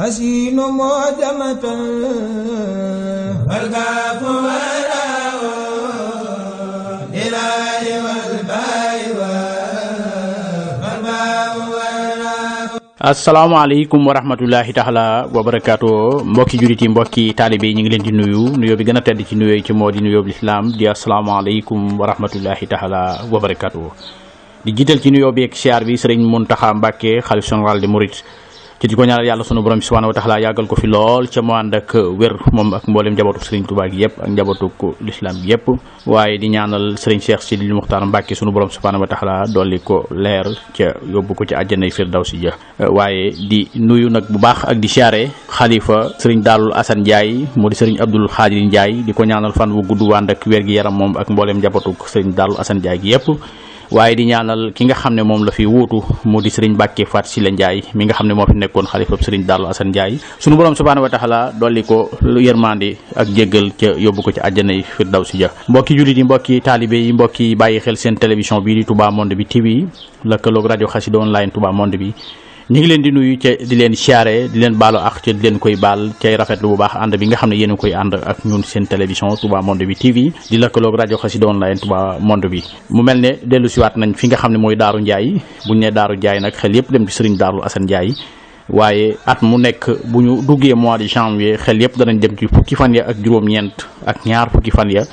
حسين معجمة والكاف والراء لله والباء والباء والراء. asalaamaaleykum wa rahmatullahi taala wa barakaatu mbokki jullit yi mbokki taalibe yi ñu ngi leen di nuyoo bi gën a tedd ci nuyoo yi ci moo di nuyoo bi lislaam di asalaamaaleykum wa rahmatullahi taala wa barakaatu di jiital ci nuyoo bi ak siyaar bi sëriñ Muntaxa Mbàkke xalif général des mourides ci di ko ñaanal yàlla sunu borom bi subhanahu wa taala yàggal ko fi lool ca mu ànd ak wér moom ak mboolem njabootu sëriñ Tuubaa gi yëpp ak njabootu lislaam gi yëpp waaye di ñaanal sëriñ Cheikh Sidi Muxtaar Mbàkke sunu borom subhanahu wa taala dolli ko leer ca yóbbu ko ci àjjanay firdawsi ja waaye di nuyu nag bu baax ak di siyaare xalifa sëriñ Daalul Asan Njaay moo di sëriñ Abdul Xaadir Njaay di ko ñaanal fan wu gudd wànd ak wér gi yaram moom ak mboolem njabootu sëriñ Daalul Asan Njaay gi yëpp waaye di ñaanal ki nga xam ne moom la fi wuutu mu di sëriñ Mbàkke Faat Sila Njaay mi nga xam ne moo fi nekkoon xalifa sëriñ Daalul Asan Njaay sunu borom subhaanahu wa taala dolli ko yërmande ak jéggal ca yóbbu ko ci àjjana yi firdawsi ja mbokki jullit yi mbokki taalibe yi mbokki bàyyi xel seen télévision bii di Touba Monde bi TV lëkkaloog rajo Xassida online Touba Monde bi ñu ngi leen di nuyu ca di leen siyaare di leen baalu ak ca di leen koy baal cay rafetlu bu baax ànd bi nga xam ne yéen a koy ànd ak ñun seen télévision Touba Monde bi TV di lëkkaloog rajo Xassida online Touba Monde bi mu mel ne dellu siwaat nañ fi nga xam ne mooy Daaru Njaay buñ ne Daaru Njaay nag xel yëpp dem ci sëriñ Daalul Asan Njaay waaye at mu nekk bu ñu duggee mois de janvier xel yëpp danañ dem ci fukki fan ya ak juróom-ñeent ak ñaar fukki fan ya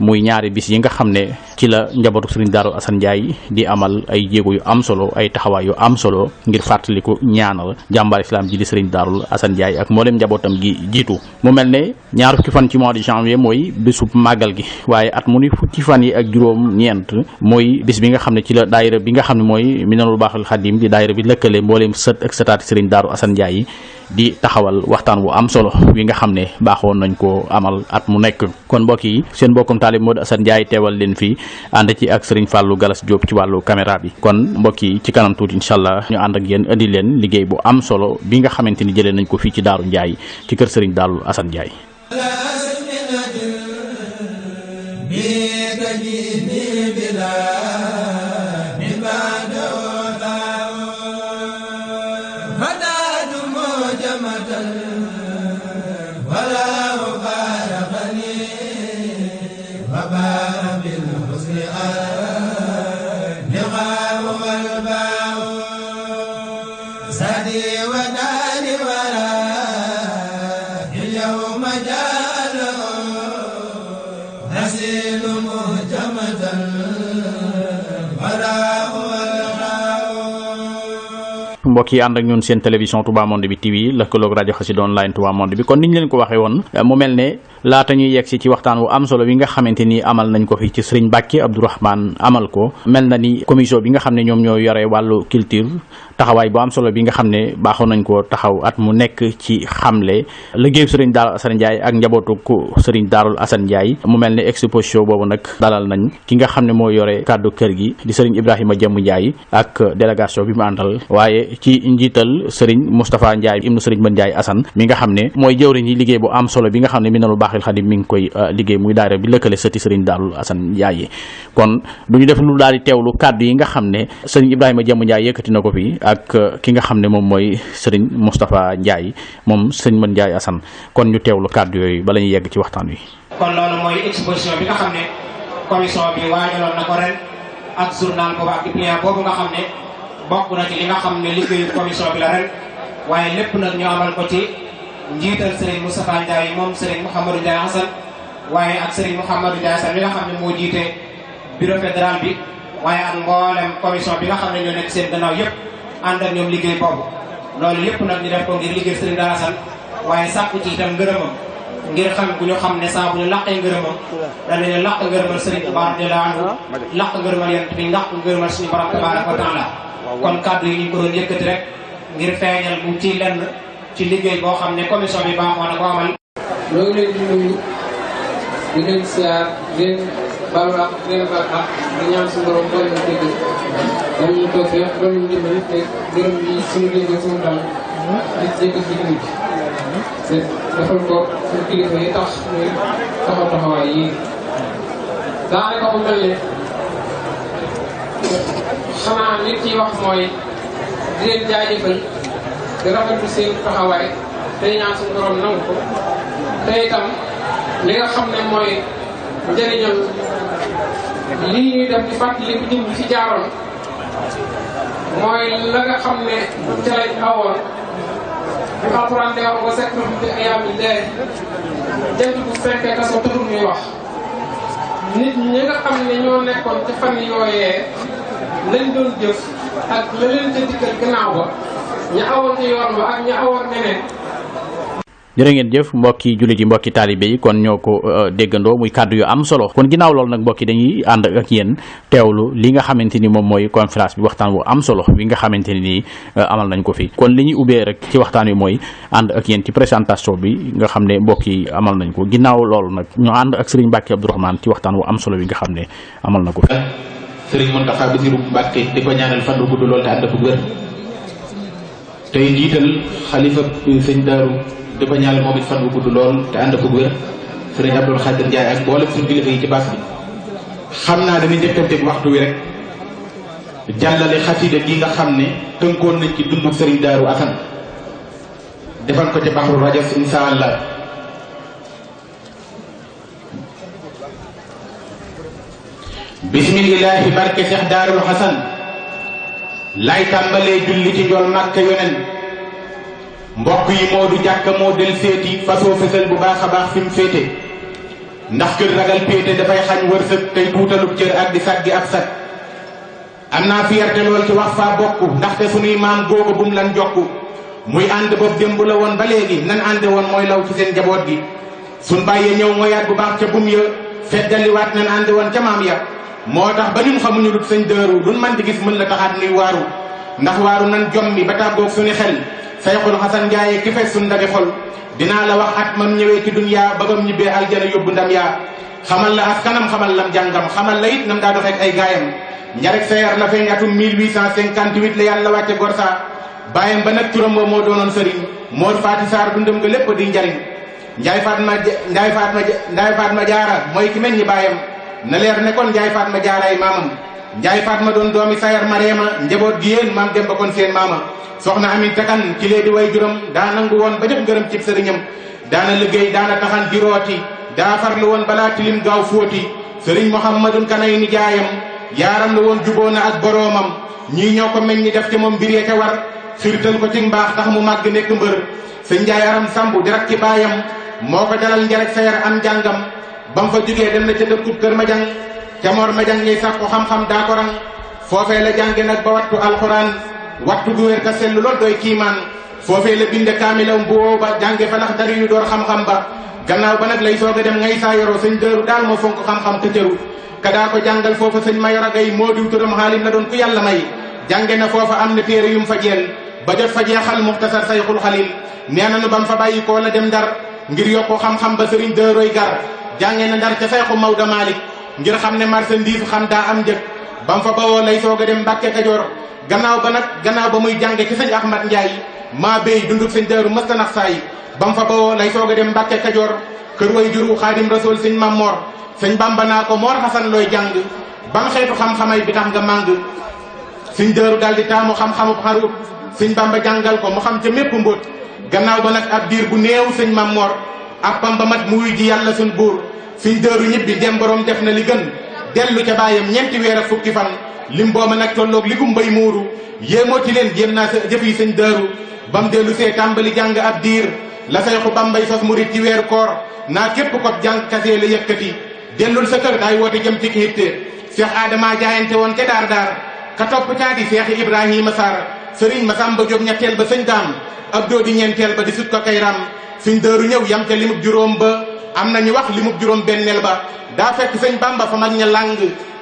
muy ñaari bis yi nga xam ne ci la njabootu sëriñ Daalul Asan Njaay di amal ay jéego yu am solo ay taxawaay yu am solo ngir fàttaliku ñaanal jàmbaar islam ji di sëriñ Daalul Asan Njaay ak mboolem njabootam gi jiitu mu mel ne ñaar fukki fan ci mois de janvier mooy bésub màggal gi waaye at mu ni fukki fan yi ak juróom-ñeent mooy bis bi nga xam ne ci la daayira bi nga xam ne mooy Minanul Baaxil Xadim di daayira bi lëkkale mbooleem sët ak sëtaati sëriñ Daalul Asan Njaay yi di taxawal waxtaan wu am solo wi nga xam ne baaxoon nañ ko amal at mu nekk kon mbokk yi seen mbokkum taalib Modou Assane Ndiaye teewal leen fii ànd ci ak Serigne Fallou Galas Diop ci wàllu caméra bi kon mbokk yi ci kanam tuuti incha allah ñu ànd ak yéen indi leen liggéey bu am solo bi nga xamante ni jëlee nañ ko fii ci Daaru Ndiaye ci kër Serigne Daalul Asan Ndiaye. mbokk yi ànd ak ñun seen télévision Touba Monde bi TV lëkkaloog rajo Xassida online Touba Monde bi kon niñ leen ko waxee woon mu mel ne laata ñuy yegg si ci waxtaan wu am solo bi nga xamante ni amal nañ ko fi ci sëriñ Mbàkke Abdourahmane amal ko mel na ni commission bi nga xam ne ñoom ñoo yore wàllu culture taxawaay bu am solo bi nga xam ne baaxoon nañ ko taxaw at mu nekk ci xamle liggéeyu sëriñ Daalul Asan Njaay ak njabootu ko sëriñ Daalul Asan Njaay mu mel ne exposition boobu nag dalal nañ ki nga xam ne moo yore kàddu kër gi di sëriñ Ibrahima Jëmm Njaay ak délégation bi mu àndal waaye ci njiital sëriñ Moustapha Njaay ibnu sëriñ Mën Njaay Asan mi nga xam ne mooy jëwriñ yi liggéey bu am solo bi nga xam ne Minanul Baaxil Xadim mi ngi koy liggéey muy daayira bi lëkkale sëti sëriñ Daalul Asan Njaay yi kon du ñu def lu daal di teewlu kàddu yi nga xam ne sëriñ Ibrahima Jëmm Njaay yëkkati na ko fi ak ki nga xam ne moom mooy sëriñ Moustapha Njaay moom sëriñ Mën Njaay Asan kon ñu teewlu kàddu yooyu bala ñuy yegg ci waxtaan wi. kon loolu mooy exposition bi nga xam ne commission bi waajaloon na ko ren ak journal boobu ak dépliant boobu nga xam ne bokk na ci li nga xam ne liggéeyu commission bi la ren waaye lépp nag ñu amal ko ci njiital Serigne Moustapha Ndiaye moom Serigne Mouhamadou Ndiaye Hassan waaye ak Serigne Mouhamadou Ndiaye Hassan mi nga xam ne moo jiite bureau fédéral bi waaye ak mboolem commission bi nga xam ne ñoo nekk seen gannaaw yëpp ànd ak ñoom liggéey boobu loolu yëpp nag ñu def ko ngir liggéey Serigne Daalul Asan waaye sàkku ci itam ngërëmam ngir xam bu ñu xam ne saa bu ñu laqee ngërëmam danañu laq ngërëmal Serigne Touba radiyallahu anhu laq ngërëmal yonent bi laq ngërëmal suñu borom tabaraka wa taala kon kàddu yi ñu ko doon yëkkati rek ngir feeñal bu ci lenn ci liggéey boo xam ne commission bi baaxoo na ko amal. ñoo ngi leen di nuyu di leen siyaar di leen baalu ak di leen baal ak di ñaan suñu borom boole na dégg dañ ñu toog fii doon ñu dimbali te gërëm bi suñu liggéey suñu daan di jéggal ci nit te defal ko suñu kilifa yi tax ñuy taxaw taxawaay yi daanaka mu mel ne xanaa nit ki wax mooy di leen jaajëfal di rafetlu seen taxawaay tey ñaan suñu borom nangu ko te itam li nga xam ne mooy njëriñal lii ñuy def di fàttali bu ñun ci jaaroon mooy la nga xam ne ca lañ awoon bu alxuraan de wax ko secteur bi ayaami lee jant bu fekkee tasoo taxul ñuy wax nit ñi nga xam ne ñoo nekkoon ci fan yooyee lañ doon jëf ak la leen ca dikkal gannaaw ba ña awoon ci yoon ba ak ña awoon neneen. jërë ngeen jëf mbokki jullit yi mbokki taalibe yi kon ñoo ko déggandoo muy kàddu yu am solo kon ginnaaw loolu nag mbokki dañuy ànd ak yéen teewlu li nga xamante ni moom mooy conférence bi waxtaan wu am solo bi nga xamante ni nii amal nañ ko fi kon li ñuy ubbee rek ci waxtaan wi mooy ànd ak yéen ci présentation bi nga xam ne mbokk yi amal nañ ko ginnaaw loolu nag ñu ànd ak Serigne Mbacke Abdourahmane ci waxtaan wu am solo bi nga xam ne amal na ko fi. Serigne Mountakha Bassirou Mbacke di ko ñaanal fan wu gudd lool te ànd ak wér tey jiital xalifa sëñ Daaru di ko ñaanal moom it fan wu gudd lool te ànd ak wér Serigne Abdoul Khadir Ndiaye ak mboolem suñu kilifa yi ci baas bi. xam naa dañuy njëkkanteeg waxtu wi rek jàllale xasida gi nga xam ne tënkoon nañ ci dundu Serigne Darou Assane defal ko ci Baxru Rajas insha Allah. bismillahi barke Cheikh Darou Assane lay tàmbalee julli ci njool Màkka yonen mbokk yi moo du jàkka moo del seeti fasoo fësal bu baax a baax fi mu féete ndax kër ragal péete dafay xañ wërsëg tey tuutalub cër ak di sàggi ak sag am naa fierté lool ci wax faa bokk ndaxte sunuy maam googu bum lan jokku muy ànd boobu démb la woon ba léegi nan ànde woon mooy law ci seen jaboot gi sun bàyyee ñëw ngoyaat bu baax ca bum ya feddaliwaat nan ànde woon ca maam ya moo tax ba ñun xamuñu lut sëñ dëru luñ man di gis mën la taxaat nuy waaru ndax waaru nan jommi ba tàggoog suñu xel Sayxul Xasan Njaaye ki fes suñ ndabi xol dinaa la wax at mam ñëwee ci dunya ba bam ñibbee aljana yóbbu ndam yaa xamal la askanam xamal lam jàngam xamal la it nam daa doxeek ay gaayam njarek sayar la feeñ atum 1858 la yàlla wàcce Gorsa bàyyam ba nag turam ba moo doonoon sëriñ Mor Faati Saar dundam nga lépp di njariñ Njaay Faatma Jaara mooy ki meñ ñi bàyyam na leer ne kon Njaay Faatma Jaaraay maamam Njaay Faatma doon doomi sayar Mareema njaboot gi yéen maam dem ba kon seen maama soxna Amin Takan ci lee di way juram daa nangu woon ba jot ngërëm cib sëriñam daana liggéey daana taxan di rooti daa farlu woon balaa tilim gaaw fóoti sëriñ Mouhamadun Kanay ni jaayam yaaram la woon juboona ak boroomam ñii ñoo ko meñ ñi def ci moom mbir yee ca war xirtal ko ci mbaax tax mu màgg nekk mbër sëñ Njaay Aram Samb di rak ci baayam moo ko dalal njarek sayar am njàngam ba mu fa jógee dem na ca dëkkub kër Madiang ca Mor Madiang ñuy sàkku xam-xam daa ko rang foofee la jànge nag ba wattu alxuraan waxtu gu wér ka sellu lool doy kiimaan foofee la binde kaamilam bu woo ba jànge fa lax dari yu door xam-xam ba gannaaw ba nag lay soog a dem ngay saa yoroo sëñ dëru daal moo fonk xam-xam te cëru ka daa ko jàngal foofa sëñ Mayoro Gay moo diw turam xaalim la doon ku yàlla may jànge na foofa am na téere yum fa jeel ba jot fa jeexal muxtasar sayxul xalil nee na nu bam fa bàyyi koo la dem ndar ngir yokku xam-xam ba sëriñ dëroy gar jànge na ndar ca sayxu Mawda Malik ngir xam ne marchandise xam daa am njëg bam fa bawoo lay soog a dem Mbàkke Kajoor gannaaw ba muy jànge ci sëñ Ahmad Njaay maa béy dunduk sëñ dëru mësta nax saay bam fa bawoo lay soog a dem Mbàkke Kajoor kër way juru Xaadim Rasool sëñ Mam Moor sëñ Bamba naa ko Moor Xasan looy jàng ban xeetu xam-xamay bi tax nga màng sëñ dëru daal di taamu xam-xamub xarut sëñ Bamba jàngal ko mu xam ca mépp mbóot gannaaw ba nag ab diir bu néew sëñ Mam Moor ab Bamba mat mu wuy ji yàlla suñ buur sëñ dëru ñibbi dem borom def na li gën dellu ca baayam ñeenti weer ak fukki fan lim booma nag tolloog li gumbay muuru yéemoo ci leen jéem naa sa jëf yi sëñ dëru bam dellu see tàmbali jàng ab diir la sayxu Bambay sos murit ci weeru koor naa képp ko jàng kasee la yëkkati dellul sa kër daay woote jëm ci hitte Cheikh Adama jaayante woon ca daar ka topp caadi Cheikh Ibrahima Sarr sëriñ Masamba Jóob ñetteel ba sëñ daam Abdou di ñeenteel ba di sut ko kay ram sëñ dëru ñëw yam ca limub juróom ba am nañu wax limub juróom benneel ba daa fekk sëñ Bamba fa mag ña làng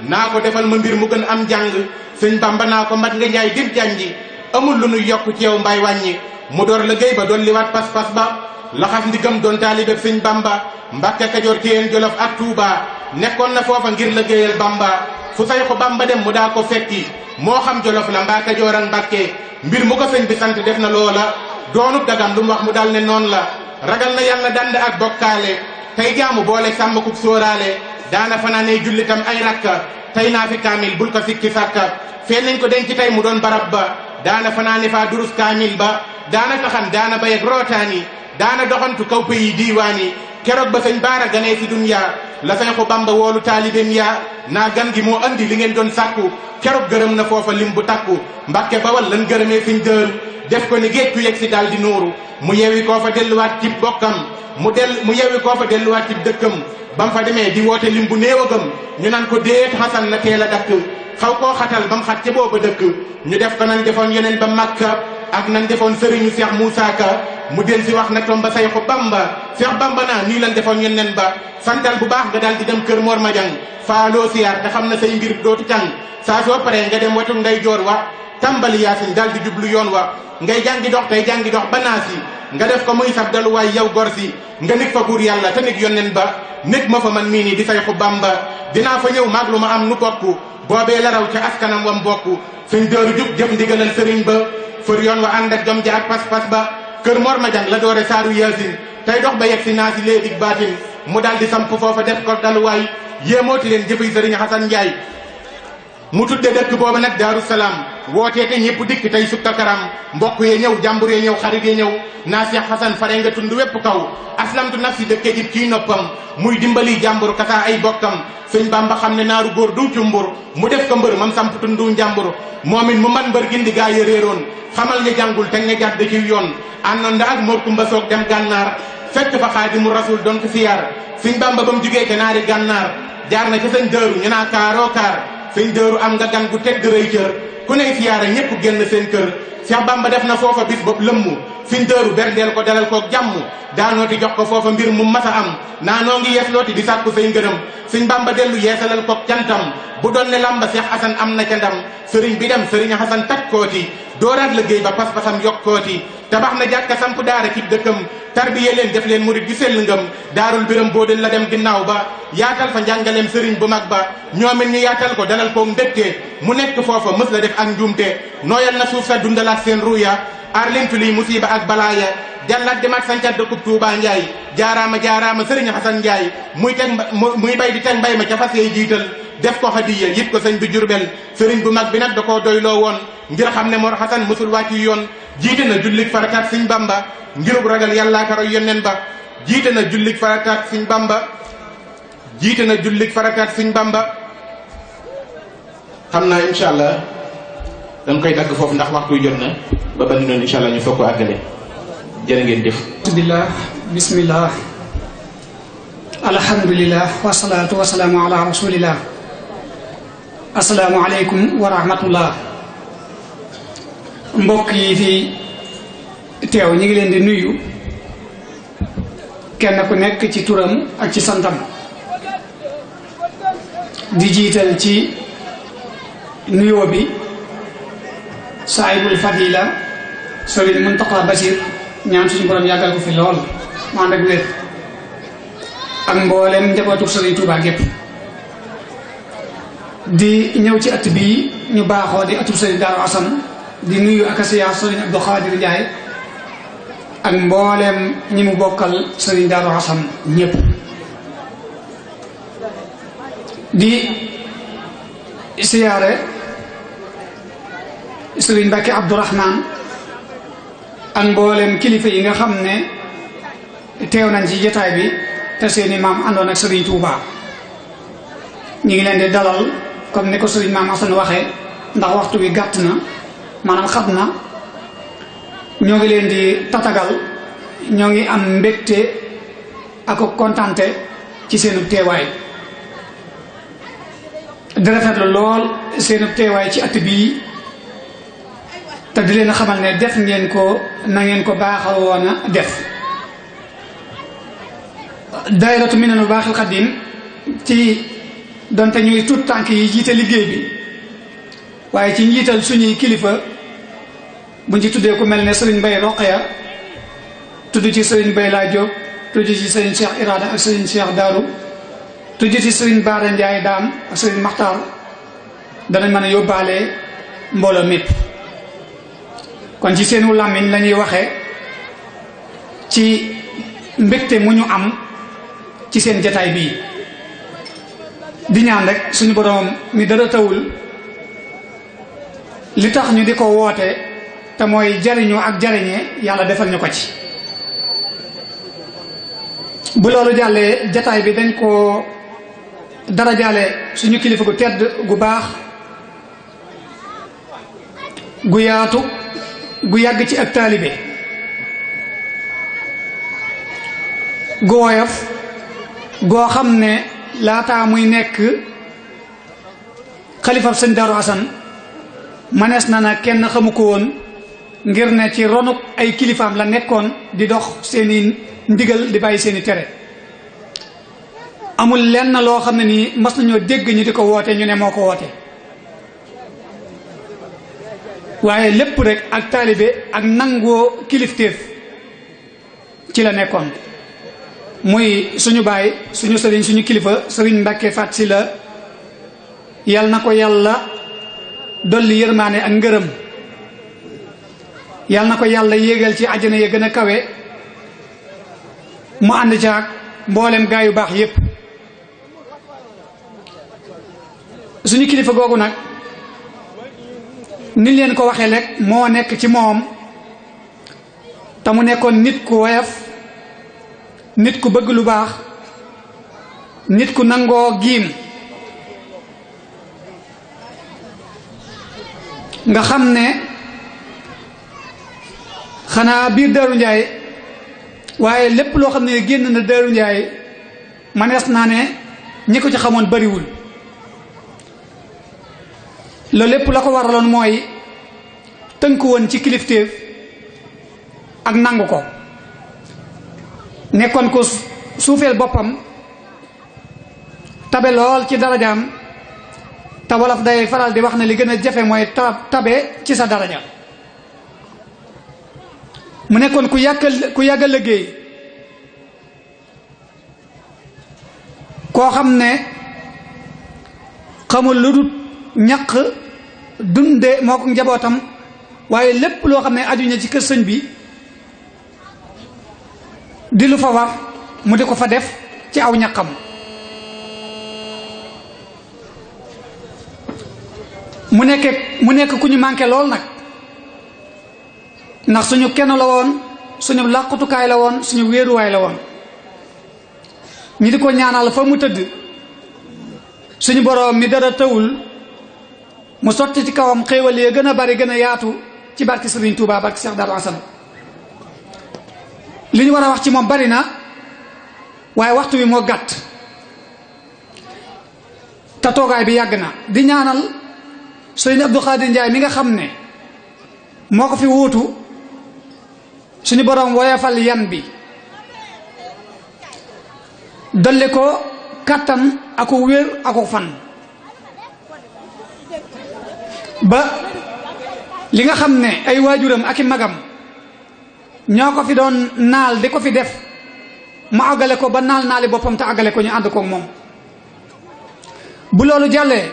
naa ko defal ma mbir mu gën am jàng sëñ Bamba naa ko mat nga njaay dir jànji amul lu nuy yokk ci yow mbaay wàññi mu door liggéey ba doon liwaat pas-pas ba laxas ndigam doon taalibeb sëñ Bamba Mbàkke Kajoor Ceyeen Jolof ak Tuuba nekkoon na foofa ngir liggéeyal Bamba fu sayxu Bamba dem mu daa ko fekki moo xam Jolof la mbaa Kajoor ak Mbàkke mbir mu ko sëñ bi sant def na loola doonub dagam lu mu wax mu dal ne noonu la ragal na yàlla dand ak bokkaale tey jaamu boole sàmm kub sóoraale daana fanaanee jullitam ay rakka tey naa fi kaamil bul ko sikki sàkka fee nañ ko denc tey mu doon barab ba daana fanaane faa durus kaamil ba daana taxan daana bayeg rootaani daana doxantu kaw pays diiwaan yi keroog ba sëñ baara ganee si dunya la Seexu Bamba woolu taalibeem yaa naa gan gi moo andi li ngeen doon sàkku keroog gërëm na foofa lim bu takku Mbàkke Bawal lan gërëmee fiñ dër def ko ni géej ku yegg si daal di nuuru mu yewi koo fa delluwaat cib bokkam mu yewi koo fa delluwaat cib dëkkam bam fa demee di woote lim bu néew a gëm ñu naan ko déet Xasan na teel a dakk xaw koo xatal bam xat ca booba dëkk ñu def ko nañ defoon yeneen ba Makka ak nañ defoon sëriñu Cheikh Moussa Ka mu del si wax na tomba Seexu Bamba Cheikh Bamba naa nii lan defoon yeneen ba santal bu baax nga daal di dem kër Mor Madiang faaloo siyaar te xam na say mbir dootu càng saa soo paree nga dem wetu nday joor wa tàmbali yaasin daal di jublu yoon wa ngay jàngi dox tey jàngi dox ba naas yi nga def ko muy sab daluwaay yow gor si nga nig fa buur yàlla te nig yonneen ba nig ma fa man mii nii di Seexu Bamba dinaa fa ñëw maag lu ma am nu bokk boobee la raw ca askanam wam bokk suñ dooru jub jëf ndigalal sëriñ ba fër yoon wa ànd ak jom ja ak pas-pas ba kër Mor Madiang la doore saaru yaasin tey dox ba yegg si naasi léegi baatin mu daal di samp foofa def ko daluwaay yéemooti leen jëfëy sëriñ Xasan Njaay mu tudde dëkk booba nag Daaru Salaam wootee te ñëpp dikk tey sukka karam mbokk yee ñëw jàmbur yee ñëw xarit yee ñëw naa Seex Xasan fare nga tund wépp kaw aslamtu nafsi dëkke jib ciy noppam muy dimbali jàmbur kasaa ay bokkam sëñ Bamba xam ne naaru góor du cumbur mu def ko mbër mam samp tundu njàmbur moom it mu man mbër gindi gaa yi réeroon xamal ña jàngul te nga jàdd ci yoon àndoon da ak Mor Kumba Soog dem gànnaar fekk fa Xaadimu Rasuul doon ko siyaar sëñ Bamba ba mu jugee ca naari gànnaar jaar na ca sëñ dëru ñu naa kaaroo kaar sëñ dëru am nga gan gu tedd rëy cër ku ne siyaara ñëpp génn seen kër Cheikh Bamba def na foofa bis bopp lëmmu sëñ dëru berndeel ko dalal koog jàmm daanooti jox ko foofa mbir mu masa am naanoo ngi yeeslooti di sàkku say ngërëm sëñ Bamba dellu yeesalal koog cantam bu doon ne lamba Cheikh Assane am na ca ndam sëriñ bi dem sëriñ Xasan takkooti dooraat liggéey ba pas-pasam yokkooti tabax na jàkka samp daara ci dëkkam tarbiye leen def leen murit gi sell ngëm daarul biram boo den la dem ginnaaw ba yaatal fa njàngaleem sëriñ bu mag ba ñoomit ñu yaatal ko dalal koog mbégte mu nekk foofa mës la def ak njuumte nooyal na suuf sa dundalaat seen ruuya aar leen fi luy musiba ak balaaya jàllaat demaat sancat dëkkub Tuubaa Njaay jaaraama jaaraama sëriñ Xasan Njaay muy bay di teg mbay ma ca fas yey jiital def ko hadiya yit ko sëñ bi Jurbel sëriñ bu mag bi nag da koo doyloo woon ngir xam ne Mor Xasan musul wàcc yoon jiite na jullik farataat sëñ Bamba ngirub ragal yàllaa ka roy yonneen ba jiite na jullik farataat sëñ Bamba jiite na jullik farataat sëñ Bamba xam naa incha allah dañ koy dagg foofu ndax waxtu jot na ba bani noonu incha allah ñu foog ko àggale jërë ngeen jëf bismillah alhamdulillah wasalaatu wasalaamu ala rasulillah asalaamu aleykum wa rahmatullah mbokk yi fi teew ñi ngi leen di nuyu kenn ku nekk ci turam ak ci santam di jiital ci nuyoo bi saahibul fadila Sëriñ Muntaqa Bachir ñaan suñu borom yàggal ko fi lool mu ànd ak wér ak mboolem njabootu Sëriñ Tuubaa gépp di ñëw ci at bii ñu baaxoo di atu Sëriñ Daaru Asan di nuyu ak asiya Sëriñ Abdou Khadir Ndiaye ak mboolem ñi mu bokkal Sëriñ Daaru Asan ñëpp di siyaare Sëriñ Mbàkke Abdourahman ak mboolem kilifa yi nga xam ne teew nañ ci jotaay bi te seeni maam àndoon ak Sëriñ Tuubaa ñu ngi leen di dalal comme ni ko Sëriñ Maam Asan waxee ndax waxtu wi gàtt na maanaam xam na ñoo ngi leen di tatagal ñoo ngi am mbégte ak kontante ci seenu teewaay di rafetlu lool seenu teewaay ci at bii te di leen xamal ne def ngeen ko na ngeen ko baaxa woon a def daayiratu Minanul Baaxil Xadiim ci donte ñuy tuut tànk yi jiite liggéey bi waaye ci njiital suñuy kilifa buñ ci tuddee ku mel ne Sëriñ Mbay Roqaya tudd ci Sëriñ Mbay Laa Jóob tudd ci Sëriñ Cheikh Irada ak Sëriñ Cheikh Daaru tudd ci Sëriñ Baara Njaay Daam ak Sëriñ Maxtaar danañ mën a yóbbaale mbooloo mépp kon ci seenu làmmiñ lañuy waxe ci mbégte mu ñu am ci seen jataay bii di ñaan rek suñu boroom mi dara tawul li tax ñu di ko woote te mooy jariñu ak jariñee yàlla defal ñu ko ci bu loolu jàllee jataay bi dañ ko dara jàlle suñu kilifa gu tedd gu baax gu yaatu gu yàgg ci ak taalibe gu woyof goo xam ne laataa muy nekk xalifab sëñ Daaru Asan manees na na kenn xamu ko woon ngir ne ci ronuk ay kilifaam la nekkoon di dox seeni ndigal di bàyyi seeni tere amul lenn loo xam ne nii mas nañoo dégg ñu di ko woote ñu ne moo ko woote waaye lépp rek ak taalibe ak nangoo kilifteef ci la nekkoon muy suñu baay suñu sëriñ suñu kilifa sëriñ Mbàkke Faat Sylla yal na ko yàlla dolli yërmaane ak ngërëm yal na ko yàlla yéegal ci àjjana ya gën a kawe mu ànd caag mboolem gaa yu baax yépp suñu kilifa googu nag ni leen ko waxee rek moo nekk ci moom te mu nekkoon nit ku woyof nit ku bëgg lu baax nit ku nangoo giim nga xam ne xanaa biir Daaru Njaay waaye lépp loo xam ne génn na Daaru Njaay manees naa ne ñi ko ci xamoon bariwul loolu lépp la ko waraloon mooy tënk woon ci kilifteef ak nangu ko nekkoon ko suufeel boppam tabe lool ci darajaam te wolof day faral di wax ne li gën a jafe mooy tabe ci sa daraja mu nekkoon ku yàgg a liggéey koo xam ne xamul lu dul ñaq dunde moo ko njabootam waaye lépp loo xam ne aju na ci kër sëñ bi di lu fa war mu di ko fa def ci aw ñaqam mu nekk ku ñu manqué lool nag ndax suñu kenn la woon suñu làqutukaay la woon suñu wéeruwaay la woon ñi di ko ñaanal fa mu tëdd suñu boroom mi dara tawul mu sotti ci kawam xéewal yi gën a bari gën a yaatu ci barki Sëriñ Tuubaa barki Seex Daaru Asan li ñu war a wax ci moom bari na waaye waxtu wi moo gàtt te toogaay bi yàgg na di ñaanal Sëriñ Abdou Khadir Ndiaye mi nga xam ne moo ko fi wuutu suñu boroom woyofal yan bi dolli ko kàttan aku wér aku fan ba li nga xam ne ay waajuram ak i magam ñoo ko fi doon naal di ko fi def mu àggale ko ba naali boppam te àggale ko ñu ànd koog moom bu loolu jàllee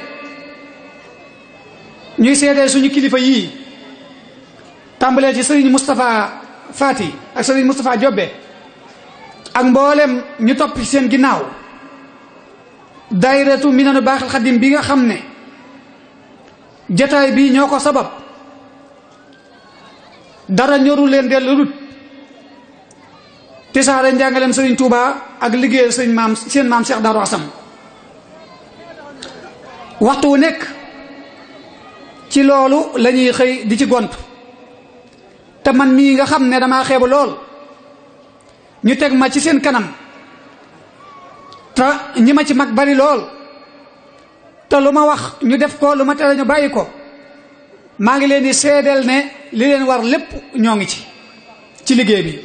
ñuy seedee suñu kilifa yii tàmbalee ci sëriñ Moustapha Fati ak sëriñ Moustapha Jobbe ak mboolem ñu topp ci seen ginnaaw daayiratu Minanu Baaxil Xadim bi nga xam ne jataay bii ñoo ko sabab dara ñoru leen dellu lut tisaare njàngaleem sëriñ Touba ak liggéeyal seen maam Cheikh Darou Assane waxtu wu nekk ci loolu la ñuy xëy di ci gont te man mii nga xam ne damaa xeebu lool ñu teg ma ci seen kanam te ñi ma ci mag bari lool te lu ma wax ñu def ko lu ma tere ñu bàyyi ko maa ngi leen di seedeel ne li leen war lépp ñoo ngi ci liggéey bi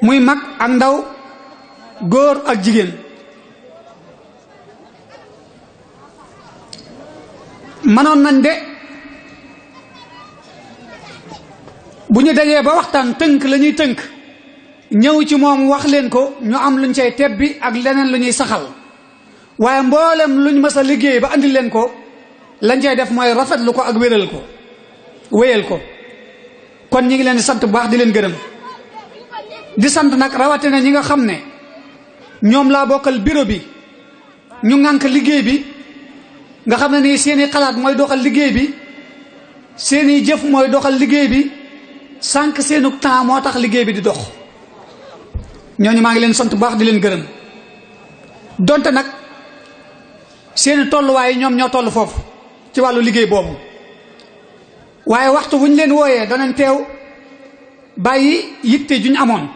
muy mag ak ndaw góor ak jigéen manoon nañ de bu ñu dajee ba waxtaan tënk la ñuy tënk ñëw ci moom wax leen ko ñu am luñ cay tebbi ak leneen lu ñuy saxal waaye mboolem luñ mës a liggéey ba andi leen ko lañ cay def mooy rafetlu ko ak wéral ko wéyal ko kon ñi ngi leen di sant bu baax di leen gërëm di sant nag rawatina ñi nga xam ne ñoom laa bokkal bureau bi ñu ŋànk liggéey bi nga xam ne nii seeni xalaat mooy doxal liggéey bi seeni jëf mooy doxal liggéey bi sànq seenu temps moo tax liggéey bi di dox ñooñu maa ngi leen sant bu baax di leen gërëm donte nag seeni tolluwaay ñoom ñoo toll foofu ci wàllu liggéey boobu waaye waxtu wuñ leen wooyee danañ teew bàyyi yitte juñ amoon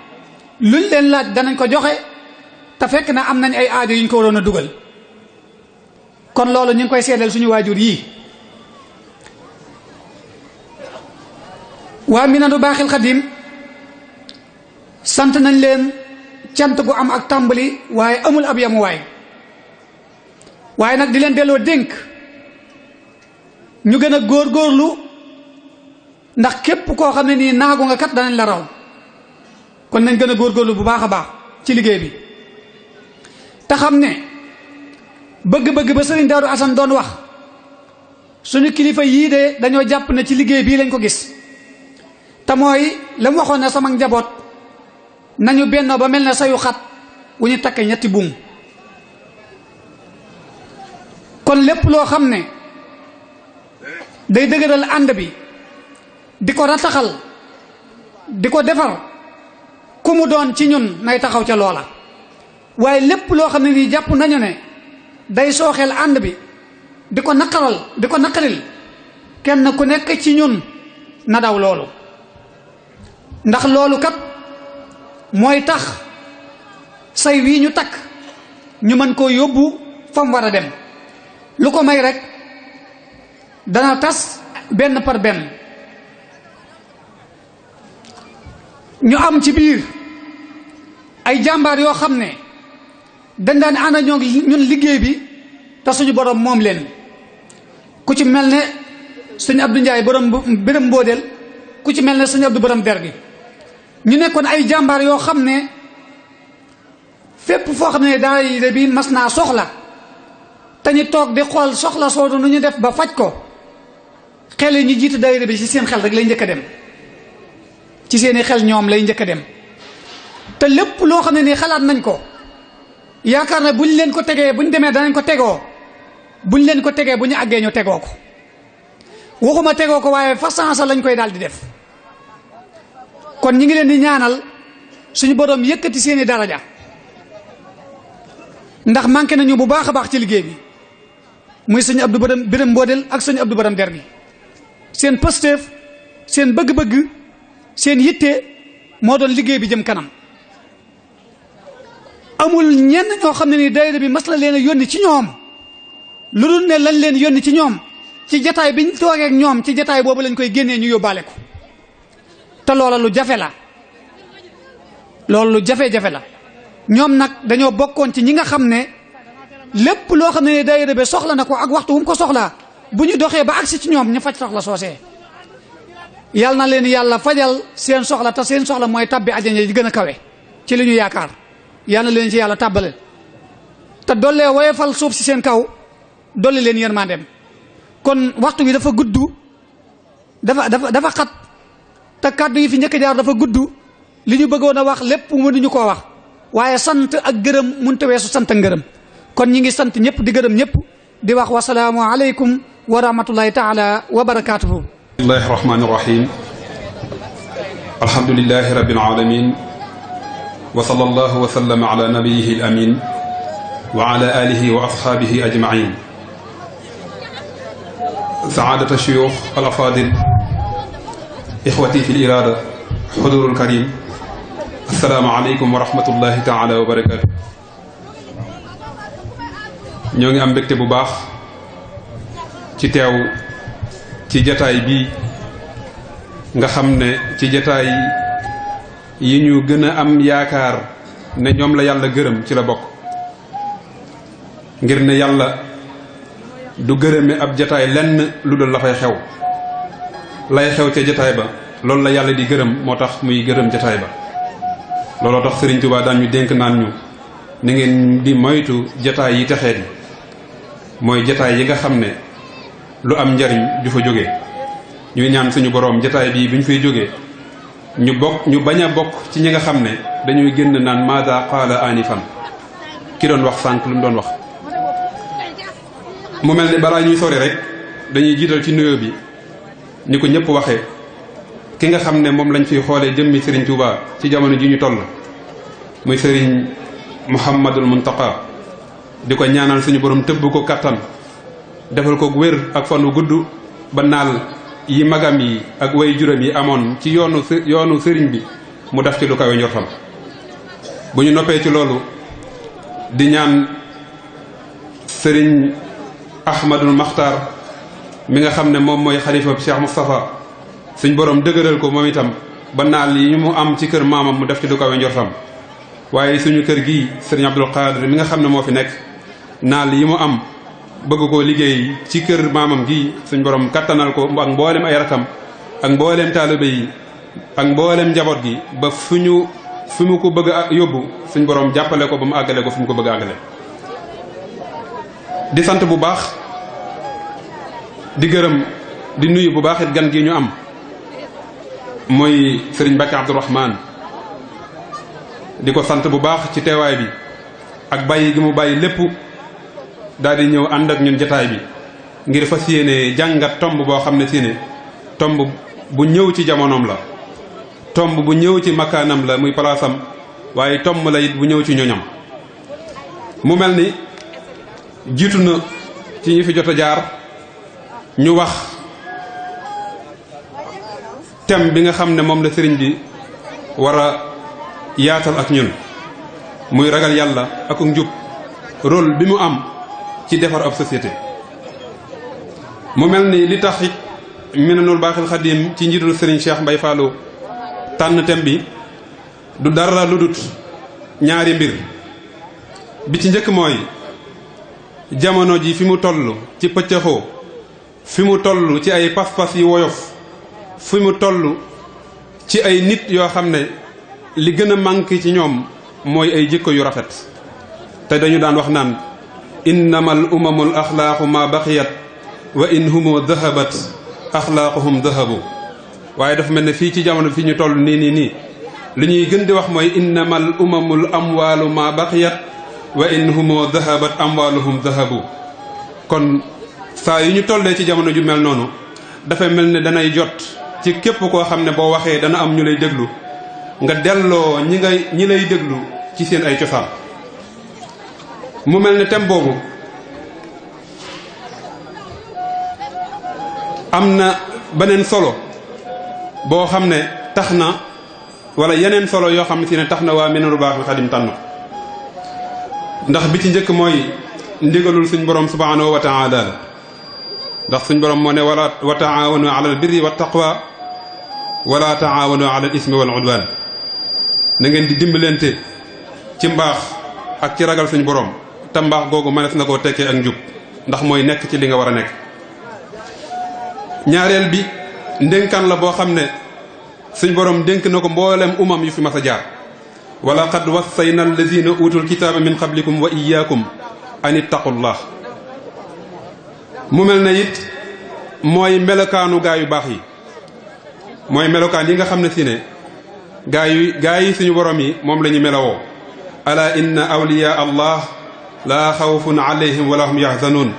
luñ leen laaj danañ ko joxe te fekk na am nañ ay aajo yuñ ko waroon a dugal kon loolu ñu ngi koy seedeel suñu waajur yii waa Minanu Baaxil Xadim sant nañ leen cant gu am ak tàmbali waaye amul ab yamuwaay waaye nag di leen delloo dénk ñu gën a góorgóorlu ndax képp koo xam ne nii naagu nga kat danañ la raw kon nañ gën a góorgóorlu bu baax a baax ci liggéey bi te xam ne bëgg-bëgg ba sëriñ Daaru Asan doon wax suñu kilifa yii de dañoo jàpp ne ci liggéey bii lañ ko gis te mooy la mu waxoon ne sama njaboot nañu bennoo ba mel ne sayu xat wu ñu takk ñetti buum kon lépp loo xam ne day dëgëral ànd bi di ko rataxal di ko defar ku mu doon ci ñun nay taxaw ca loola waaye lépp loo xam ne nii jàpp nañu ne day sooxeel ànd bi di ko naqaril kenn ku nekk ci ñun na daw loolu ndax loolu kat mooy tax say wii ñu takk ñu mën koo yóbbu fa mu war a dem lu ko may rek dana tas benn par benn ñu am ci biir ay jàmbaar yoo xam ne dañ daan ànd ak ñun liggéey bi te suñu borom moom leen ku ci mel ne sëñ Abdou Ndiaye borom Biram Mbóodeel ku ci mel ne sëñ Abdou borom der gi ñu nekkoon ay jàmbaar yoo xam ne fépp foo xam ne daayira bi mas naa soxla te ñu toog di xool soxla soodu nu ñu def ba faj ko xel yi ñu jiitu daayira bi ci seen xel rek lay njëkk a dem ci seeni xel ñoom lay njëkk a dem te lépp loo xam ne nii xalaat nañ ko yaakaar na buñ leen ko tegee buñ demee danañ ko tegoo buñ leen ko tegee bu ñu àggee ñu tegoo ko waxuma tegoo ko waaye fa sansa lañ koy daal di def kon ñi ngi leen di ñaanal suñu borom yëkkati seeni daraja ndax manqué nañu bu baax a baax ci liggéey bi muy sëñ Abdou Biram Mbóodeel ak sëñ Abdou Borom der bi seen pësteef seen bëgg-bëgg seen yitte moo doon liggéey bi jëm kanam amul ñenn ñoo xam ne ni daayira bi mas la leen a yónni ci ñoom lu dul ne lañ leen yónni ci ñoom ci jataay biñ toogee ak ñoom ci jataay boobu lañ koy génnee ñu yóbbaale ko te loola lu jafe la loolu lu jafe-jafe la ñoom nag dañoo bokkoon ci ñi nga xam ne lépp loo xam ne daayira bi soxla na ko ak waxtu wu mu ko soxlaa bu ñu doxee ba agsi ci ñoom ñu faj soxla soosee yal na leen yàlla fajal seen soxla te seen soxla mooy tabbi àjjana yi gën a kawe ci li ñu yaakaar yal na leen ci yàlla tàbbale te dollee woyofal suuf si seen kaw dolli leen yërmandeem kon waxtu wi dafa gudd dafa xat te kàddu yi fi njëkk jaar dafa gudd li ñu bëggoon a wax lépp mënuñu koo wax waaye sant ak gërëm mënut a weesu sant ak ngërëm kon ñi ngi sant ñëpp di gërëm ñëpp di wax wasalaamu aleykum wa rahmatullahi taala wa barakaatuhu. bismillahi rahmani rahim alhamdulilahi rabbil alamin wa sallallahu wa sallama ala nabiyihi al amin wa ala alihi wa ashaabihi ajmain saadata shuyuux al afadil ixwati fi l irada xudurul karim assalaamu aleykum wa rahmatullahi taala wa barakatu ñoo ngi am mbégte bu baax ci teew ci jataay bii nga xam ne ci jataay yi ñu gën a am yaakaar ne ñoom la yàlla gërëm ci la bokk ngir ne yàlla du gërëme ab jataay lenn lu dul la fay xew lay xew ca jataay ba loolu la yàlla di gërëm moo tax muy gërëm jataay ba looloo tax Sëriñ Tuubaa daan ñu dénk naan ñu ni ngeen di moytu jataay yi texeet yi mooy jataay yi nga xam ne lu am njariñ du fa jóge ñuy ñaan suñu boroom jataay bii bu ñu fay jógee ñu bañ a bokk ci ñi nga xam ne dañuy génn naan maada qaala anifan ki doon wax sànq lu mu doon wax mu mel ni balaa ñuy sori rek dañuy jiital ci nuyoo bi ni ko ñëpp waxee ki nga xam ne moom lañ fiy xoolee jëmmi Serigne Touba ci jamono ji ñu toll muy sëriñ Muhammadul Muntaqa di ko ñaanal suñu borom tëbb ko kattan defal ko wér ak fan wu gudd ba naal yi magam yi ak way juram yi amoon ci yoonu sëriñ bi mu def ci lu kawe njortam. bu ñu noppee ci loolu di ñaan sëriñ Ahmadul Maxtaar mi nga xam ne moom mooy xalifa Cheikh Moustapha suñ borom dëgëral ko moom itam ba naal yi mu am ci kër maamam mu def ci lu kawe njortam. waaye suñu kër gi sëriñ Abdul Qadir mi nga xam ne moo fi nekk naal yi mu am bëgg koo liggéey ci kër maamam gi suñ borom kattanal ko ak mboolem ay rakam ak mboolem taalibe yi ak mboolem njaboot gi ba fi mu ko bëgg a yóbbu suñ borom jàppale ko ba mu àggale ko fi mu ko bëgg a àggale. di sant bu baax di gërëm di nuyu bu baax it gan gi ñu am mooy sëriñ Mbacke Abdourahmane di ko sant bu baax ci teewaay bi ak bàyyi gi mu bàyyi lépp daal di ñëw ànd ak ñun jataay bi ngir fas yéene jàngat tomb boo xam ne si ne tomb bu ñëw ci jamonoom la, tomb bu ñëw ci makkaanam la muy palaasam, waaye tomb la it bu ñëw ci ñoñam. mu mel ni jiitu na ci ñi fi jot a jaar ñu wax thème bi nga xam ne moom la sëriñ bi war a yaatal ak ñun, muy ragal yàlla ak njub, rôle bi mu am ci defar ab société. mu mel ni li tax it Minanul Baaxil Xadim ci njiitul sëriñ Cheikh Mbay Fallou tànn thème bi du dara lu dut ñaari mbir. bi ci njëkk mooy jamono ji fi mu toll ci pëccëxoo, fi mu toll ci ay pas-pas yu woyof, fi mu toll ci ay nit yoo xam ne li gën a manqué ci ñoom mooy ay jikko yu rafet. te dañu daan wax naan innamal umamul axlaaqu ma baqiyat wa in humu dahabat axlaaquhum dahabu. waaye dafa mel ne fii ci jamono fi ñu toll nii li ñuy gën di wax mooy innamal umamul amwaalu ma baqiyat wa in humu dahabat amwaaluhum dahabu. kon saa yu ñu tollee ci jamono ju mel noonu dafay mel ne danay jot ci képp koo xam ne boo waxee dana am ñu lay déglu, nga delloo ñi lay déglu ci seen ay cosaan. mu mel ne thème boobu am na beneen solo boo xam ne tax na, wala yeneen solo yoo xam ne si ne tax na waa Minanul Baaxil Xadim tànn. ndax bi ci njëkk mooy ndigalul suñ borom subhanahu wa taala, ndax suñ borom moo ne wa taawanu ala al birri wa taqwa wala taawanu ala al ismi wal udwan. na ngeen di dimbalante ci mbaax ak ci ragal suñ borom, te mbaax googu mënees na koo tekkee ak njub, ndax mooy nekk ci li nga war a nekk. ñaareel bi ndénkaan la boo xam ne suñ borom dénk na ko mboolem umam yu fi mas a jaar. wala qad wassayna allazina utul kitaaba min qablikum wa iyaakum an ittaqullah. mu mel ne it mooy melokaanu gaa yu baax yi, mooy melokaan yi nga xam ne si ne gaa yi suñu borom yi moom la ñu melawoo. ala inna awliya allah laa xawfun alayhim wala hum yaxzanuun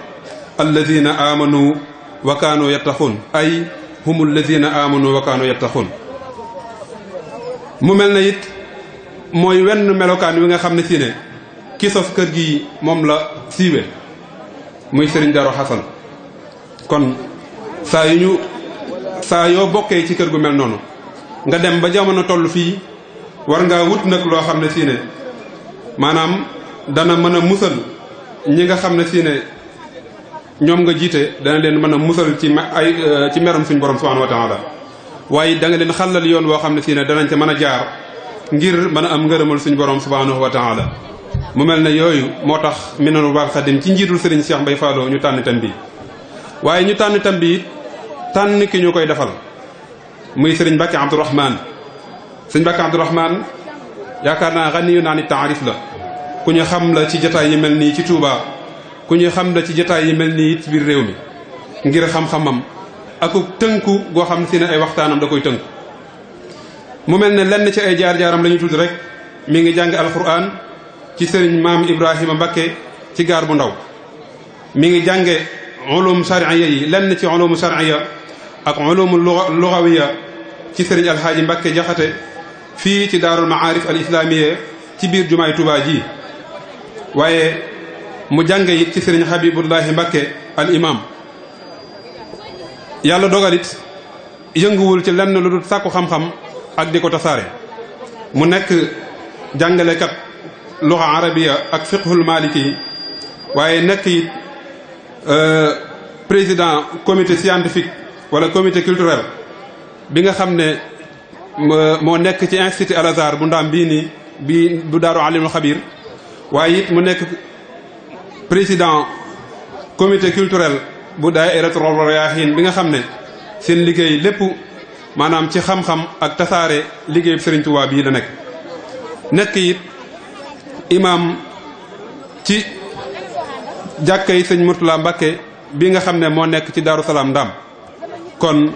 allazina amanu wa kaanu yattaxuun ay hum allazina amanu wa kaanu yattaxuun. mu mel ne it mooy wenn melokaan wi nga xam ne si ne ki sos kër gi moom la siiwe, muy Serigne Darou Xasan. kon saa yoo bokkee ci kër gu mel noonu nga dem ba jamono toll fii, war ngaa wut nag loo xam ne si ne maanaam dana mën a musal ñi nga xam ne si ne ñoom nga jiite, dana leen mën a musal ci meram suñ borom subhanahu wa taala. waaye da nga leen xàllal yoon woo xam ne si ne danañ ca mën a jaar ngir mën a am ngërëmal suñ borom subhanahu wa taala. mu mel ne yooyu moo tax Minanul Baaxil Xadim ci njiitul Serigne Cheikh Mbay Fallou ñu tànn thème bi. waaye ñu tànn thème bi it tànn ki ñu koy defal muy Serigne Mbacke Abdourahmane. Serigne Mbacke Abdourahmane yaakaar naa xaniyu naa ni taarif la, ku ñu xam la ci jataay yi mel nii ci Touba, ku ñu xam la ci jataay yi mel nii ci biir réew mi, ngir xam-xamam ak tënku goo xam si ne ay waxtaanam da koy tënku. mu mel ne lenn ci ay jaar-jaaram la ñu tudd rek. mi ngi jàng alquran ci sëriñ maam Ibrahima Mbakke ci gaar bu ndaw. mi ngi jànge ulum shar'iyya yi, lenn ci ulum shar'iyya ak ulum lughawiyya ci sëriñ alhaaji Mbakke Jaxate fii ci daarul maarif al islamiyya ci biir jumaay Tuubaa ji waaye mu jànge it ci sëriñ Habibullahi Mbakke al imam yàlla dogalit yënguwul ci lenn lu dul sàkku xam-xam ak di ko tasaare mu nekk jàngalekat luxa arabiya ak fiqhul maliki waaye nekk it président comité scientifique wala comité culturel bi nga xam ne moo nekk ci institut Al Azhar bu ndaam bii nii bi bu daaru alimul xabir waaye it mu nekk président comité culturel bu daayiratul Rayaahiin bi nga xam ne seen liggéey lépp maanaam ci xam-xam ak tasaare liggéey Sëriñ Tuubaa bii la nekk it imam ci jàkkay sëñ Murtala Mbàkke bi nga xam ne moo nekk ci Daaru Salaam Ndaam kon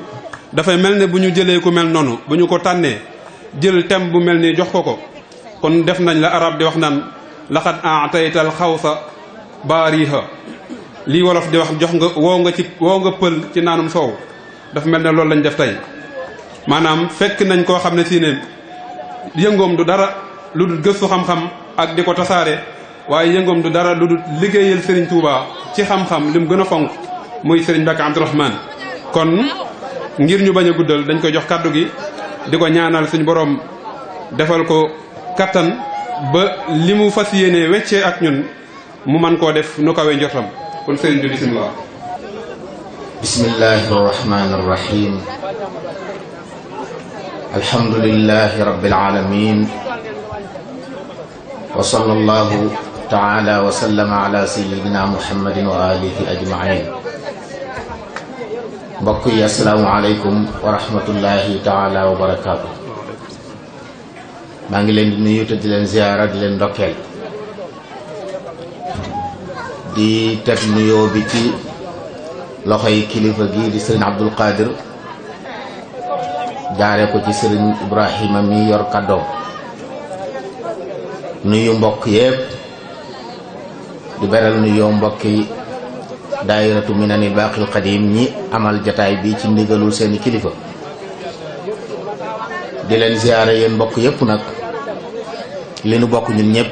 dafay mel ne bu ñu jëlee ku mel noonu bu ñu ko tànnee jël thème bu mel nii jox ko kon def nañ la arab di wax naan laxat ataytal xawsa baariha lii wolof di wax jox nga woo nga pël ci naanum soow dafa mel ne loolu lañ def tey maanaam fekk nañ koo xam ne si ne yëngoom du dara lu dul gëstu xam-xam ak di ko tasaare waaye yëngoom du dara lu dul liggéeyal Serigne Touba ci xam-xam li mu gën a fonk muy Serigne Mbacké Abdourahmane kon ngir ñu bañ a guddal dañ koy jox kàddu gi di ko ñaanal suñu borom defal ko kattan ba li mu fas yéene weccee ak ñun mu man koo def nu kawe njortam kon Serigne bi bismillah. bismillahi rahmani rahim. alhamdulillahi rabbil alamin wa sallallahu taala wa sallama ala sayyidina muhammadin wa alihi ajmain. mbokk yi assalaamu aleykum wa rahmatullahi taala wa barakaatu. maa ngi leen di nuyu te di leen ziyaara di leen ndokkeel di teg nuyoo bi ci loxoy kilifa gi di sëriñ Abdul Qadir jaare ko ci sëriñ Ibrahima mi yor kàddoom nuyu mbokk yépp di beral nuyoo mbokki daayiratu Minanil Baaqil Qadiim ñi amal jataay bi ci ndigalul seeni kilifa di leen ziyaare yéen mbokk yépp nag li nu bokk ñun ñépp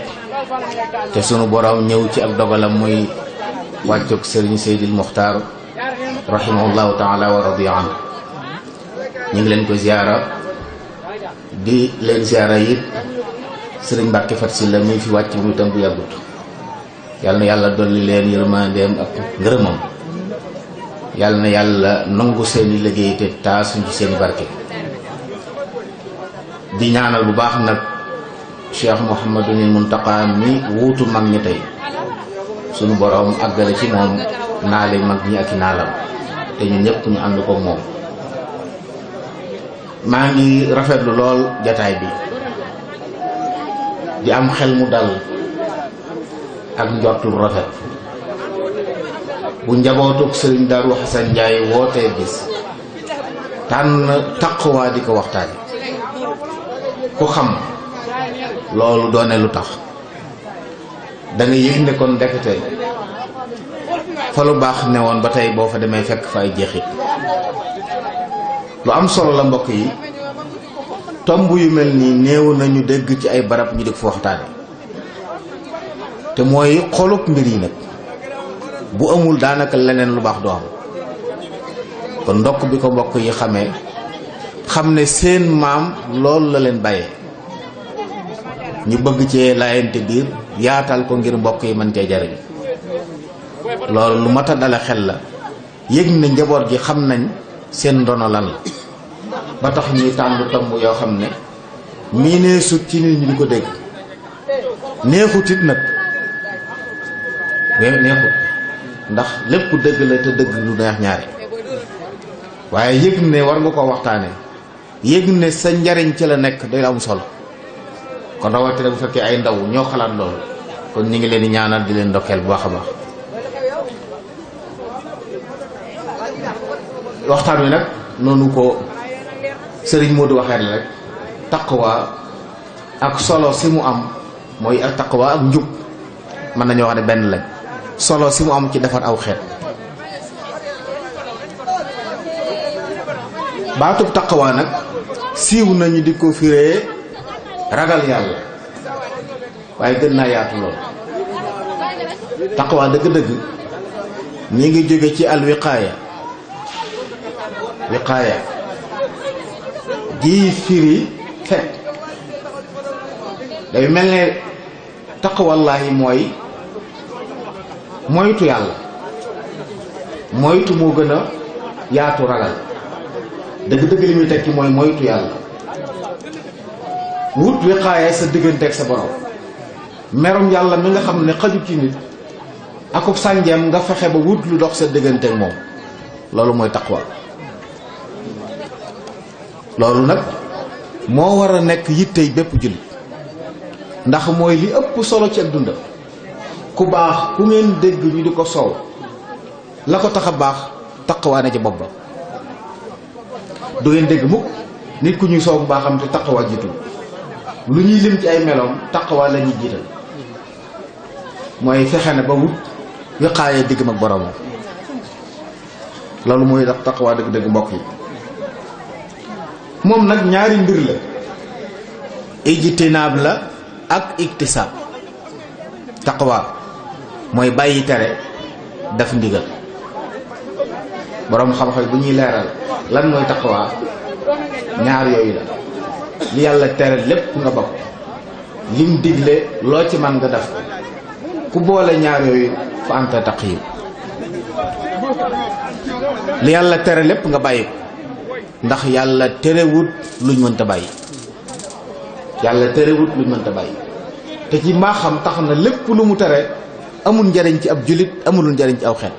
te sunu borom ñëw ci ak dogalam muy wàccug sëriñ Seydil Muxtaar rahimahullahu taala wa radiya anhu ñu ngi leen ko ziyaara di leen ziyaara it sëriñ Mbàkke Fat Sylla mi fi wàcc muy tam bu yàggut yàlla na yàlla dolli leen yërmandeem ak ngërëmam yàlla na yàlla nangu seeni liggéey te taasuñ ci seeni barke di ñaanal bu baax nag Cheikh Mouhamadul Muntaqa mi wuutu mag ñi tey sunu boroom àggale ci moom naale mag ñi ak i naalam te ñu ñëpp ñu ànd ko moom. maa ngi rafetlu lool jataay bi di am xel mu dal ak njortul rafet bu njabootug sëriñ Daaru Xasan Njaay wootee bis tànn taqwa di ko waxtaane ku xam loolu doone lu tax da nga yëg ne kon ndekete fa lu baax ne woon ba tey boo fa demee fekk fa ay jeexit lu am solo la mbokk yi tomb yu mel nii néew nañu dégg ci ay barab ñu di ko fa waxtaane te mooy xolub mbir yi nag bu amul daanaka leneen lu baax du am kon ndokk bi ko mbokk yi xamee xam ne seen maam loolu la leen bàyyee ñu bëgg cee laayante biir yaatal ko ngir mbokk yi mën cee jariñ loolu lu mat a dale xel la yëg ne njaboot gi xam nañ seen ndono lan la ba tax ñuy tànn tomb yoo xam ne mii nee sut ci nit ñi di ko dégg neexut it nag neexut ndax lépp dëgg la te dëgg lu neex ñaari waaye yëg ne war nga ko waxtaane yëg ne sa njariñ ci la nekk day am solo kon rawatina bu fekkee ay ndaw ñoo xalaat loolu kon ñu ngi leen di ñaanal di leen ndokkeel bu baax a baax. waxtaan wi nag noonu ko sëriñ Modou waxee la rek taqwa ak solo si mu am mooy ak taqwa ak njub mën nañoo wax ne benn lañ solo si mu am ci defar aw xeet. baatub taqwa nag siiw nañu di ko firee ragal yàlla waaye gën naa yaatu lool. taqwa dëgg-dëgg ñi ngi jóge ci al wiqaaya gi firi fekk day mel ne taqwallaahi mooy moytu yàlla. moytu moo gën a yaatu ragal dëgg-dëgg li muy tekki mooy moytu yàlla. wut wiqaaya sa digganteeg sa borom. merum yàlla mi nga xam ne xajut ci nit akub sànjeem nga fexe ba wut lu dox sa digganteeg moom loolu mooy taqwa. loolu nag moo war a nekk yittey bépp jullit ndax mooy li ëpp solo ci ak dundam. ku baax ku ngeen dégg ñu di ko soow la ko tax a baax taqwa ne ci bopp ba. du ngeen dégg mukk nit ku ñuy soow bu baaxam te taqwa jiitul. lu ñuy lim ci ay meloom taqwa la ñuy jiital mooy fexe na ba wut wiqaaya diggam ak boromam. loolu mooy tax taqwa dëgg-dëgg mbokk yi. moom nag ñaari mbir la ijtinaab la ak iktisaab. taqwa mooy bàyyi tere def ndigal. borom xam-xam bu ñuy leeral lan mooy taqwa ñaar yooyu la. li yàlla tere lépp nga bokk lim digle loo ci man nga def ku boole ñaar yooyu fa anta taqiyu. li yàlla tere lépp nga bàyyi ko ndax yàlla terewut luñ mënta bàyyi. yàlla terewut luñ mënta bàyyi te ci maa xam tax na lépp lu mu tere amul njariñ ci ab jullit amulul njariñ ci aw xeet.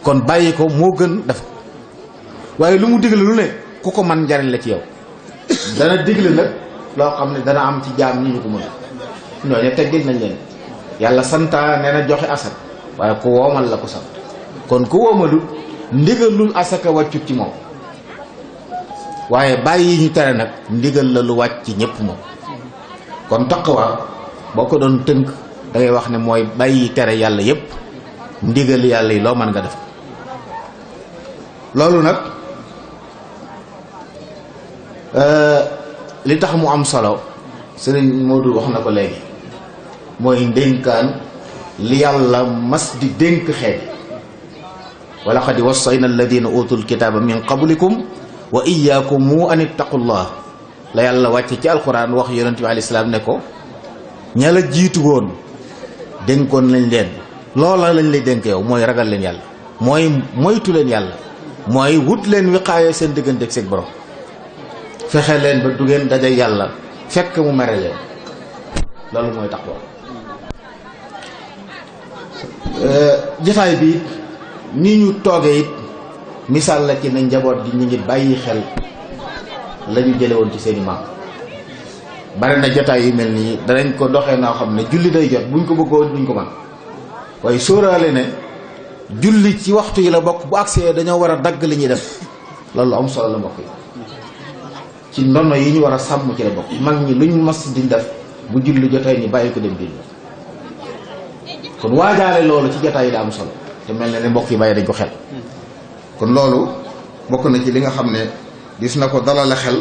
kon bàyyi ko moo gën def ko waaye lu mu digle lu ne ku ko man njariñ la ci yow. dana digle nag loo xam ne dana am ci jaam ñi ñu ko mën ñooñu teggil nañ leen. yàlla santa nee na joxe asak waaye ku woomal la ko sant. kon ku woomalut ndigalul asaka wàccut ci moom waaye bàyyi ñu tere nag ndigal la lu wàcc ci ñépp moom. kon taqwa boo ko doon tënk da ngay wax ne mooy bàyyi tere yàlla yépp ndigal yàlla yi loo mën nga def. loolu nag li tax mu am solo sëriñ Modou wax na ko léegi mooy ndénkaan li yàlla mas di dénk xeet. wa laqad wassayna alladina utul kitaaba min qablikum wa iyaakum an ittaqullah la yàlla wàcce ci alquran wax yonent bi alayhi salaam ne ko ña la jiitu woon dénkoon lañ leen loola lañ lay dénk yow mooy ragal leen yàlla mooy moytu leen yàlla mooy wut leen wiqaaya seen diggante ak seen borom. fexe leen ba du ngeen daje yàlla fekk mu mere leen loolu mooy taqwa. jotaay bi ni ñu toogee it misaal la ci ne njaboot gi ñu ngi bàyyi xel la ñu jële woon ci seeni maam. bari na jotaay yu mel nii danañ ko doxee noo xam ne julli day jot buñ ko bëggoon duñ ko man waaye sóoraale ne julli ci waxtu yi la bokk bu agsee dañoo war a dagg li ñuy def loolu am solo la mbokk yi. ci ndono yi ñu war a sàmm ci la bokk. mag ñi luñ mas di def bu julli jotee ni bàyyi ko dem julli. kon waajaale loolu ci jotaay yi da am solo te mel na ne mbokk yi bàyyi dañ ko xel. kon loolu bokk na ci li nga xam ne gis na ko dalale xel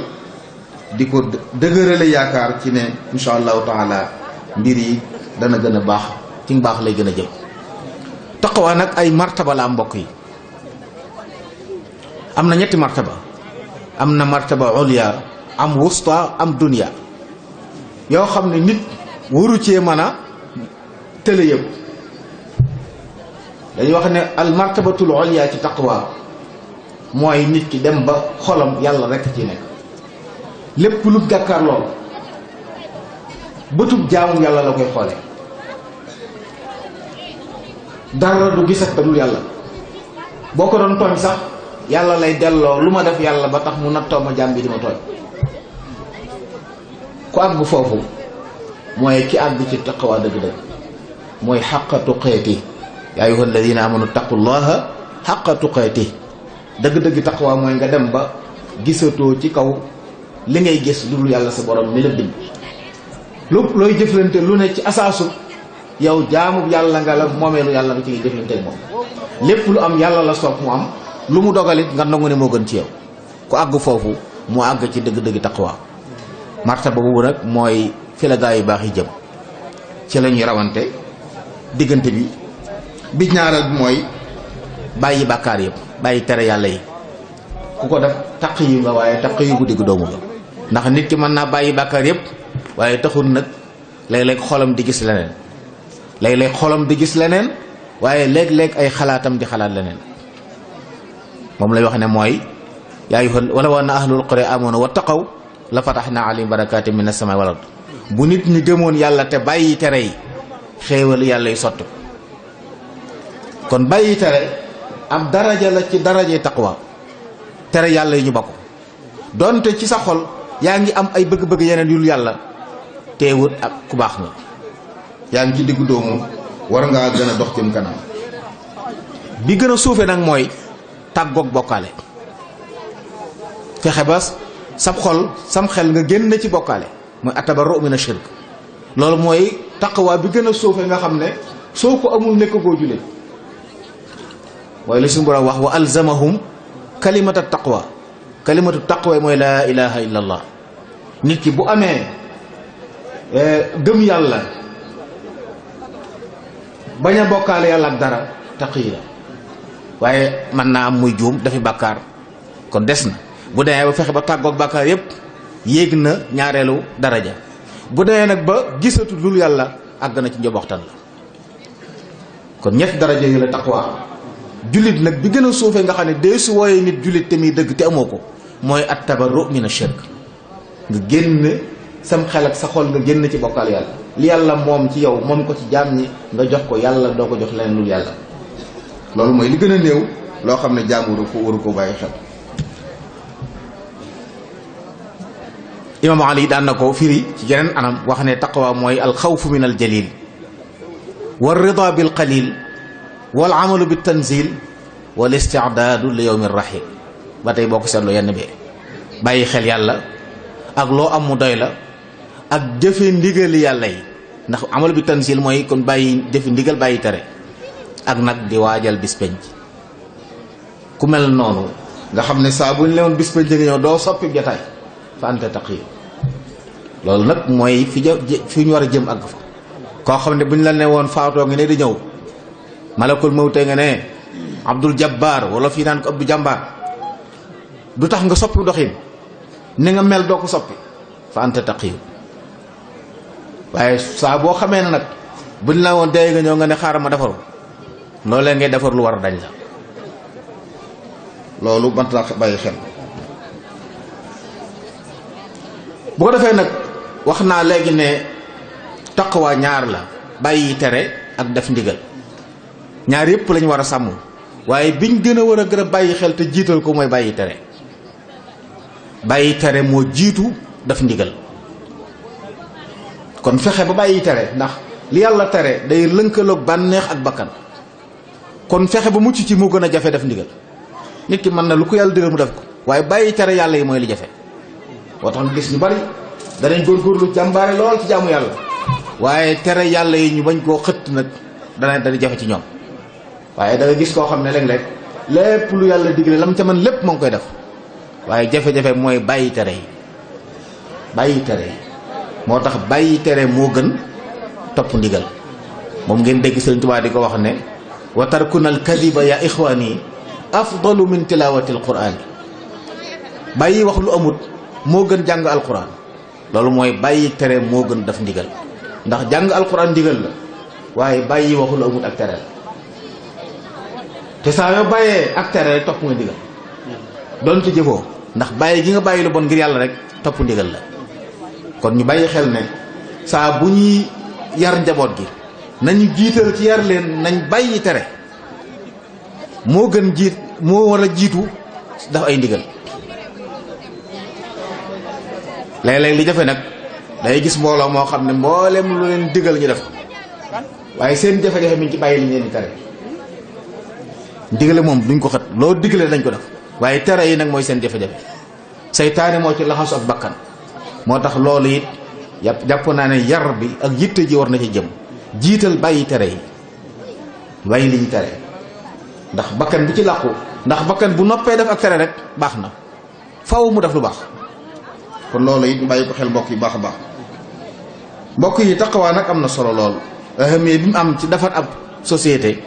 di ko dëgërale yaakaar ci ne insha allahu taala mbir yi dana gën a baax ci mbaax lay gën a jëm. taqwa nag ay martaba la am mbokk yi. am na ñetti martaba. am na martaba ulya am wusta am dunya yoo xam ne nit waru cee mën a tële yëpp. dañuy wax ne al martabatul ulya ci taqwa mooy nit ki dem ba xolam yàlla rekk ci nekk. lépp lu gàkkaar lool bëtub jaamu yàlla la koy xoole. dara du gis ak dul yàlla. boo ko doon tooñ sax yàlla lay delloo lu ma def yàlla ba tax mu nattoo ma jaam bi di ma tooñ. ku àgg foofu mooy ki àgg ci taqwa dëgg-dëgg mooy xaqa tuqeeti yaa ayyuha alladina amanu taqullaha xaqa tuqeeti. dëgg-dëgg taqwa mooy nga dem ba gisatoo ci kaw li ngay gis lu dul yàlla sa borom mi la bind. looy jëflante lu ne ci asaasu yow jaamu yàlla nga la moomeelu yàlla nga ci ngay jëflante ak moom. lépp lu am yàlla la soog mu am lu mu dogalit nga nangu ne moo gën ci yow. ku àgg foofu mu àgg ci dëgg-dëgg taqwa. martaba boobu nag mooy fi la gaa yu baax yi jëm ci la ñuy rawante diggante bi ñaareel bi mooy bàyyi bàkkaar yëpp bàyyi tere yàlla yi ku ko def taq yu nga waaye taq yu bu digg doomu la ndax nit ki mën naa bàyyi bàkkaar yëpp waaye taxul nag léeg-léeg xolam di gis leneen léeg-léeg xolam di gis leneen waaye léeg-léeg ay xalaatam di xalaat leneen moom lay wax ne mooy yaa ayyuhal wala wa anna ahlul qura amanu wattaqaw la fatahnaa alayhim barakatin minas samaa'i wal ard bu nit ñi gëmoon yàlla te bàyyi tere yi xéewal yàlla yu sotti kon bàyyi tere am daraja la ci daraje taqwa tere yàlla yi ñu bokk donte ci sa xol yaa ngi am ay bëgg-bëgg yeneen yul yàlla teewut ak ku baax nga yaa ngi ci diggu doomu war ngaa gën a dox jëm kanam bi gën a suufe nag mooy tàggoog bokkaale fexe ba sab xol sam xel nga génn ci bokkaale mooy atabarru mina shirk loolu mooy taqwa bi gën a suufe nga xam ne soo ko amul nekk goo julee mooy li suñu borom wax wa alzamahum kalimata taqwa kalimatu taqwa mooy laa ilaha illa allah nit ki bu amee gëm yàlla bañ a bokkaale yàlla ak dara taqi la waaye mën naa am muy juum dafi bàkkaar kon des na bu demee ba fexe ba tàggoog bàkkaar yépp yéeg na ñaareelu daraja bu demee nag ba gisatu lul yàlla àgg na ci njoboxtan la kon ñett daraja yi la taqwa jullit nag bi gën a suufee nga xam ne dee su wooyee nit jullit te muy dëgg te amoo ko mooy at tabarru min ash-shirk nga génn sam xel ak sa xol nga génn ci bokkaal yàlla li yàlla moom ci yow moom ko ci jaam ñi nga jox ko yàlla doo ko jox leen lul yàlla loolu mooy li gën a néew loo xam ne jaam waru ko bàyyi xel imam Ali daan na ko firi ci geneen anam wax ne taqwa mooy alxawfu min aljalil wal rida bil qalil wal amalu bit tanzil wal istidaadu li yawmi rahim ba tey boo ko seetlu yenn bi bàyyi xel yàlla ak loo am mu doy la ak jëfe ndigali yàlla yi ndax amalu bit tanzil mooy kon bàyyi jëfe ndigal bàyyi tere ak nag di waajal bis penc ku mel noonu nga xam ne saa bu ñu lewoon bis penc nga ñëw doo soppi jotaay fa anta taqi loolu nag mooy fi ñu war a jëm àgg fa koo xam ne bu ñu la ne woon faatoo nga ne di ñëw malakul mawte nga ne Abdul Jabbar wala fii naan ko Abdou Jàmbaar du tax nga soppi doxin ni nga mel doo ko soppi fa anta taqi waaye saa boo xamee ne nag bu ñu la woon dee nga ñëw nga ne xaaral ma defaru loolee ngay defar lu war a dañ la loolu bant la bàyyi xel bu ko defee nag wax naa léegi ne taqwa ñaar la bàyyi tere ak def ndigal ñaar yëpp lañu war a sàmm waaye biñ gën a war a gën a bàyyi xel te jiital ko mooy bàyyi tere moo jiitu def ndigal kon fexe ba bàyyi tere ndax li yàlla tere day lënkaloog bànneex ak bakkan kon fexe ba mucc ci moo gën a jafe def ndigal nit ki mën na lu ko yàlla digal mu def ko waaye bàyyi tere yàlla yi mooy li jafe boo tax nga gis ñu bari danañ góorgóorlu jàmbaare lool ci jaamu yàlla waaye tere yàlla yi ñu bañ koo xëtt nag dana jafe ci ñoom waaye da nga gis koo xam ne léeg-léeg lépp lu yàlla digle lam ca man lépp moo ngi koy def waaye jafe-jafe mooy bàyyi tere yi moo tax bàyyi tere moo gën topp ndigal moom ngeen dégg Sëriñ Tuubaa di ko wax ne wa tarkuna al kadiba ya ixwaani afdalu min tilawati al quraan bàyyi wax lu amut moo gën jàng alquran loolu mooy bàyyi tere moo gën def ndigal ndax jàng alquran ndigal la waaye bàyyi waxu lu amut ak tere la te saa yoo bàyyee ak tere rek topp nga ndigal doon ci jëfoo ndax bàyyi gi nga bàyyi lu bon ngir yàlla rek topp ndigal la kon ñu bàyyi xel ne saa bu ñuy yar njaboot gi nañu jiital ci yar leen nañ bàyyi tere moo war a jiitu daf ay ndigal léeg-léeg li jafe nag day gis mbooloo moo xam ne mboolem lu leen digal ñu def ko waaye seen jafe-jafe mi ngi ci bàyyi li ñu leen di tere digale moom duñ ko xët loo digale dañ ko def waaye tere yi nag mooy seen jafe-jafe seytaane moo ci laxasu ak bakkan moo tax loolu it jàpp naa ne yar bi ak yitte ji war na ci jëm jiital bàyyi tere yi bàyyi li ñu tere ndax bakkan bi ci làqu ndax bakkan bu noppee def ak tere rek baax na faw mu def lu baax kon loolu it bàyyi ko xel mbokk yi baax a baax mbokk yi taqwa nag am na solo lool ahamiya bi mu am ci defar ab société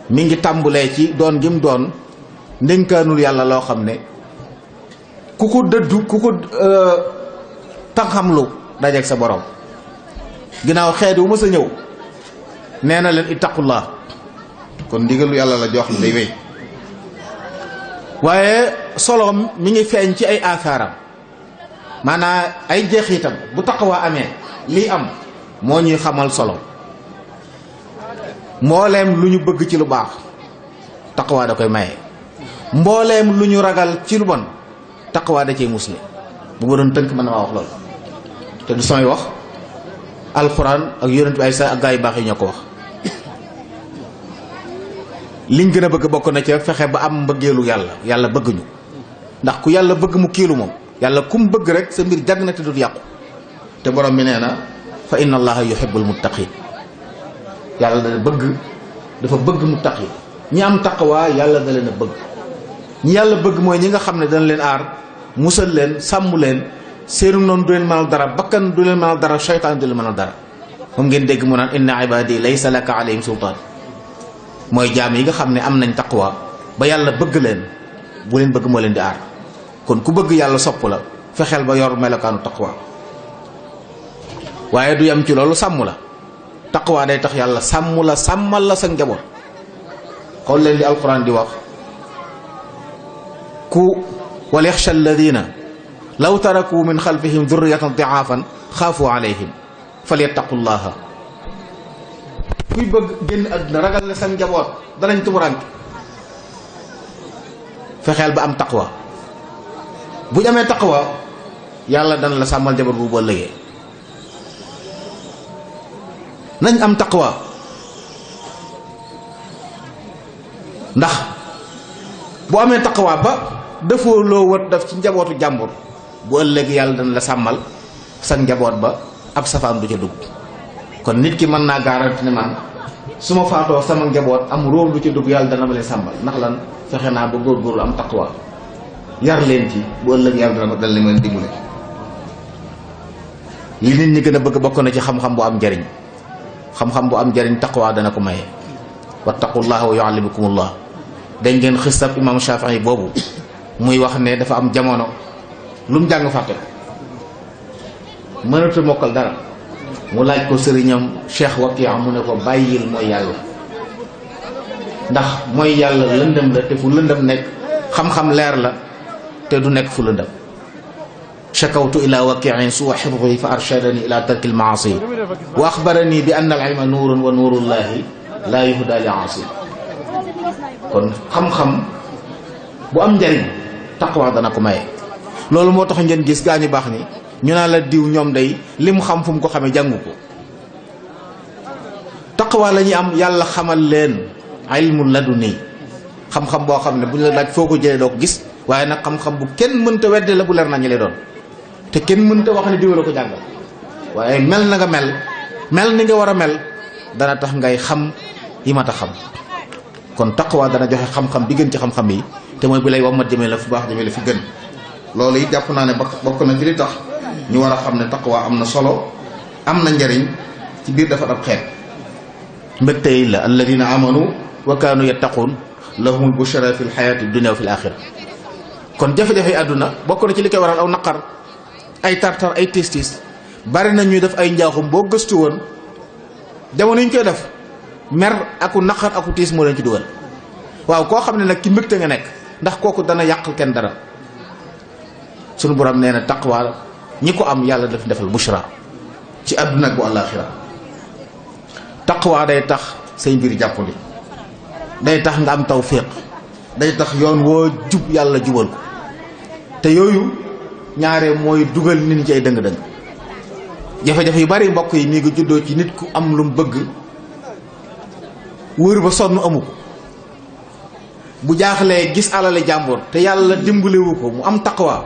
mi ngi tàmbulee ci doon gi mu doon ndénkaanul yàlla loo xam ne ku ko dëddu ku ko tànqamlu dajeeg sa borom ginnaaw xeet wu ma sa ñëw nee na leen ittaqullah kon ndigalu yàlla la joo xam ne day wéy waaye soloom mi ngi feeñ ci ay aasaaram maanaam ay jeexitam bu taqwa amee lii am moo ñuy xamal solo mbooleem lu ñu bëgg ci lu baax taqwa da koy maye mbooleem lu ñu ragal ci lu bon taqwa da cee musle bu ma doon tënk mën na maa wax loolu te du samay wax alxuraan ak yonent bi ay sa ak gaa yu baax yi ñoo ko wax liñ gën a bëgg bokk na ca fexe ba am mbëggeelu yàlla bëgg ñu ndax ku yàlla bëgg mu kiilu moom yàlla kum bëgg rek sa mbir jàgg na te du yàqu te borom bi nee na fa inna allaha yuhibbul muttaqin yàlla dafa bëgg muttaqin ñi am taqwa yàlla da leen a bëgg ñi yàlla bëgg mooy ñi nga xam ne dana leen aar musal leen sàmm leen seenu noonu du leen mënal dara bakkan du leen mënal dara seytaan du leen mënal dara moom ngeen dégg mu naan inna ibadi laysa laka alayhim sultaan mooy jaam yi nga xam ne am nañ taqwa ba yàlla bëgg leen bu leen bëgg moo leen di aar kon ku bëgg yàlla sopp la fexeel ba yor melokaanu taqwa waaye du yam ci loolu sàmm la taqwa day tax yàlla sàmm la sàmmal la sa njaboot xool leen li alquran di wax ku wal yaxsha alladina law taraku min xalfihim durriyatan diaafan xaafu alayhim falyattaqullaha kuy bëgg génn àdduna ragal ne sa njaboot danañ tumuranke fexeel ba am taqwa bu ñu amee taqwa yàlla dana la sàmmal njaboot bu boo lëgee nañ am taqwa ndax bu amee taqwa ba defoo loo wat def ci njabootu jàmbur bu ëllëg yàlla dana la sàmmal sa njaboot ba ab safaan du ca dugg kon nit ki mën naa garanti ne man su ma faatoo sama njaboot am róom du ca dugg yàlla dana ma leen sàmmal ndax lan fexe naa ba góorgóorlu am taqwa yar leen ci bu ëllëg yàlla dana leen mën dimbale li nit ñi gën a bëgg bokk na ci xam-xam bu am njariñ xam-xam bu am njariñ taqwa dana ko maye wattaqullaha wa yuallimukumullah dañ ngeen xisab imam Shafii boobu muy wax ne dafa am jamono lu mu jàng fàtte mënatu mokkal dara mu laaj ko sëriñam Cheikh Waki mu ne ko bàyyil mooy yàlla ndax mooy yàlla lëndëm la te fu lëndëm nekk xam-xam leer la te du nekk fu lëndëm shakawtu ila wakiin suwa xifdihi fa arshadani ila tarki almaasi wa axbarani bi anna al ilma nuurun wa nuurullahi laa yuhda li aasi kon xam-xam bu am njariñ taqwa dana ko maye loolu moo tax ngeen gis gaa ñu baax ni ñu naa la diw ñoom day li mu xam fu mu ko xamee jàngu ko taqwa la ñuy am yàlla xamal leen ilmun laduni xam-xam boo xam ne bu ñu la laaj foo ko jëlee doo ko gis waaye nag xam-xam bu kenn mënta wedde la bu leer nañu lay doon te kenn mënta wax ne diw la ko jàngal waaye mel na nga mel ni nga war a mel dana tax ngay xam yi mat a xam kon taqwa dana joxe xam-xam bi gën ci xam-xam yi te mooy bu lay wammat jëmee la fu baax jëmee la fi gën loolu it jàpp naa ne bokk na ci li tax ñu war a xam ne taqwa am na solo am na njariñ ci biir dafa ab xeet mbégte yi la alladina amanu wa kaanu yattaquun lahumul bushra fi lxayaati dunia wa fi l axira kon jafe-jafe àdduna bokk na ci li koy waral aw naqar ay tartar ay tiis bari na ñuy def ay njaaxum boo gëstu woon jamono ñu koy def mer aku naqar aku tiis moo leen ci dugal waaw koo xam ne nag ci mbégte nga nekk ndax kooku dana yàqal kenn dara sunu borom nee na taqwa ñi ko am yàlla daf defal bushra ci àdduna ak bu àllaaxira taqwa day tax say mbir jàppandi day tax nga am tawfiq day tax yoon woo jub yàlla jubal ko te yooyu ñaare mooy dugal nit ñi ci ay dëng-dëng jafe-jafe yu bari mbokk yi mi ngi juddoo ci nit ku am lu mu bëgg wër ba sonn amu ko bu jaaxlee gis alali jàmbur te yàlla dimbalewu ko mu am taqwa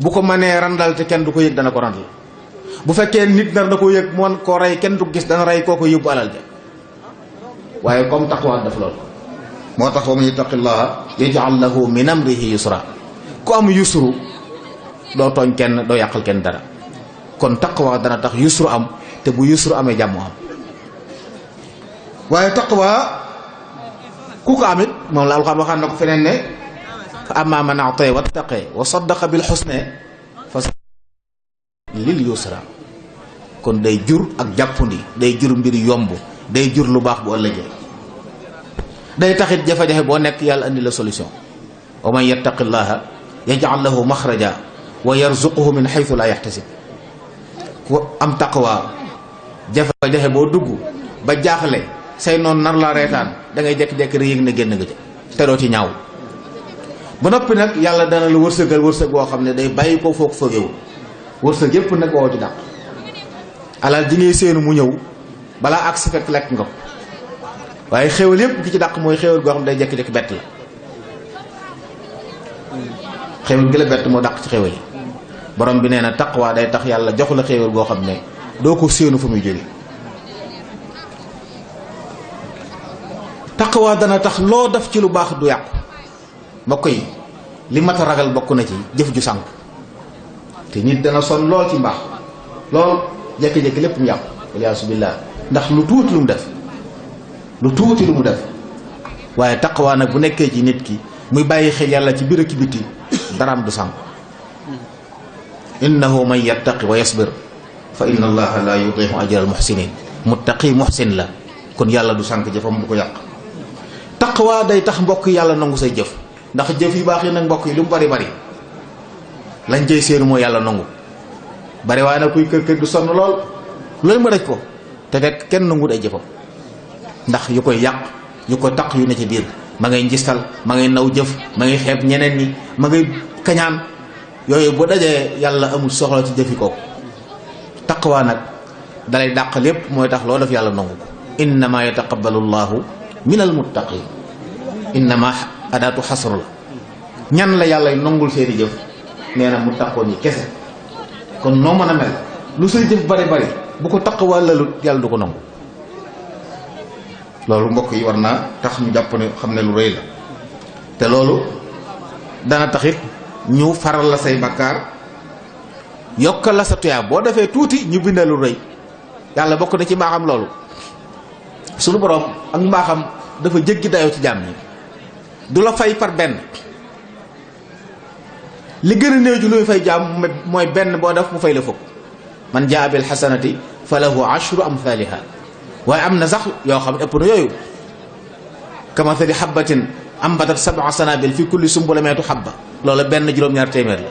bu ko mënee randal te kenn du ko yëg dana ko randal bu fekkee nit nar da ko yëg moon koo rey kenn du gis dana rey koo ko yóbbu alal ja waaye comme taqwa def loolu moo tax wa man yattaqillaha yaj'al lahu min amrihi yusra ku am yusru doo tooñ kenn doo yàqal kenn dara kon taqwa dana tax yusru am te bu yusru amee jàmm am waaye taqwa ku ko amit moom la alxuraan waxaan na ko feneen ne fa amma man a'taya wattaqa wa saddaqa bil husna fa lil yusra kon day jur ak jàppandi day jur mbir yomb day jur lu baax bu ëllëgee day taxit jafe-jafe boo nekk yàlla andi la solution wa man yattaqillaha yaj'al lahu maxraja wa yarzuquhu min haythu la yahtasib ku am taqwa jafe-jafe boo dugg ba jaaxle say noonu nar laa reetaan da ngay jékki-jékki rek yëg na génn nga ca te doo ci ñaaw ba noppi nag yàlla dana la wërsëgal wërsëg boo xam ne day bàyyi ko foog fëgewul wërsëg yépp nag woo ci dàq alal ji ngay séenu mu ñëw balaa ak si fekk lekk nga ko waaye xéwal yépp gi ci dàq mooy xéwal goo xam ne day jékki-jékki bett la xéwal gi la bett moo dàq ci xéwal yi borom bi nee na taqwa day tax yàlla jox la xéwal goo xam ne doo ko séenu fa muy jóge taqwa dana tax loo def ci lu baax du yàqu mbokk yi li mat a ragal bokk na ci jëf ju sànk te nit dana sonn lool ci mbaax lool jékki-jékki lépp mu yàqu waliyaasu billaah ndax lu tuuti lu mu def waaye taqwa nag bu nekkee ci nit ki muy bàyyi xel yàlla ci biir ak ci biti daraam du sànk innahu man yattaqi wa yasbir fa inna allaha la yudii'u ajra al muhsinin muttaqi muhsin la kon yàlla du sànk jëfam du ko yàq taqwa day tax mbokk yàlla nangu say jëf ndax jëf yu baax yi nag mbokk yi lu mu bari bari lañ jëy séenu mooy yàlla nangu bari waaye nag kuy kër du sonn lool loolu ma daj ko te fekk kenn nangu ay jëfam ndax yu koy yàq yu ko taq yu ne ci biir ma ngay njistal ma ngay naw jëf ma ngay xeeb ñeneen ñi ma ngay kañaan yooyu bu dajee yàlla amul soxla ci jëfi kooku taqwa nag dalay dàq lépp mooy tax loo def yàlla nangu ko innama yataqabbalu llahu min al muttaqin innama adaatu xasru la ñan la yàlla nangul seeni jëf nee na mu taqoon yi kese kon noo mën a mel lu say jëf bari bari bu ko taqwa lalut yàlla du ko nangu loolu mbokk yi war naa tax ñu jàpp ne xam ne lu rëy la te loolu dana taxit ñu faral la say bakkaar yokkal la sa tuyaab boo defee tuuti ñu bindal lu rëy yàlla bokk na ci mbaaxam loolu suñu borom ak mbaaxam dafa jéggi dayoo ci jaam ñi du la fay par benn li gën a néew ji luy fay jaam mooy benn boo def mu fay la fukk man jaa bil xasanati fa lahu ashru amthaliha waaye am na sax yoo xam ne ëpp na yooyu kamathali habbatin ambatat sab'a sanabil fi kulli sumbula meetu habba loolu benn juróom-ñaar téeméer la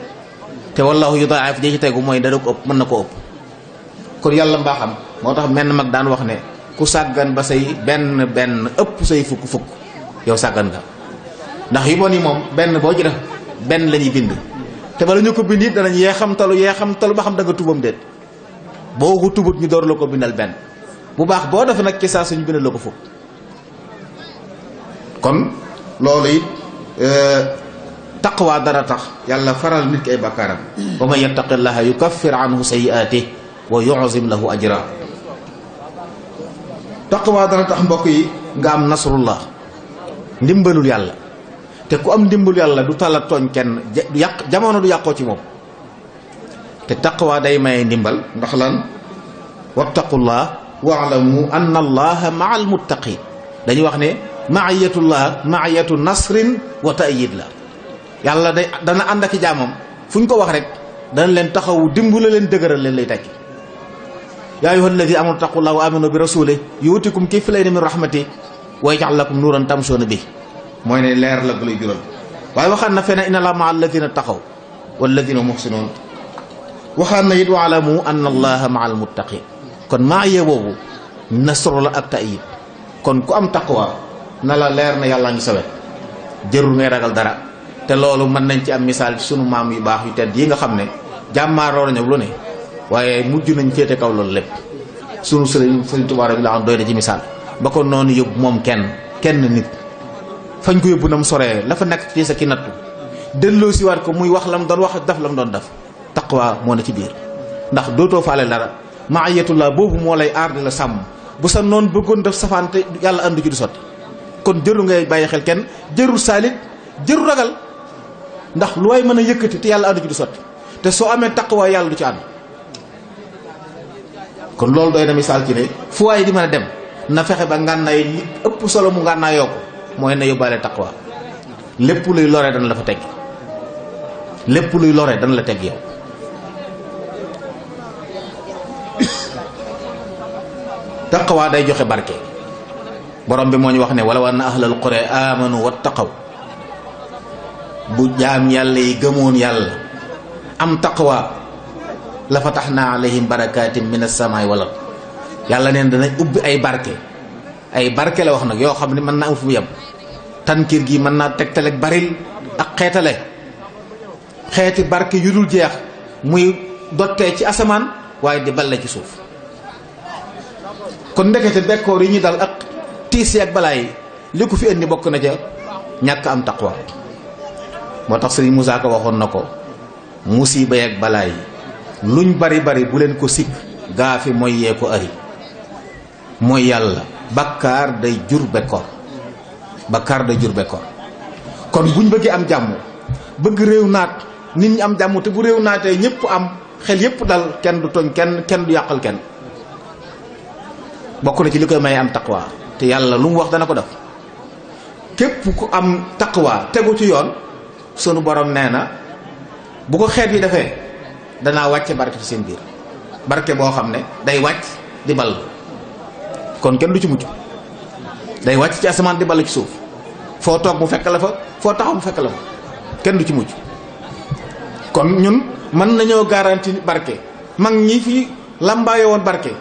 te wallahu yudaa'if ji ci tegu mooy dana ko ëpp mën na ko ëpp kon yàlla mbaaxam moo tax menn mag daan wax ne ku sàggan ba say benn ëpp say fukk yow sàggan nga ndax yu bon yi moom benn boo ci def benn la ñuy bind te bala ñu ko bind it danañ yeexamtalu ba xam da nga tubam déet boo ko tubut ñu door la ko bindal benn bu baax boo def nag ci saa suñu bindal la ko fukk kon loolu it taqwa dara tax yàlla faral nit ki ay bakkaaram wa man yattaqillaha yukaffir anhu sayyi'atihi wa yu'zim lahu ajra taqwa dara tax mbokk yi nga am nasrullah ndimbalul yàlla te ku am ndimbalul yàlla du tala tooñ kenn jamono du yàqoo ci moom te taqwa day maye ndimbal ndax lan wattaqullah wa'lamu anna allaha ma'al muttaqin dañuy wax ne ma'iyatullah ma'iyatu nasrin wa ta'yid la yàlla dana ànd ak jaamam fu ñu ko wax rek dana leen taxawu dimbale leen dëgëral leen lay tekki yaa ayyuha alladina amanu taqullaha wa aminu bi rasulih yuutikum kiflayni min rahmati wa yaj'al lakum nuuran tamshuuna bi mooy ne leer la lay jural waaye waxaan na fene inna allaha ma'a alladina taqaw walladina muhsinuun waxaan na it wa'lamu anna allaha ma'al muttaqin kon maaye boobu nasru la ak ta'yid kon ku am taqwa na la leer na yàlla ngi sawet jërul ngay ragal dara te loolu mën nañ ci am misaal ci sunu maam yu baax yu tedd yi nga xam ne jàmmaaroo nañu lu ne waaye mujj nañ féete kaw loolu lépp sunu sëriñ Tuubaa bi la xam doy na ci misaal ba ko noonu yóbbu moom kenn nit fañ ko yóbbu na mu soree la fa nekk ci sa ki nattu delloo si waat ko muy wax la mu doon wax def la mu doon def taqwa moo na ci biir ndax dootoo faale dara maayatullah boobu moo lay aar di la sàmm bu sa noon bëggoon def safaante yàlla àndu ci du sotti kon jërul ngay bàyyi xel kenn jërul saalit jërul ragal ndax lu waay mën a yëkkati te yàlla àndu ci du sotti te soo amee taqwa yàlla du ci ànd kon loolu doy na misaal ci ne fu waay di mën a dem na fexe ba ngànnaay li ëpp solo mu ngànnaayoo ko mooy na yóbbaale taqwa lépp luy lore dana la fa teg lépp luy lore dana la teg yow. taqwa day joxe barke borom bi moo ñu wax ne wala anna ahlal qura amanu wattaqaw bu jaam yàlla yi gëmoon yàlla am taqwa la fataxna alayhim barakatin min as-samaa'i wal ard yàlla neen danañ ubbi ay barke la wax nag yoo xam ne mën naa am fu mu yem tankir gi mën naa tegtale baril ak xeetale xeeti barke yu dul jeex muy dottee ci asamaan waaye di balle ci suuf. kon ndekete bekkoor yi ñu dal ak tiis yi ak balaa yi li ko fi indi bokk na ca ñàkk am taqwa moo tax Sëriñ Musaa Ka waxoon na ko musiba ak balaa yi luñ bari bari bu leen ko sikk gaafi mooy yee ko ari mooy yàlla bakkaar day jur bekkoor kon buñ bëggee am jàmm bëgg réew naat nit ñi am jàmm te bu réew naatee ñëpp am xel yëpp dal kenn du tooñ kenn du yàqal kenn bokk na ci li koy may am taqwa te yàlla lu mu wax dana ko def képp ku am taqwa tegu ci yoon sunu borom nee na bu ko xeet yi defee danaa wàcce barke ci seen biir barke boo xam ne day wàcc di ball kon kenn du ci mucc day wàcc ci asamaan di ball ci suuf foo toog mu fekk la fa foo taxaw mu fekk la fa kenn du ci mucc kon ñun mën nañoo garanti barke mag ñi fi lambaayoo woon barke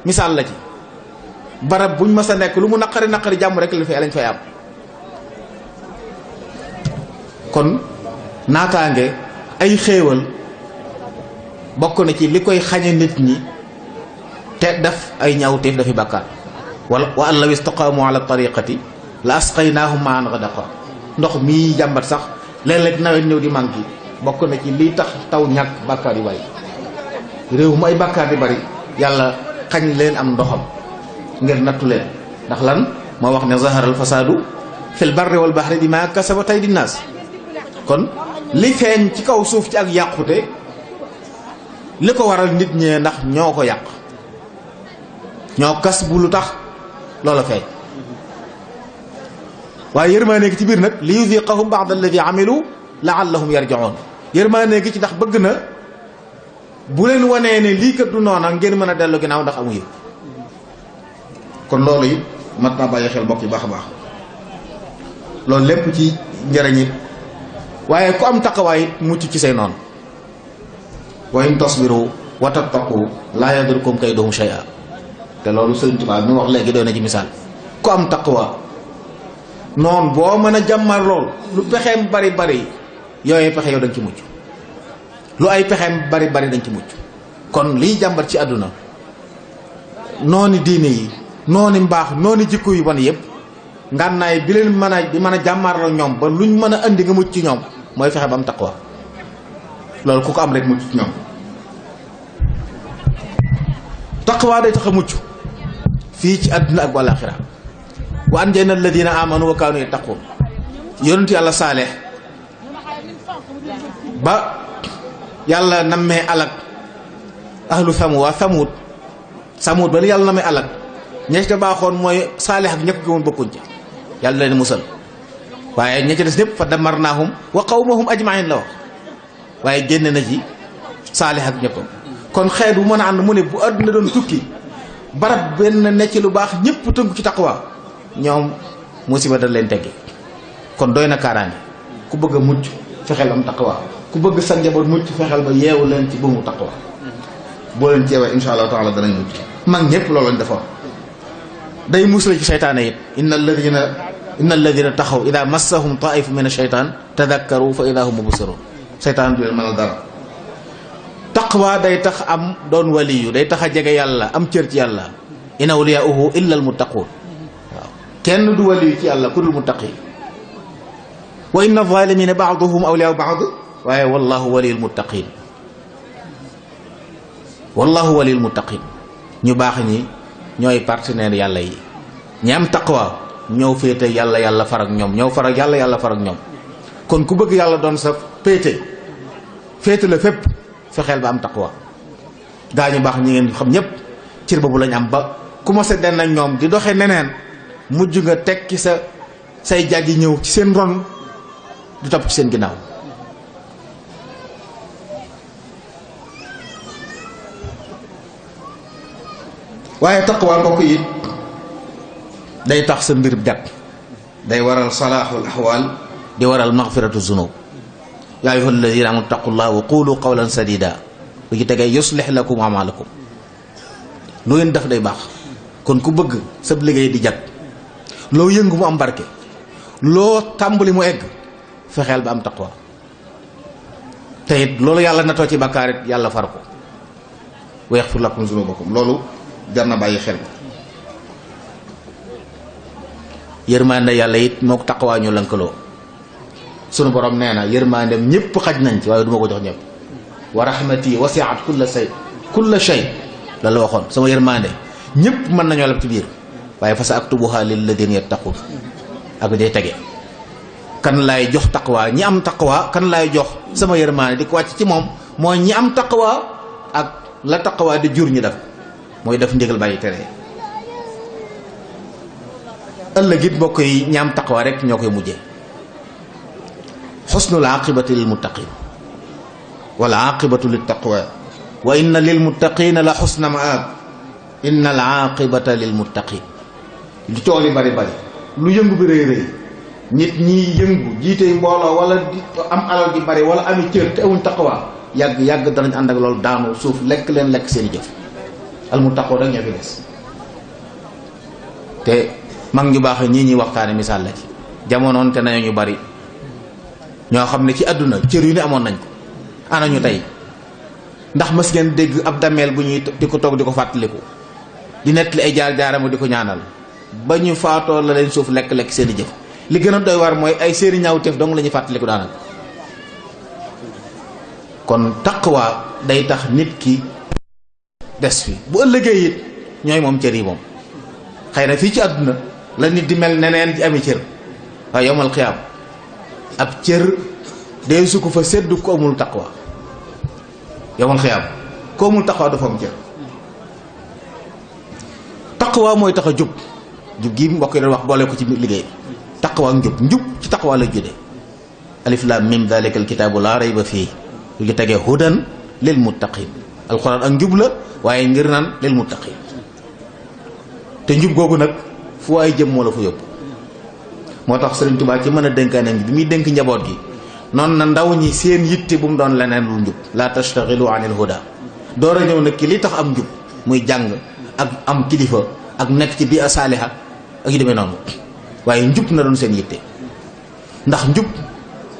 misaal la ci barab buñ mës a nekk lu mu naqari jàmm rek lañ fay am kon naataange ay xéewal bokk na ci li koy xañe nit ñi te def ay ñaawteef dafi bàkkaar wa an law istaqaamu ala tariqati la asqaynaahum maan ghadaqa ndox mii jàmbat sax léeg-léeg nawet ñëw di manqué bokk na ci liy tax taw ñàkk bàkkaar yu bari réew mu ay bàkkaar di bari yàlla xañ leen am ndoxam ngir nattu leen ndax lan moo wax ne zaharal fasaadu fil barri wal bahri bima kasabat aydin naas kon li feeñ ci kaw suuf ci ak yàqute li ko waral nit ñee ndax ñoo ko yàq ñoo kas bu lu tax loola feeñ waaye yërmaane gi ci biir nag li yuziqahum ba'da alladi amilu la'allahum yarji'un yërmaane gi ci ndax bëgg na bu leen wanee ne lii kat du noona ngeen mën a dellu ginnaaw ndax amu yëpp kon loolu it mat naa bàyyi xel bokk yi baax a baax loolu lépp ci njëriñ it waaye ku am taqawaay it mucc ci say noonu wa in tasbiru wa tattaqu laa yadurkum kayduhum shay'a te loolu Sëriñ Tuubaa mi wax léegi doy na ci misaal ku am taqwa noonu boo mën a jàmmar lool lu pexeem bari bari yooyu pexe yow dañ ci mucc lu ay pexeem bari bari dañ ci mucc kon liy jàmbat ci àdduna nooni diine yi nooni mbaax nooni jikko yu bon yëpp ngànnaay bi leen mën a jàmmarloo ñoom ba luñ mën a andi nga mucc ci ñoom mooy fexe ba am taqwa loolu ku ko am rek mucc ci ñoom taqwa day tax a mucc fii ci àdduna ak wàllaaxira wa anjayna alladina amanu wa kaanu yattaqun yonentu yàlla Saalix ba yàlla nammee alak ahlu samud ba li yàlla nammee alak ña ca baaxoon mooy Saalix ak ñëkk gëmoon bokkuñ ca yàlla leen musal waaye ña ca des ñëpp fa damarnaahum wa qawmahum ajmain la wax waaye génne na ci Saalix ak ñëppam kon xeet bu mën a ànd mu ne bu àdduna doon tukki barab benn ne ci lu baax ñëpp tënku ci taqwa ñoom musiba da leen teggi kon doy na kaaraange ku bëgg a mucc fexeel am taqwa ku bëgg sa njaboot mucc fexeel ba yeewu leen ci buumu taqwa boo leen ceewee insha allahu taala danañ mucc mag ñëpp loolu lañ defoon day musla ci seytaane it inna alladina taxaw ida massahum taifu min asheytan tadakkaru fa ida hum mubsirun seytaan du leen mënal dara taqwa day tax am doon waliyu day tax a jege yàlla am cër ci yàlla in awliyauhu illa al muttaqun waaw kenn du waliyu ci yàlla ku dul muttaqi wa inna zalimina baaduhum awliyaau baad waaye wallahu waliyul muttaqin wallahu waliyul muttaqin ñu baax ñi ñooy partenaire yàlla yi ñi am taqwa ñoo féete yàlla yàlla far ak ñoom ñoo far ak yàlla yàlla far ak ñoom kon ku bëgg yàlla doon sa féete la fépp fexeel ba am taqwa gaa ñu baax ñi ngeen xam ñëpp cër boobu lañ am ba commencé den nañ ñoom di doxee neneen mujj nga tekki say jag yi ñëw ci seen ron di topp ci seen ginnaaw. waaye taqwa mbokk yi day tax sa mbir jag, day waral salaaxul axwaal, di waral maxfiratu zunub. yaa ayyuha alladina amanu taqullaha wa qulu qawlan sadida bu ci tegee yuslih lakum amalakum. lu ngeen def day baax. kon ku bëgg sa liggéey di jag, loo yëngu mu am barke, loo tàmbali mu egg, fexeel ba am taqwa. te it loolu yàlla natoo ci bàkkaar it yàlla far ko wa yaxfir lakum zunubakum. loolu jar na bàyyi xel. yërmande yàlla it moo ko taqwa ñu lënkaloo. sunu borom nee na yërmandeem ñëpp xaj nañ ci waaye du ma ko jox ñëpp. wa rahmati wasi'at kulla shay la la waxoon, sama yërmande ñëpp mën nañoo lab ci biir waaye fa sa aktubuha lilladina yattaqun. ak day tege kan laay jox taqwa, ñi am taqwa kan laay jox sama yërmande di ko wàcc ci moom mooy ñi am taqwa ak la taqwa di jur ñi def mooy def ndigal bàyyi tere. ëllëg it mbokk yi ñi am taqwa rek ñoo koy mujjee. xusnul aqibati lil muttaqin wal aqibatu lit taqwa wa inna lil muttaqina la xusna maab inna al aqibata lil muttaqin. lu tool yi bari bari, lu yëngu bi rëy rëy, nit ñi yëngu jiite mbooloo wala am alal ji bari wala ami cër te awuñ taqwa yàgg yàgg danañ ànd ak loolu daanu suuf lekk leen lekk seeni jëf. al muttaqoo rek ñoo fi des. te mag ñu baax ñii ñuy waxtaane misaal la ci jamonoon te nañu ñu bari ñoo xam ne ci àdduna cër yu ne amoon nañ ko. ana ñu tey ndax mës ngeen dégg ab dameel bu ñuy di ko toog di ko fàttaliku di nettali ay jaar jaarama di ko ñaanal ba ñu faatoo la leen suuf lekk-lekk seeni jëf. li gën a doy war mooy ay seeni ñaawteef dong la ñuy fàttaliku daanaka. kon taqwa day tax nit ki des fi bu ëllëgee it ñooy moom cër yi moom. xëy na fii ci àdduna la nit di mel neneen di ami cër waaye yawmal qiyaam ab cër dee su ko fa seddu ko amul taqwa. yawmal qiyaam ko amul taqwa dafa am cër. taqwa mooy tax a jub jub gi mbokk yi doon wax boole ko ci liggéey. taqwa njub ci taqwa la juddee. alif lam mim dalikal kitaabu laa rayba fii lu ci tegee hudan lil muttaqin. alxuraan ak njub la waaye ngir naan lil muttaqin. te njub googu nag fu ay jëm moo la fa yóbbu. moo tax Sëriñ Tuubaa ci mën a dénkaane bi muy dénk njaboot gi noonu na ndaw ñi seen yitte bu mu doon leneen lu njub. laa tastaxilu anil huda. door a ñëw nag ki li tax am njub muy jàng ak am kilifa ak nekk ci bii a saaliha ak yu demee noonu. waaye njub na doon seen yitte ndax njub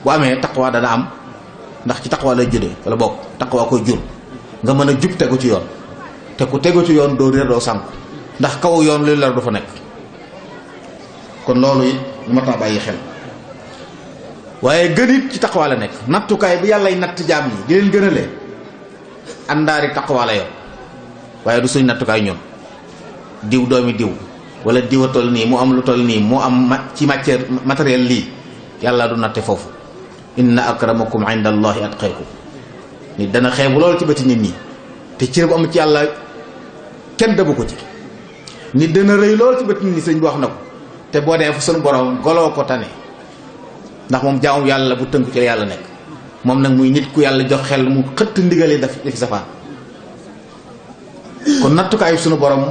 bu amee taqwa dana am ndax ci taqwa lay juddee wala bokk taqwa koy jur nga mën a jub tegu ci yoon. te ku tegu ci yoon doo réer doo sànk ndax kaw yoon lu la du fa nekk. kon loolu it lu ma tax bàyyi xel. waaye gën it ci taqwa la nekk. nattukaay bi yàllay natt jaam yi di leen gënalee àndaari taqwa la yor waaye du suñ nattukaay ñun diw doomi diw wala diwa toll nii mu am lu toll nii mu am ci matière matériel lii yàlla du natte foofu. inna akramakum inda allahi atqakum. nit dana xeebu loolu ci bëti nit ñi te cër bu am ci yàlla kenn dabu ko ci. nit dana rëy lool ci bëti nit ñi sëñ bi wax na ko te boo dee fa sunu borom goloo ko tane ndax moom jaamu yàlla bu tënk ci la yàlla nekk. moom nag muy nit ku yàlla jox xel mu xëtt ndigalee defi safaan. kon nattukaayu sunu borom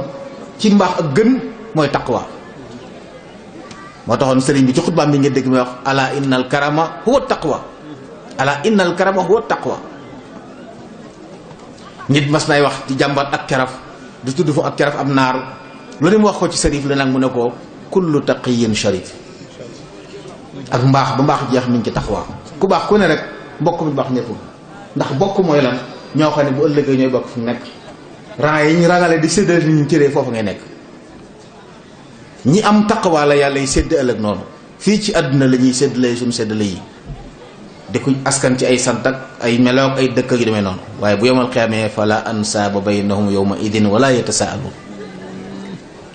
ci mbaax ak gën mooy taqwa. moo taxoon sëriñ bi ci xutbaam bi nga dégg muy wax ala innal karama huwa taqwa. ala innal karama huwa taqwa. nit mas nay wax ci jàmbat ak keraf di tudd fu ak keraf am naar lu ne mu wax ko ci sharif la nag mu ne ko kullu taqiyin sharif. ak mbaax ba mbaax jeex mi ngi ci taqwa. ku baax ku ne rek mbokk mi baax ñëpp ndax bokk mooy lan ñoo xam ne bu ëllëgee ñooy bokk fu nekk. rang yi ñu rangale di séddale ni ñu cëree foofu ngay nekk. ñi am taqwa la yàlla yi sédd ëllëg noonu fii ci àdduna la ñuy séddale suñu séddale yi di ko askan ci ay sant ak ay meloog ay dëkk yu demee noonu. waaye bu yawmal qiyaamee fala ansaaba baynahum yawma idin wala yatasaaluun.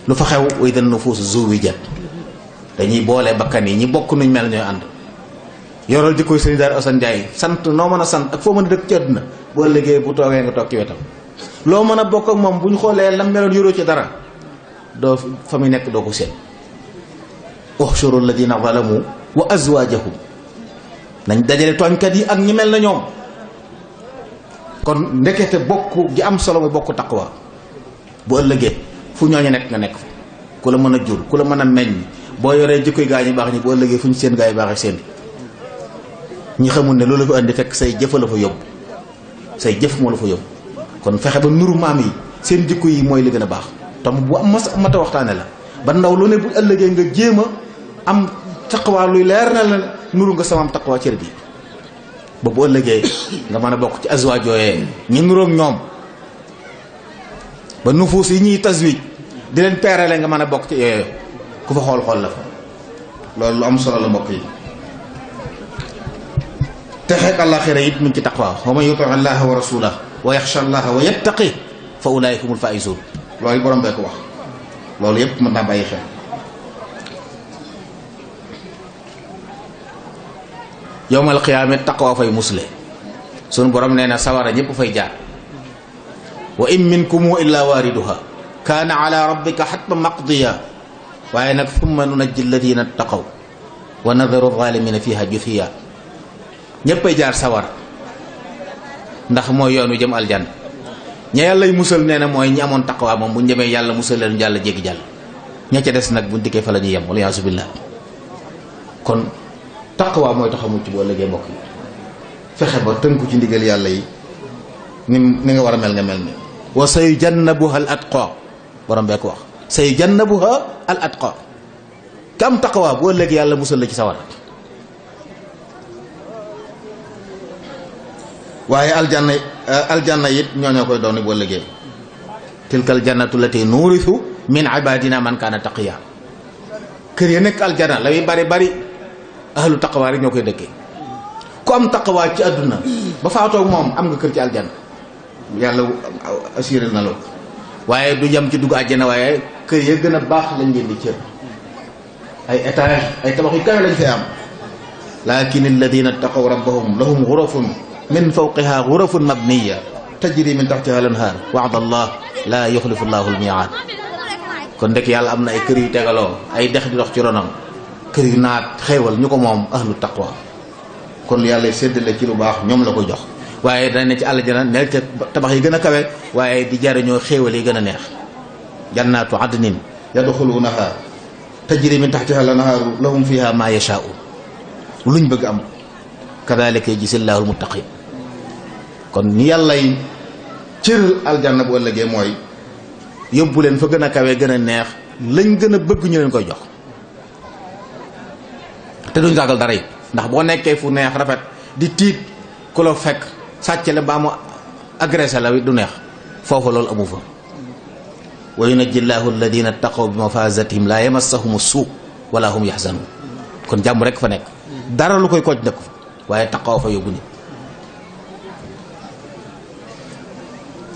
lu fa xew wa idan nufuus zuwijat dañuy boole bakkan yi ñi bokk nuñ mel ñooy ànd. yoral jikkoy sëriñ Daara Assane Ndiaye sant noo mën a sant ak foo mën a dëkk ci àdduna boo liggéey bu toogee nga toog ci wetam loo mën a bokk ak moom bu ñu xoolee lam meloon yoroo ci dara doo fa muy nekk doo ko seen uxshuru alladina zalamu wa azwajahum nañ dajale tooñkat yi ak ñi mel na ñoom. kon ndekete bokk gi am solo mu bokk taqwa bu ëllëgee fu ñooñu nekk nga nekk fa ku la mën a jur ku la mën a meññ boo yoree jikkoy gaa ñu baax ñi bu ëllëgee fu ñu seen gaa yi baax ak seen ñi xamul ne loolu la fa andi fekk say jëfa la fa yóbbu say jëf moo la fa yóbbu kon fexe ba nuru maam yi seen jikko yi mooy li gën a baax tam bu am mata waxtaane la ba ndaw lu ne bu ëllëgee nga jéem a am taqwa luy leer na la nuru nga sama am taqwa cër bi ba bu ëllëgee nga mën a bokk ci azwaaj yooyee ñu nuroog ñoom ba nufuus yi ñuy taswij di leen peerale nga mën a bokk ci yooyu ku fa xool la fa loolu lu am solo la mbokk yi. texeek àllaaxira it mu ngi ci taqwa wa man yuti allaha wa rasulahu wa yaxsha allaha wa yattaqi fa ulaika humul faizun loolu borom bee ko wax loolu yépp mën naa bàyyi xel. yowmal qiyaama taqwa fay musle sunu borom nee na sawara ñëpp fay jaar wa in minkum illa waariduha kaana ala rabbika hatman maqdiya waaye nag thumma nunajji alladina ttaqaw wa nadaru zalimina fiha juthiya ñëppay jaar sawara ndax mooy yoon wi jëm aljanna ña yàllay musal nee na mooy ñi amoon taqwa moom bu ñu demee yàlla musal leen jàll jéggi jàll ña ca des nag buñ dikkee fa la ñuy yem wala yaasu billah kon taqwa mooy tax a mucc boo ëllëgee mbokk yi fexe ba tënku ci ndigal yàlla yi ni nga war a mel nga mel ni wa sayujannabuha al atqa borom bee ko wax sayujannabuha al atqa kam taqwa boo ëllëgee yàlla musal la ci sawara waaye aljanna it ñoo koy doon boo ëllëgee tilkal jannatu lati nuurisu min ibadina man kaana taqiya kër ya nekk aljanna la muy bari ahlu taqwa rek ñoo koy dëkkee ku am taqwa ci àdduna ba faatoog moom am nga kër ci aljanna yàlla assuré na loolu waaye du jam ci dugg àjjana waaye kër ya gën a baax lañ leen di cër ay étage ay tabax yu kawe lañ fay am lakin alladina taqaw rabbahum lahum ghurafun min fawqiha ghurafun mabniya tajri min tahtiha al-anhar wa'da allah la yukhlifu allahu al-mi'ad kon ndek yàlla am na ay kër yu tegaloo ay dex di dox ci ronam kër yu naat xeewal ñu ko moom ahlu taqwa kon yàlla séddale ci lu baax ñoom la ko jox waaye dana ne ci àljana nekk ca tabax yi gën a kawe waaye di jariñoo xéewal yi gën a neex jannaatu adnin yadxuluunaha tajri min tahtiha al-anhaaru lahum fiha ma yashaa'un luñ bëgg am kadalika yajzillaahu al-muttaqin kon ni yàllay cëral aljanna bu ëllëgee mooy yóbbu leen fa gën a kawe gën a neex lañ gën a bëgg ñu leen koy jox te duñ ragal dara yi ndax boo nekkee fu neex rafet di tiit ku la fekk sàcc la ba mu agressé la du neex foofu loolu amu fa wa yunajji llaahu alladina taqaw bi mafazatihim la yamassahum suu wala hum yaxzanun kon jàmm rek fa nekk dara lu koy kooj nekk fa waaye taqaw fa yóbbu nit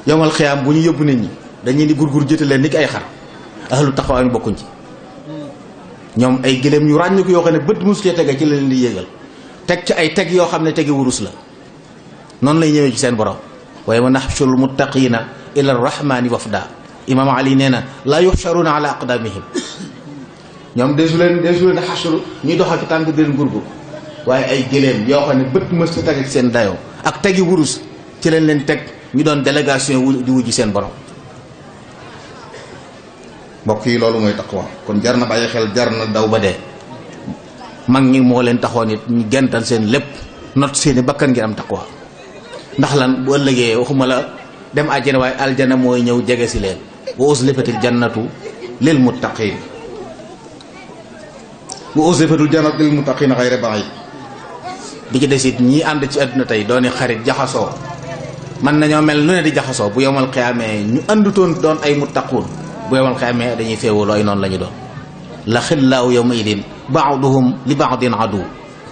yowmal xiyaam bu ñu yóbbu nit ñi dañuy di gurgur jëte leen ni ki ay xar ahlu taqwa mi bokkuñ ci ñoom ay gëléem yu ràññ ko yoo xam ne bët musu cee tege ci la leen di yéegal teg ci ay teg yoo xam ne tegi wurus la noonu lay ñëwee ci seen borom waaye wa naxshurul muttaqina ila rahmani wafda imam ali nee na laa yuxsharuna ala aqdamihim ñoom desu leen xasru ñuy doxal ci tànk di leen gurgur waaye ay gëléem yoo xam ne bët mës ta tege ci seen dayoo ak tegi wurus ci leen leen teg ñu doon délégation di wujji seen borom mbokk yi loolu mooy taqwa kon jar na bàyyi xel jar na daw ba dee mag ñi moo leen taxoon it ñu gental seen lépp not seeni bakkan ngir am taqwa ndax lan bu ëllëgee waxuma la dem àjjana waaye aljana mooy ñëw jege si leen wa uzlifatil jannatu lil muttaqin wa uzlifatil jannatu lil muttaqin xayra ba'id bi ci desit ñi ànd ci àdduna tey dooni xarit jaxasoo man nañoo mel lu ne di jaxasoo bu yowmal xiyaamee ñu àndutoon doon ay muttaquun bu yowmal xiyaamee dañuy féewaloo ay noonu la ñu doon la xillaahu yawma idin baaduhum li baadin adu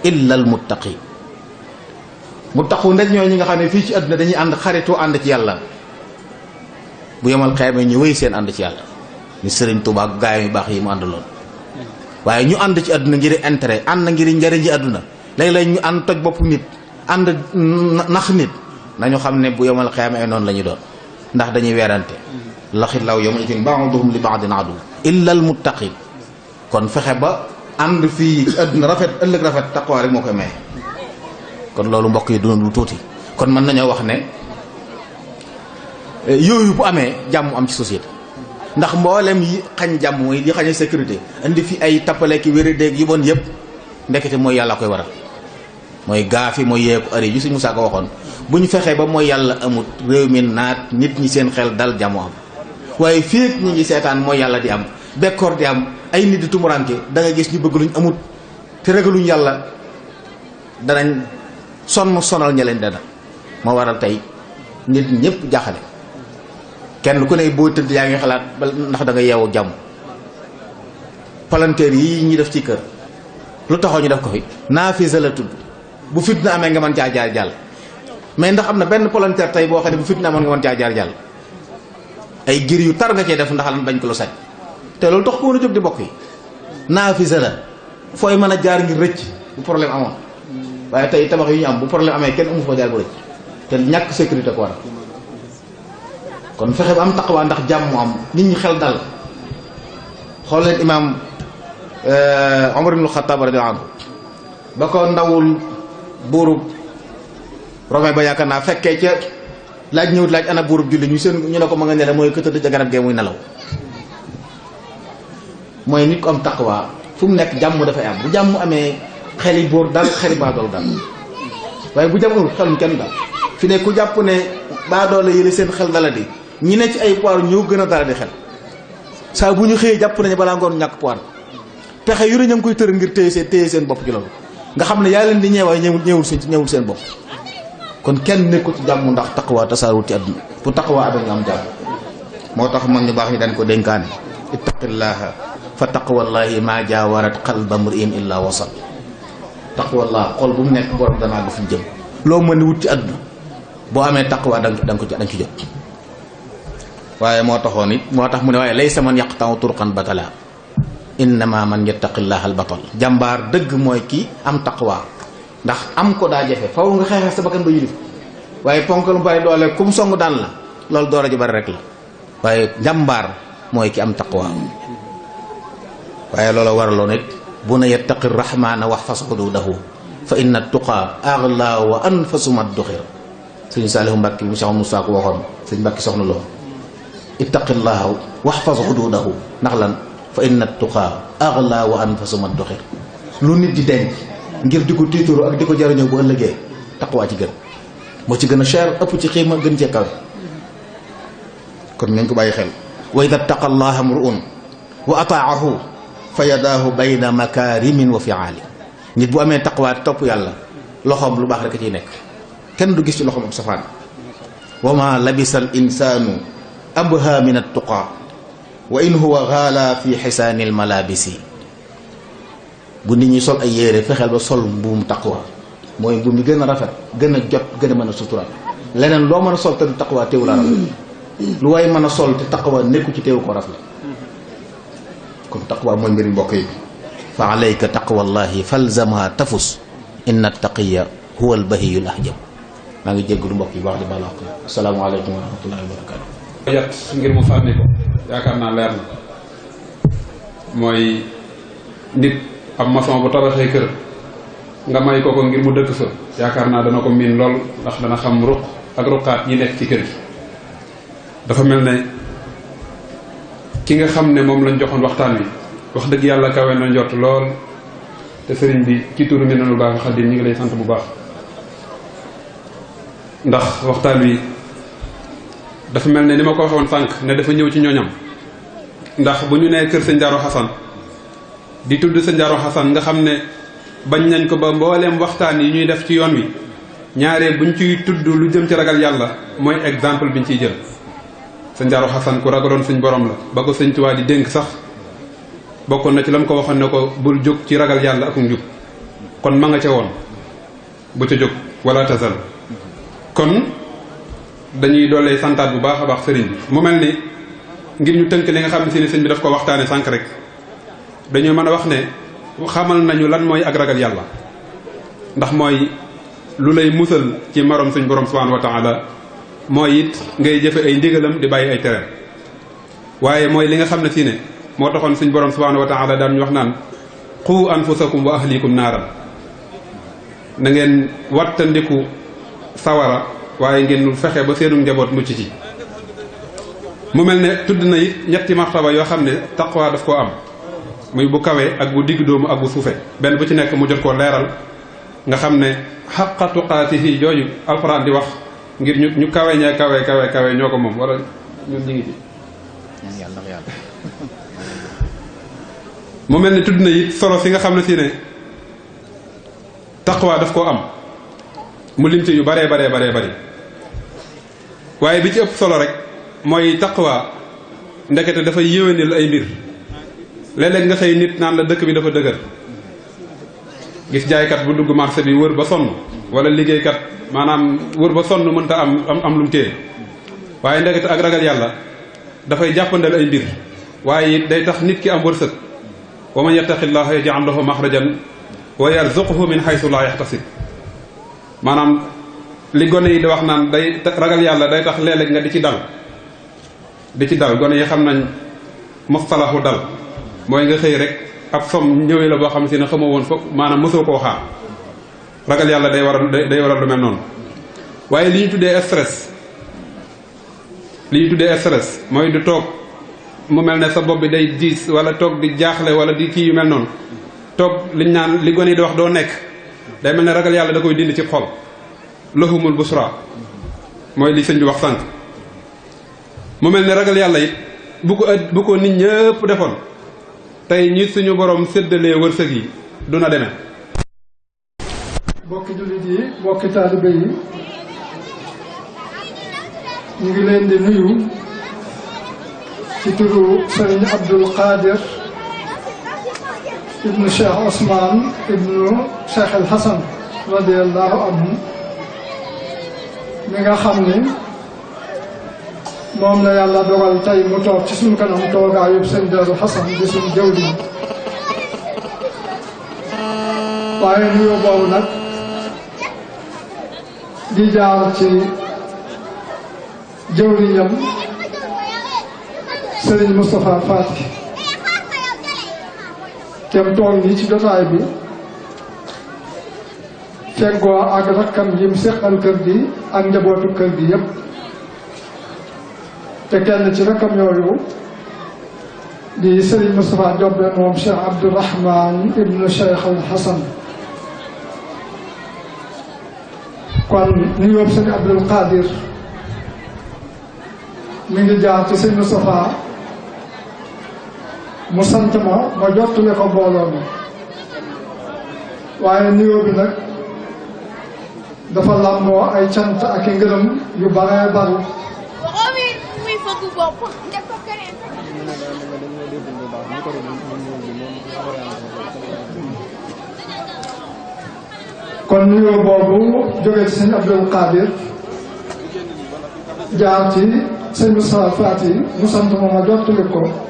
illa al muttaqin muttaquun rek ñooy ñi nga xam ne fii ci àdduna dañuy ànd xaritoo ànd ci yàlla bu yowmal xiyaamee ñu wéy seen ànd ci yàlla ni Sëriñ Tuubaa ak gaayam yu baax yi mu àndaloon waaye ñu ànd ci àdduna ngir intérêt ànd ngir njëriñ ci àdduna léeg-léeg ñu ànd toj bopp nit ànd nax nit nañu xam ne bu yowmal xiyaamee noonu la ñu doon ndax dañuy weerante laxillaahu yawma idin ba'duhum li ba'din adu illa al muttaqin kon fexe ba ànd fii ci àdduna rafet ëllëg rafet taqwa rek moo koy maye kon loolu mbokk yi dund lu tuuti kon mën nañoo wax ne yooyu bu amee jàmm am ci société ndax mboolem yi xañ jàmm mooy yi xañ sécurité indi fi ay tappale ki wéri déeg yu bon yëpp ndekete mooy yàlla koy waral mooy gaafi mooy yeeku ari yu suñ Musaa Ka waxoon bu ñu fexee ba mooy yàlla amut réew mi naat nit ñi seen xel dal jàmm am waaye fii ñi ngi seetaan mooy yàlla di am bekkoor di am ay nit di tumuranke da nga gis ñu bëgg luñ amut te ragaluñ yàlla danañ sonal ña leen dana moo waral tey nit ñëpp jaaxale kenn ku ne boo tëdd yaa ngi xalaat ba ndax da nga yeewu jàmm palanteer yi ñi def ci kër lu taxaw ñu def ko fi naafisa la tudd bu fitna amee nga mën caa jaar jàll mais ndax am na benn palanteer tey boo xam ne bu fitna amoon nga mën caa jaar jàll ay gir yu tar nga cee def ndax lan bañ ko lu sañ te loolu tax ko woon a jóg di bokk yi naafisa la fooy mën a jaar ngir rëcc bu problème amoon waaye tey tabax yu ñu am bu problème amee kenn amu fa jaar bu rëcc te ñàkk sécurité ko war kon fexe ba am taqwa ndax jàmm am nit ñi xel dal xool leen imaam Omar ibn Khattab radiyallahu anhu ba ko ndawul buurub Romain ba yaakaar naa fekkee ca laaj ñëwut laaj ana buurub julli ñu ne ko ma nga ne la mooy ko tëdd ca garab gee muy nelaw mooy nit ko am taqwa fu mu nekk jàmm dafay am bu jàmm amee xeli buur dal xeli baadool dal waaye bu jàmm amul xelum kenn dal fi ne ku jàpp ne baadoole yi seen xel dala di ñi ne ci ay poir ñoo gën a dara di xel saa bu ñu xëyee jàpp nañu balaa ngoon ñàkk poir pexe yu ñu ngi koy tër ngir téye seen bopp ci loolu nga xam ne yaa leen di ñeewaay ñëwul seen bopp kon kenn nekkul ci jàmm ndax taqwa tasaarul ci àdduna bu taqwa amee ñu am jàmm moo tax mag ñu baax ñi dañ ko dénkaane ittaqillaha fa taqwallahi ma jaawarat qalba mri'in illa wasal taqwallah xol bu mu nekk borom danaa gu fi jëm loo mën ni wut ci àdduna boo amee taqwa danga ci jot waaye moo taxoon it moo tax mu ne waaye laysa man yaqta'u turqan batala innama man yattaqillaha al batal jàmbaar dëgg mooy kii am taqwa ndax am ko daa jafe faw nga xeexee sa bakkan ba yilif waaye ponkal mu bari doole kum song daan la loolu doora ji bari rek la waaye jàmbaar mooy ki am taqwa waaye loola waraloon it bu na yattaqi rahmana wahfaz hududahu fa inna tuqa agla wa anfasu madduxir sëñ Saalihu Mbàkke mu Cheikh Moussa ko waxoon sëñ Mbàkke soxna loo ittaqillaha wahfaz hududahu ndax lan fa inna tuqa agla wa anfasu madduxir lu nit di denc ngir di ko tiitaru ak di ko jariñoo bu ëllëgee taqwa ci gën moo ci gën a cher ëpp ci xiima gën cee kawe kon nañ ko bàyyi xel wa ida taqa allaha mru'un wa ataahu fa yadaahu bayna makarimin wa fiaali nit bu amee taqwa topp yàlla loxoom lu baax rek a ciy nekk kenn du gis ci loxoom ak safaan wa ma labisa al insanu abha min attuqa wa in huwa gaala fi xisaani al malabisi bu nit ñi sol ay yére fexeel ba sol mbuum taqwa mooy mbuum mi gën a rafet gën a jot gën a mën a sutural leneen loo mën a sol te du taqwa teewu la rafet lu waay mën a sol te taqwa nekku ci teewu ko rafet kon taqwa mooy mbiri mbokk yi fa alayka taqwallahi falzamha tafus inna taqiya huwa albahiyu lahjab maa ngi jéggalu mbokk yi wax di bala wax asalaamaaleykum wa rahmatullahi wa barakatu yat ngir mu fànni ko yaakaar naa leer na mooy nit am maçon bu tabaxee kër nga may ko ngir mu dëkk fa yaakaar naa dana ko miin lool ndax dana xam ruq ak ruqaat ñi nekk ci kër gi dafa mel ne ki nga xam ne moom lañ joxoon waxtaan wi wax dëgg yàlla kawe na njott lool te sëriñ bi ci turu Minanul Baaqil Xadiim ñu ngi lay sant bu baax ndax waxtaan wi dafa mel ne ni ma ko waxoon sànq ne dafa ñëw ci ñooñam ndax bu ñu nee kër sëñ Daaru Xasan di tudd sëñ Daaru Xasan nga xam ne bañ nañ ko ba mbooleem waxtaan yi ñuy def ci yoon wi ñaaree buñ ciy tudd lu jëm ci ragal yàlla mooy exemple biñ ciy jël sëñ Daaru Xasan ku ragaloon suñ borom la ba ko sëñ Tuubaa di dénk sax bokkoon na ci la mu ko waxoon ne ko bul jóg ci ragal yàlla ak njub kon ma nga ca woon bu ca jóg wala tasal kon dañuy doolee santaat bu baax a baax sëriñ bi mu mel ni ngir ñu tënk li nga xam ne si sëñ bi daf ko waxtaane sànq rek dañoo mën a wax ne xamal nañu lan mooy ak ragal yàlla ndax mooy lu lay musal ci marom suñ borom subhanahu wa taala mooy it ngay jëfe ay ndigalam di bàyyi ay tereem waaye mooy li nga xam ne si ne moo taxoon suñ borom subhanahu wa taala daan ñu wax naan qu anfusakum wa ahlikum naaran na ngeen wattandiku sawara waaye ngeen fexe ba seenu njaboot mucc ci mu mel ne tudd na it ñetti martaba yoo xam ne taqwa daf koo am muy bu kawee ak bu digg doomu ak bu suufe benn bu ci nekk mu jot koo leeral nga xam ne xaqa tuqaatihi jooju alxuraan di wax ngir ñu kawe ñee kawe ñoo ko moom wala ñun ñi ngi ci mu mel ne tudd na it solo si nga xam ne si ne taqwa daf koo am mu lim ci yu baree bari waaye bi ci ëpp solo rek mooy taqwa ndekete dafay yéwénal ay mbir léeg-léeg nga xëy nit naan la dëkk bi dafa dëgër gis jaaykat bu dugg marché bi wër ba sonn wala liggéeykat maanaam wër ba sonn mënta am lu mu téye waaye ndekete ak ragal yàlla dafay jàppandal ay mbir waaye it day tax nit ki am wërsëg wa man yattaqillaha yaj'al lahu maxrajan wa yarzuqhu min haythu la yaxtasib maanaam li gone yi di wax naan day ragal yàlla day tax léeg-léeg nga di ci dal gone yi xam nañ mustalahu dal mooy nga xëy rek ab som ñëwee la boo xam si ne xamoo woon foog maanaam mosoo koo xaar ragal yàlla day waral lu mel noonu waaye li ñu tuddee stress mooy du toog mu mel ne sa bopp bi day diis wala toog di jaaxle wala di kii yu mel noonu toog liñ naan li gone yi di wax doo nekk day mel ne ragal yàlla da koy dindi ci xol lahumul busra mooy li sëñ bi wax sànq mu mel ne ragal yàlla it bu ko nit ñëpp defoon tey ñi suñu borom séddalee wërsëg yi du na demee. bokki jullit yi bokki taalibe yi ñu ngi leen di nuyu ci turu Sëriñ Abdul Qadir ibnu Cheikh Ousmane ibnu Cheikh El Hassan radiallahu anhu mi nga xam ni moom la yàlla dogal tey mu toog ci suñu kanam toogaayu sëñ Darou Hassan di suñu jëwriñ waaye nuyoo boobu nag di jaar ci jëwriñam Serigne Moustapha Fati kem toog nii ci jotaay bi feggoo ak rakkam yim seqal kër gi ak njabootu kër gi yépp te kenn ci rakkam yooyu di Serigne Moustapha Diop moom Cheikh Abdourahman ibnu Cheikh Al Hassan kon nuyoo Serigne Abdul Qadir mi ngi jaar ci Serigne Moustapha mu sant ma jottule ko mbooloo mi waaye nuyoo bi nag dafa làmboo ay cant ak i ngërëm yu bare bari kon nuyoo boobu jógee ci sëñ Abdul Qadir jaar ci sëñ Moustapha Fati mu sant ma jottali ko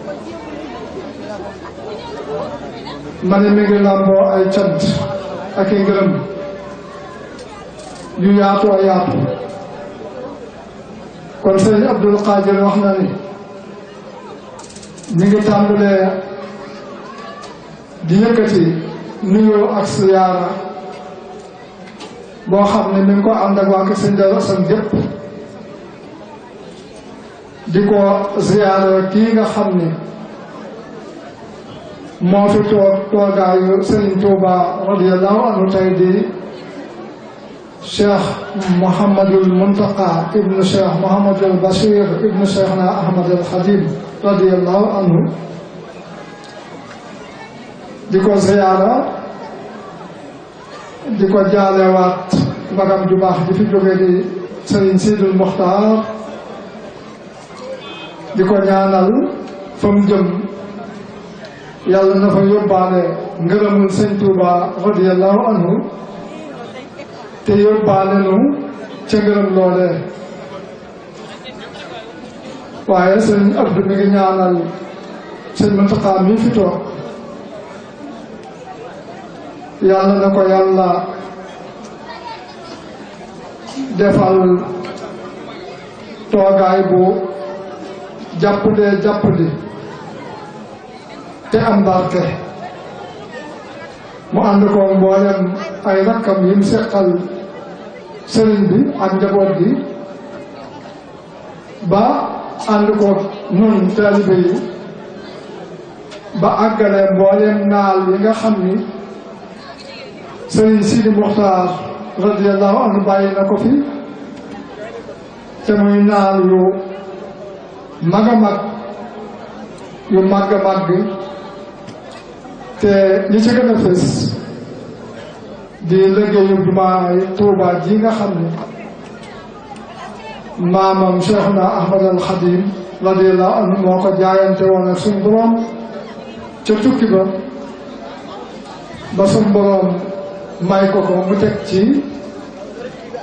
ma ne mi ngi làmboo ay cant ak i ngërëm yu yaatoo yaatu kon sëñ Abdul Qadir wax na ni mi ngi tàmbalee di yëkkati nuyoo ak siyaara boo xam ne mi ngi ko ànd ak waa kër sëñ Darou Assane gépp di ko ziyaara kii nga xam ni moo fi toogaayu Serigne Touba radiyallahu anhu tey di Cheikh Mouhamadul Muntaqa ibnu Cheikh Mouhamadul Bachir ibnu Cheikhna Ahmad al Khadim radiyallahu anhu di ko ziyaara di ko jaalewaat magam ju baax di fi jóge di Serigne Sidul Mokhtar di ko ñaanal fa mu jëm yàlla na fa yóbbaale ngërëmul sëñ Touba radiyallahu anhu te yóbbaale nu ca ngërëm loolee waaye sëñ Abdou mi ngi ñaanal sëñ Mountakha mi fi toog yàlla na ko yàlla defal toogaay bu jàppandi te am barke mu ànd ko mboolem ay rakkam yim seqal sëriñ bi ak njaboot gi ba ànd ko nun taalibe yi ba àggale mboolem naal yi nga xam ni sëriñ Sidi Muxtaar radiyallahu anhu bàyyi na ko fi te muy naal yu mag a mag yu màgg a màgg te ñi ci gën a fës di liggéeyu jumaay Tuuba ji nga xam ne maamam Cheikhuna Ahmad al Xadim radiyallahu anhu moo ko jaayante woon ak suñu borom ca tukki ba suñu borom may ko mu teg ci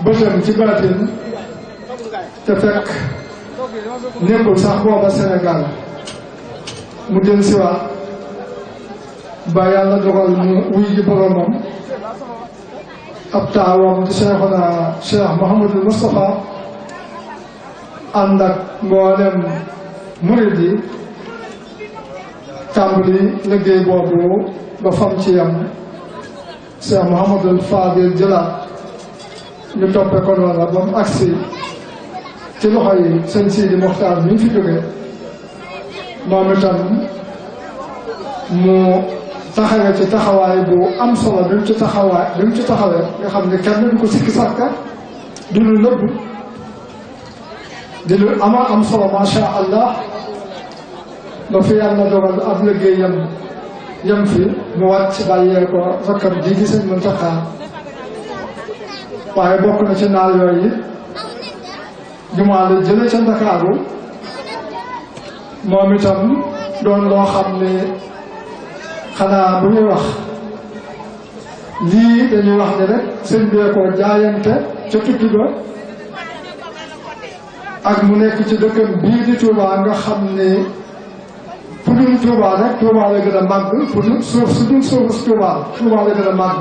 bëtam ci baatin te fekk nekkul sax booba Sénégal mu del siwaat ba yàlla dogal mu wuy ji boromam ab taawam di Cheikhuna Cheikh Mouhamadul Moustapha ànd ak mboolem murid yi tàmbali liggéey boobu ba fam ci yam Cheikh Mouhamadul Fadil jëlaat ñu toppe ko noonu ba mu agsi ci loxo yi sëñ Sidi Moxtaar mi fi jóge moom itam mu taxawee ci taxawaay bu am solo bi mu ci taxawee nga xam ne kenn du ko sikki sàkka du lu nëbb di lu am solo masha Allah ba fi yàlla dogal ab liggéey yam fi mu wàcc bàyyee ko rakkam ji di sëñ Muntaxa waaye bokk na ci naal yooyu jumaa la jële ca Ndakaaru moom itam doon loo xam ne xanaa bu ñuy wax lii dañuy wax ne rek sëñ bee ko jaayante ca tukki ba ak mu nekk ci dëkkam bii di Touba nga xam ne fu dul Touba rek Touba la gën a màgg fu dul suuf su dul suuf Touba la gën a màgg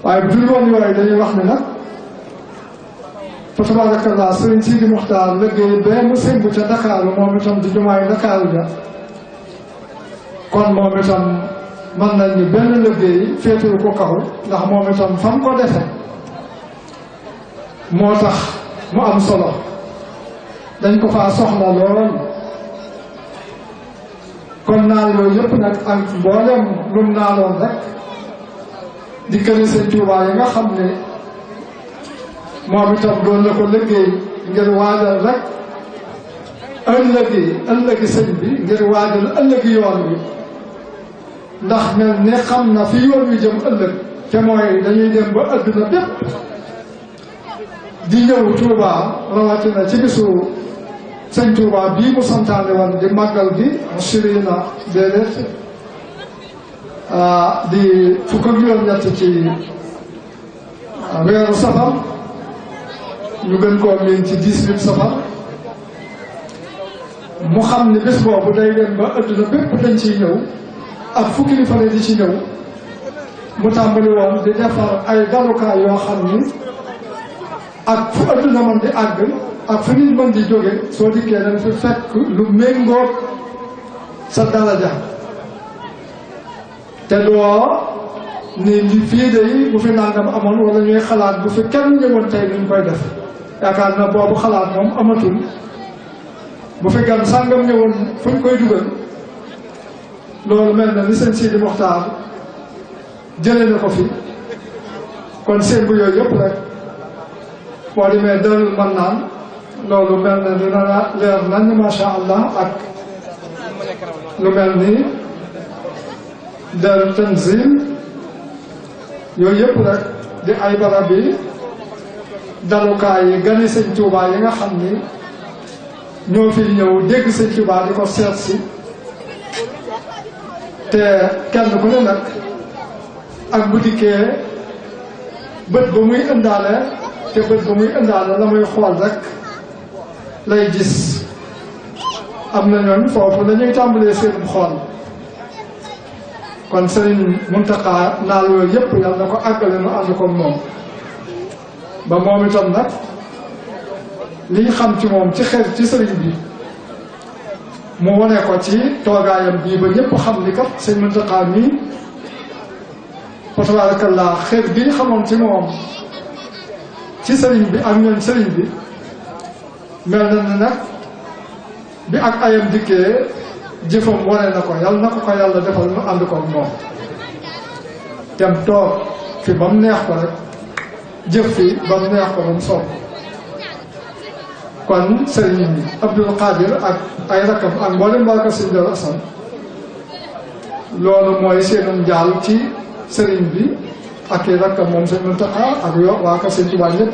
waaye bu dul woon yooyu dañuy wax ne nag fa tabarakallah sëriñ Sidi Muxtaar liggéey bee mu sëmb ca Dakar moom itam di jumaay Dakar ja kon moom itam mën nañ ni benn liggéey féetewu ko kaw ndax moom itam fam ko defe moo tax mu am solo dañ ko faa soxla lool kon naal yooyu yëpp nag ak mboolem lum naaloon rek di këri sëñ Tuubaa yi nga xam ne moom itam doon la ko liggéey ngir waajal rek ëllëgi sëñ bi ngir waajal ëllëgi yoon wi ndax mel ne xam na fi yoon wi jëm ëllëg te mooy dañuy dem ba adduna bépp di ñëw Touba rawatina ci bisu sëñ Touba bii mu santaane woon di màggal gi ashirina déedéet di fukk ak juróom-ñett ci weeru safar ñu gën koo miin ci 18 safar mu xam ni bés boobu day dem ba adduna bépp dañ ciy ñëw ak fukki li fane di ci ñëw mu tàmbali woon di defar ay dalukaay yoo xam ni ak fu adduna mën di àgg ak fu nit mën di jóge soo dikkee dañ fi fekk lu méngóog sa daraja te doo ni li fii de bu fi nangam amoon wala ñuy xalaat bu fi kenn ñëwoon tey luñ koy def yaakaar na boobu xalaat moom amatul bu fi gan sàngam ñëwoon fuñ koy dugal loolu mel na ni sëñ Sidi Muxtaar jëlee na ko fi kon seen bu yooyu yëpp rek boo demee Daarul Mannaan loolu mel na dina leer nañ masha Allah ak lu mel ni Daaru Tanzil yooyu yëpp rek di ay barab yi dalukaay yi gani sëñ Tuubaa yi nga xam ni ñoo fi ñëw dégg sëñ Tuubaa di ko seet si te kenn ku ne nag ak bu dikkee bët ba muy ëndaale te bët ba muy ëndaale la muy xool rek lay gis am na ñoon foofu la ñuy tàmbalee seenum xool kon sëriñ Muntaxa naal yooyu yëpp yàlla na ko àggale nu ànd ko moom ba moom itam nag liñ xam ci moom ci xel ci sëriñ bi mu wane ko ci toogaayam bii ba ñëpp xam ni kat sëñ Muntaxa mii fa tabarakallah xel bi ñu xamoon ci moom ci sëriñ bi ak ñoom sëriñ bi mel na ni nag bi ak ayam dikkee jëfam wane na ko yàlla na ko yàlla defal nu ànd ko moom tem toog fi ba mu neex ko rek jëf fi ba mu neex ko ba mu soob kon sëriñ Abdul Qadir ak ay rakkam ak mboolem waa kër sëñ Darou Assane loolu mooy seenum njaal ci sëriñ bi ak i rakkam moom sëñ Muntaxa ak waa kër sëñ Tuubaa ñëpp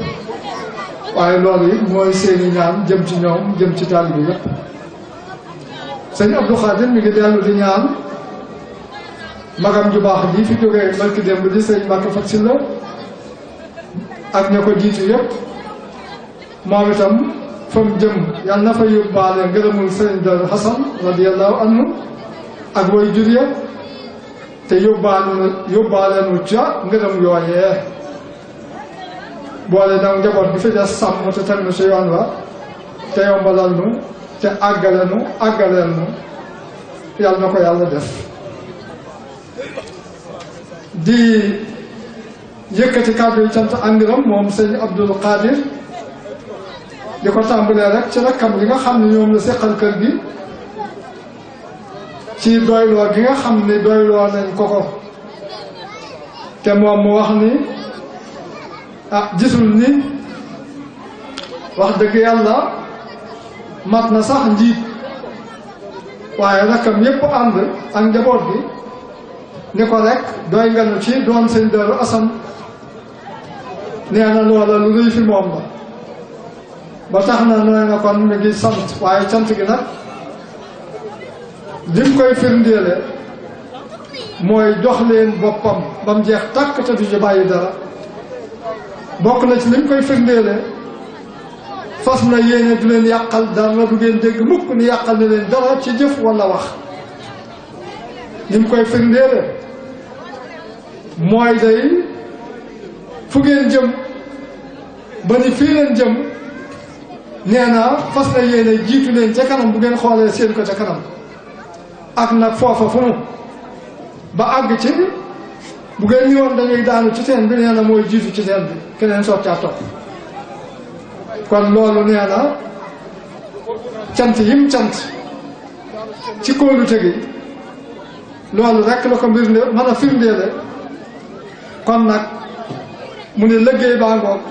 waaye loolu it mooy seeni ñaan jëm ci ñoom jëm ci taalibe bi yëpp sëñ Abdou Khadir mi ngi dellu di ñaan magam ju baax ji fi jógee barki démb di sëñ Mbàkke Fat Sylla ak ña ko jiitu yëpp moom itam fa mu jëm yàlla na fa yóbbaale ngërëmul sëriñ Darou Hasan radiyallahu anhu ak way jur ya te yóbbaale nu ca ngërëm yooyee boole nag njaboot bi fi des sàmm te teg nu si yoon wa te yombalal nu te àggaleel nu yàlla na ko yàlla def di yëkkati kàddu yi cant ak ngërëm moom sëñ Abdul Qadir di ko tàmbalee rek ci rakkam yi nga xam ne ñoom la seqal kër gi ci doyloo gi nga xam ne doyloo nañ ko te moom mu wax ni gisul ni wax dëgg yàlla mat na sax njiit waaye rakkam yépp ànd ak njaboot bi ni ko rek doy nga nu ci doon sëñ Darou Assane nee na loola lu rëy fi moom la ba tax na nee na kon mi ngi sant waaye cant gi nag lim koy firndeele mooy jox leen boppam ba mu jeex tàkk te du ci bàyyi dara bokk na ci lim koy firndeele fas na yéene du leen yàqal dara du ngeen dégg mukk ni yàqal ne leen dara ci jëf walla wax lim koy firndeele mooy day fu ngeen jëm ba ni fii leen jëm nee na fas na yéene jiitu leen ca kanam bu ngeen xoolee seen ko ca kanam ak nag foofa fu mu ba àgg ci bu ngeen ñëwoon dañuy daanu ci teen bi nee na mooy jiitu ci teen bi keneen soog caa topp kon loolu nee na cant yim cant ci kóolute gi loolu rek la ko mbir mën a firndeele kon nag mu ne liggéey baa ngoog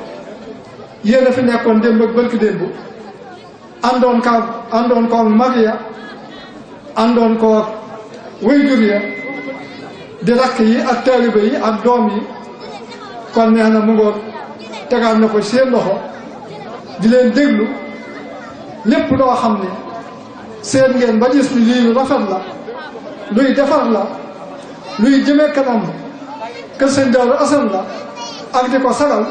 yéen a fi nekkoon démb ak bërki démb àndoon ko mag ya àndoon ko waajur ya di rakk yi ak taalibe yi ak doom yi kon nee na mu ngoog tegaat na ko seen loxo di leen déglu lépp loo xam ne seen ngeen ba gis ni lii lu rafet la luy defar la luy jëme kanam kër sëñ Darou Assane la ak di ko sagal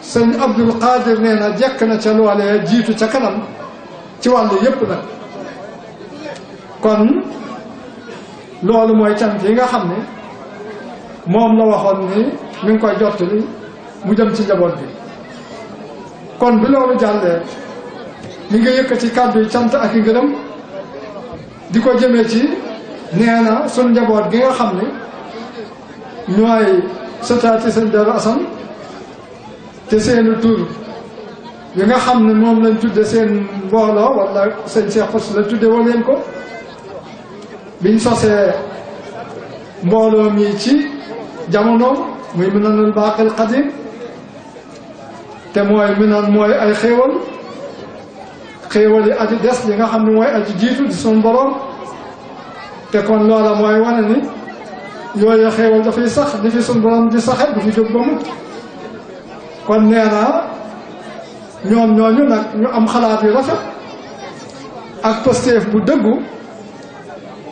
sëñ Abdul Qadir nee na jekk na ca loolee jiitu ca kanam ci wàllu yépp nag kon loolu mooy cant yi nga xam ne moom la waxoon ni mi ngi koy jottali mu jëm ci njaboot bi kon bi loolu jàllee mi ngi yëkkati kàddu yi cant ak i ngërëm di ko jëmee ci nee na sun njaboot gi nga xam ne ñooy sëtaati sëñ Darou Assane te seeni tur yi nga xam ne moom lañ tudde seen mbooloo wala sëñ Cheikh Fass la tudde woon leen ko biñ sosee mbooloo mi ci jamono muy Minanul Baaqil Qadiim te mooy ay xéewal yi aji des yi nga xam ne mooy aji jiitu di sun borom te kon loola mooy wane ni yooyu xéewal dafay sax di fi sun borom di saxe du fi jóg ba mukk kon nee naa ñoom ñooñu nag ñu am xalaat yu rafet ak pasteef bu dëggu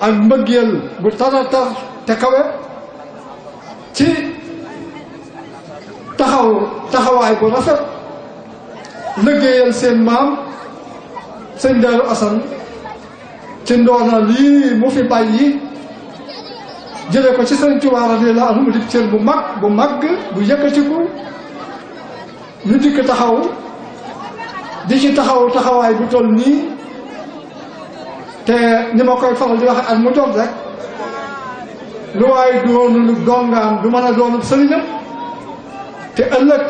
ak mbëggeel bu taratar te kawe ci taxawaay bu rafet liggéeyal seen maam sëñ Darou Assane ci ndoona lii mu fi bàyyi jële ko ci sëñ Tuubaa radiyallaahu anhu mu di cër bu mag bu yëkkatiku ñu dikk taxaw di ci taxawaay bu toll nii te ni ma koy faral di wax ak mu jot rek lu waay doonul dongaam du mën a doonul sëriñam te ëllëg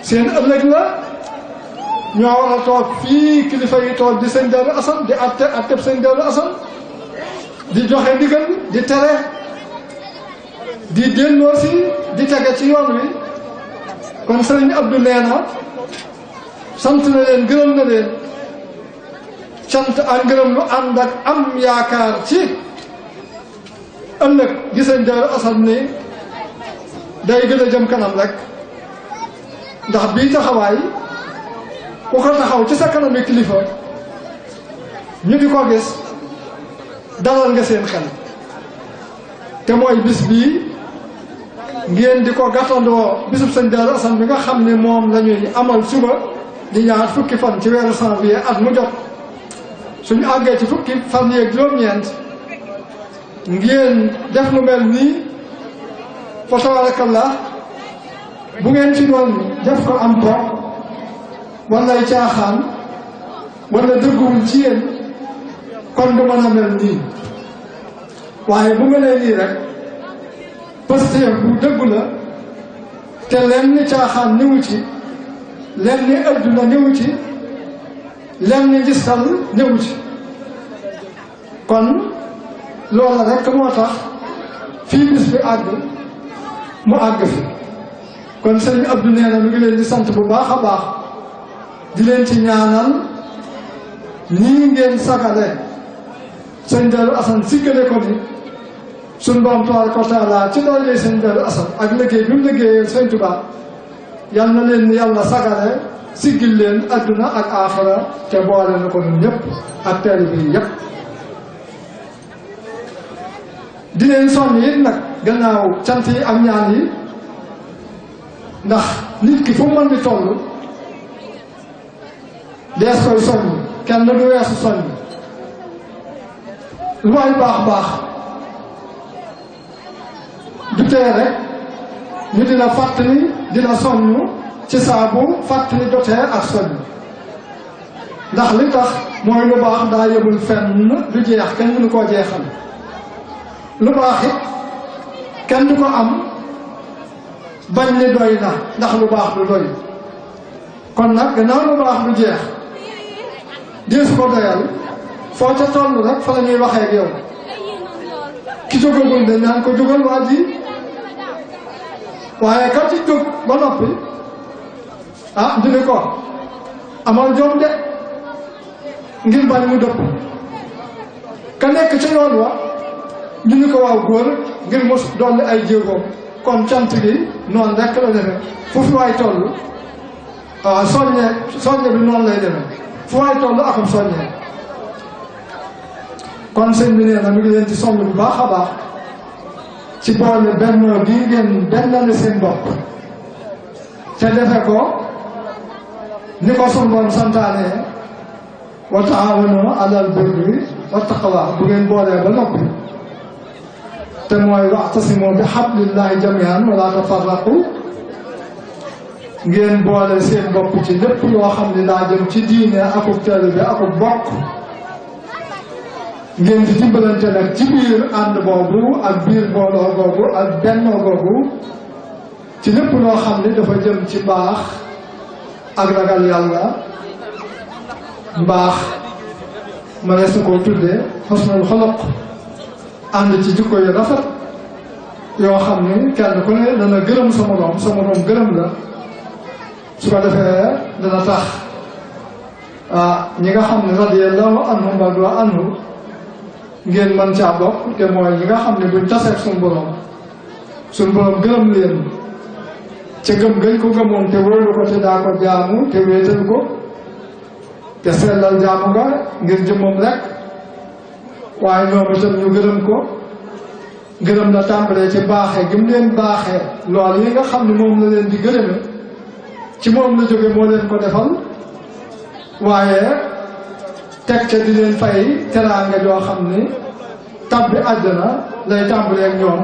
seen ëllëg la ñoo war a toog fii kilifa yi toog di sëñ Darou Assane di atteb sëñ Darou Assane di joxe ndigal di tere di delloosi di tege ci yoon wi kon sëriñ Abdou nee na sant na leen gërëm na leen sant ak ngërëm lu ànd ak am yaakaar ci ëllëg gi sëñ Darou Assane ni day gën a jëm kanam rek ndax bii taxawaay ku ko taxaw ci sa kanami kilifa ñu di ko gis dalal nga seen xel te mooy bis bii ngeen di ko gàttandoo bisub sëñ Darou Assane bi nga xam ne moom la ñuy amal suba di ñaar fukki fan ci weeru janvier at mu jot suñu àggee ci fukki fan yeeg juróom-ñeent ngeen def lu mel nii fa tabarakallah bu ngeen ci doon def ko am po walay caaxaan wala dëgguwul ci yéen kon du mën a mel nii waaye bu melee nii rek Pastef bu dëggu la te lenn caaxaan ñëwu ci lenn adduna ñëwu ci lenn ngistal ñëwu ci kon loola rek moo tax fii bis bi àgg mu àgg fi kon sëriñ Abdou nee na mi ngi leen di sant bu baax a baax di leen ci ñaanal nii ngeen sagale sëñ Darou Assane siggale ko ni suñ borom tabaaraka wa taala ci doole sëñ Darou Assane ak liggéey bi mu liggéeyee sëñ Tuubaa yal na leen yàlla sagale siggil leen adduna ak aaxira te boole na ko ñun ñëpp ak taalibe yi yëpp di leen sonn it nag gannaaw cant yi ak ñaan yi ndax nit ki fu mu mën di toll dees koy soññ kenn du weesu soññ lu waay baax baax du tee rek ñu dina fàttali dina soññ ci saabu fàttali jotee ak soññ ndax li tax mooy lu baax daa yëbul fenn du jeex kenn mënu koo jeexal lu baax it kenn du ko am bañ ni doy na ndax lu baax du doy kon nag gannaaw lu baax du jeex deesu ko doyal foo ca toll rek fa la ñuy waxee ak yow ki jógagul dañ naan ko jógal waa ji waaye ka ci jóg ba noppi ah dina ko amal jom de ngir bañ mu dëpp ka nekk ci yoon wa ñu ni ko waaw góor ngir mos dolli ay jéegoom kon cant gi noonu rek la demee fu fi waay toll waaw soññe bi noonu lay demee fu waay toll akum soññee kon sëñ bi nee na mi ngi leen ci soññ bu baax a baax ci boole bennoo bii ngeen bennale seen bopp te defe ko ni ko sunu Boroom santaane wa taawanu alal birri wa taqwa bu ngeen boolee ba noppi te mooy wa'tasimu bi hablillahi jami'an wa la tafarraqu ngeen boole seen bopp ci lépp loo xam ne daa jëm ci diine akub taalibe akub bokk ngeen di dimbalante nag ci biir ànd boobu ak biir booloo boobu ak bennoo boobu ci lépp loo xam ne dafa jëm ci mbaax ak ragal yàlla mbaax ma ne su ko tuddee husnul xuluq ànd ci jikko yu rafet yoo xam ni kenn ku ne dana gërëm sa moroom gërëm la su ko defee dana tax ñi nga xam ne radiyallahu anhum wa radu anhu ngeen mën caa bokk te mooy ñi nga xam ne buñ taseeg suñu borom gërëm leen ca gëm gañ ko gëmoon te wóolu ko te daa ko jaamu te wéetal ko te sellal jaamu nga ngir jëmmam rek waaye ñoom itam ñu gërëm ko gërëm la tàmbalee ci baaxee gëm leen baaxee loolu yi nga xam ne moom la leen di gërëme ci moom la jóge moo leen ko defal waaye teg ca di leen fay teraanga yoo xam ni tabbi àddina lay tàmbalee ak ñoom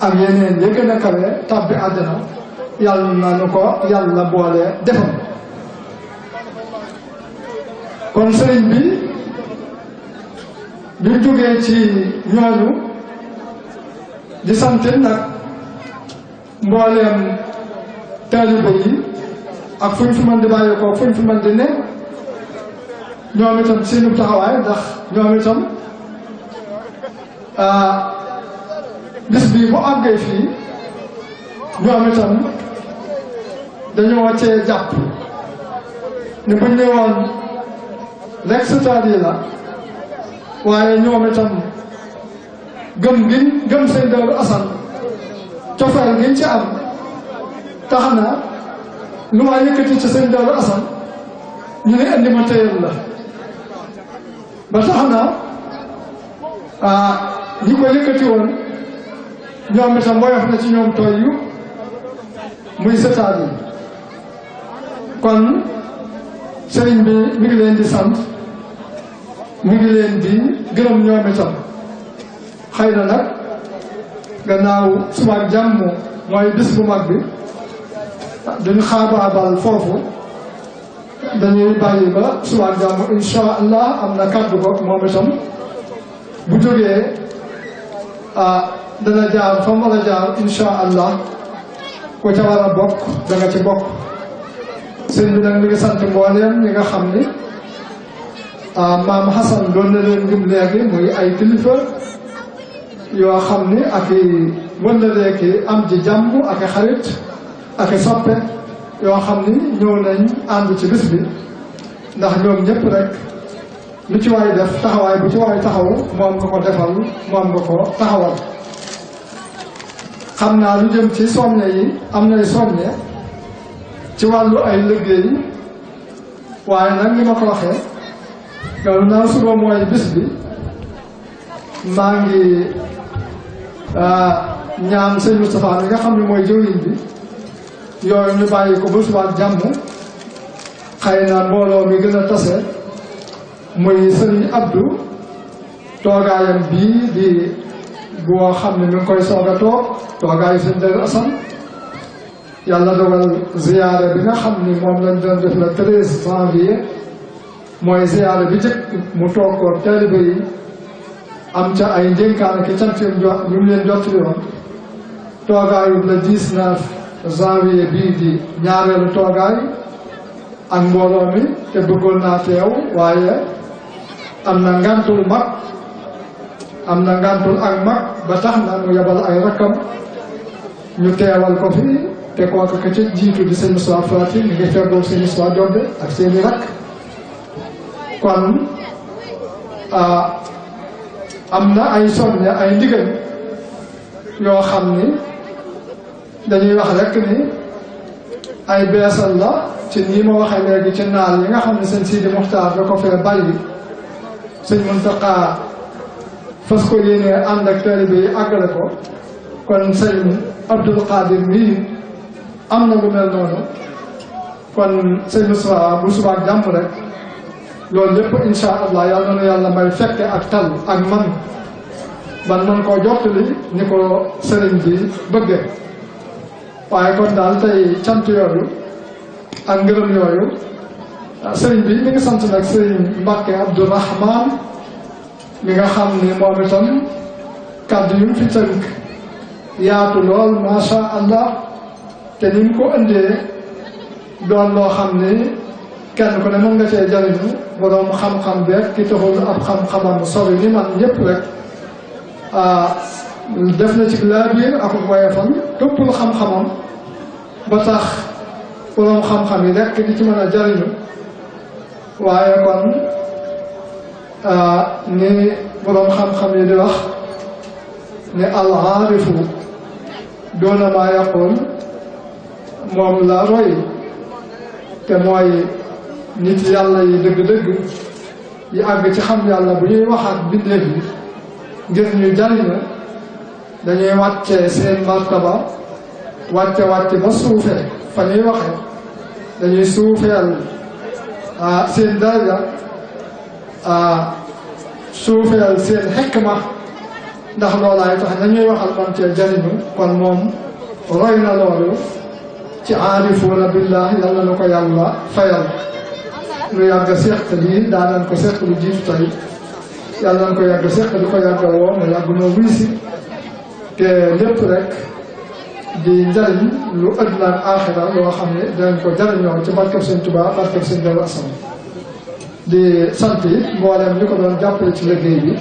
ak yeneen yi gën a kawe tabbi àddina yàlla na nu ko yàlla boole defal kon sëriñ bi bi jógee ci ñooñu di sant nag mbooleem taalibe yi ak fu ñu fi mën di bàyyeekoo fu ñu fi mën di ne ñoom itam seenu taxawaay ndax ñoom itam bis bii bu àggee fii ñoom itam dañoo cee jàpp ne buñ ne woon rek sëtaat yi la waaye ñoom itam gëm sëñ Daaru Asan cofeel giñ ci am tax na lu ma yëkkati ci sëñ Daaru Asan ñu ne andi ma téyel la ba tax na ñi ko yëkkati woon ñoom itam woyof na ci ñoom tooy yu muy sëtaat yi kon sëriñ bi mi ngi leen di sant mi ngi leen di gërëm ñoom itam xëy na nag gannaaw suba ak jàmm mooy bis bu mag bi duñ xaabaabal foofu dañuy bàyyi ba suba ak jàmm insha allah am na kàddu ko moom itam bu jógee dana jaar fa mu war a jaar insha allah ku ca war a bokk danga ci bokk sëñ bi nag mi ngi sant mbooleem ñi nga xam ni maam Hassan doon na leen lim léegi muy ay kilifa yoo xam ni ak i wëndaleeki am ji jàmm ak i xarit ak i soppe yoo xam ni ñëw nañ ànd ci bis bi ndax ñoom ñëpp rek lu ci waay def taxawaay bu ci waay taxaw moom nga ko defal moom nga ko taxawal xam naa lu jëm ci soññe yi am nay soññe ci wàllu ay liggéey waaye nag ni ma ko waxee yow naa suba mooy bis bi maa ngi ñaan sëñ Moustapha mi nga xam ne mooy jëwriñ bi yooyu ñu bàyyi ko ba suba jàmm xëy na mbooloo mi gën a tase muy sëriñ Abdou toogaayam bii di boo xam ne mi ngi koy soog a toog toogaayu sëñ Daaru Asan yàlla dogal ziyaare bi nga xam ni moom lañ doon def le 13 janvier mooy ziyaare bi jëkk mu toog ko taalibe yi am ca ay ndénkaan ki cant yu mu leen jottali woon toogaayu le 19 janvier bii di ñaareelu toogaay ak mbooloo mi te bëggoon naa teew waaye am na ngantul mag am na ngantul ak mag ba tax na mu yebal ay rakkam ñu teewal ko fi te kooku ka ca jiitu di sëñ Moussa Fati mi ngi feggoog sëñ Moussa Jobbe ak seeni rakk kon am na ay soññe ay ndigal yoo xam ni dañuy wax rek ni ay beesal la ci nii ma waxee léegi ci naal yi nga xam ne sëñ Sidi Muxtaar da ko fee bàyyi sëñ Muntaqa fas ko yéenee ànd ak taalibe yi àggale ko kon sëñ Abdul Qadir mii am na lu mel noonu kon sëñ Moussa bu subaak jàmm rek loolu lépp insha allah yàlla na yàlla may fekke ak tal ak man koo jottali ni ko sëriñ bi bëgge waaye kon daal tey cant yooyu ak ngërëm yooyu sëriñ bi mi ngi sant nag sëriñ Mbàkke Abdourahman mi nga xam ni moom itam kàddu yu fi tënk yaatu lool masha allah te ni mu ko indee doon loo xam ni kenn ku ne mën nga cee jariñu boroom xam-xam beeg ki taxul ab xam-xamam sori ni man ñëpp rek def na ci laa biir ak woyefam toppul xam-xamam ba tax boroom xam-xam yi rek di ci mën a jariñu waaye kon ni boroom xam-xam yi di wax ni al aarifu doona maa yaqul moom la roy te mooy nit yàlla yi dëgg-dëgg yi àgg ci xam yàlla bu ñuy wax ak bindeef yi ngir ñu jariñ dañuy wàccee seen martaba wàcce ba suufee fa ñuy waxe dañuy suufeel seen daraja suufeel seen xikma ndax loolaay tax nañuy waxal man cee jariñu kon moom roy na loolu ci aarifuuna billah yàlla na ko yàlla fayal lu yàgg seq lii daa nañ ko seq lu jiitu tey yàlla nañ ko yàgg seq di ko yàgg woo mu yàgg noo wuy si te lépp rek di njariñ lu àddina ak aaxira loo xam ne dinañ ko jariñoo ci barkeb Sëñ Tuubaa barkeb Sëñ Daaru Asan di sant it mboolem ñu ko doon jàppale ci liggéey bi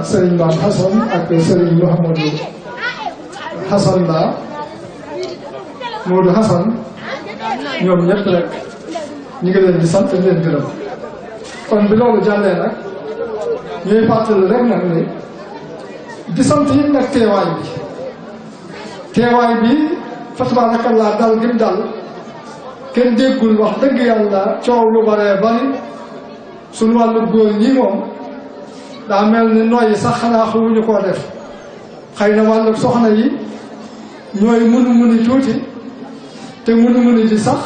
Serigne Maam Hassan ak Serigne Mouhamadou Hassan la Modou Hassan ñoom ñëpp rek ñu ngi leen di sant di leen gërëm kon bi loolu jàllee nag ñuy fàttali rek nag ni di sant it nag teewaay bi fa tabarakallah dal gim dal kenn déggul wax dëgg yàlla coow lu baree bari suñu wàllu góor ñi moom daa mel ni noyyi sax xanaa xawuñu koo def xëy na wàllu soxna yi ñooy muni tuuti te muni ji sax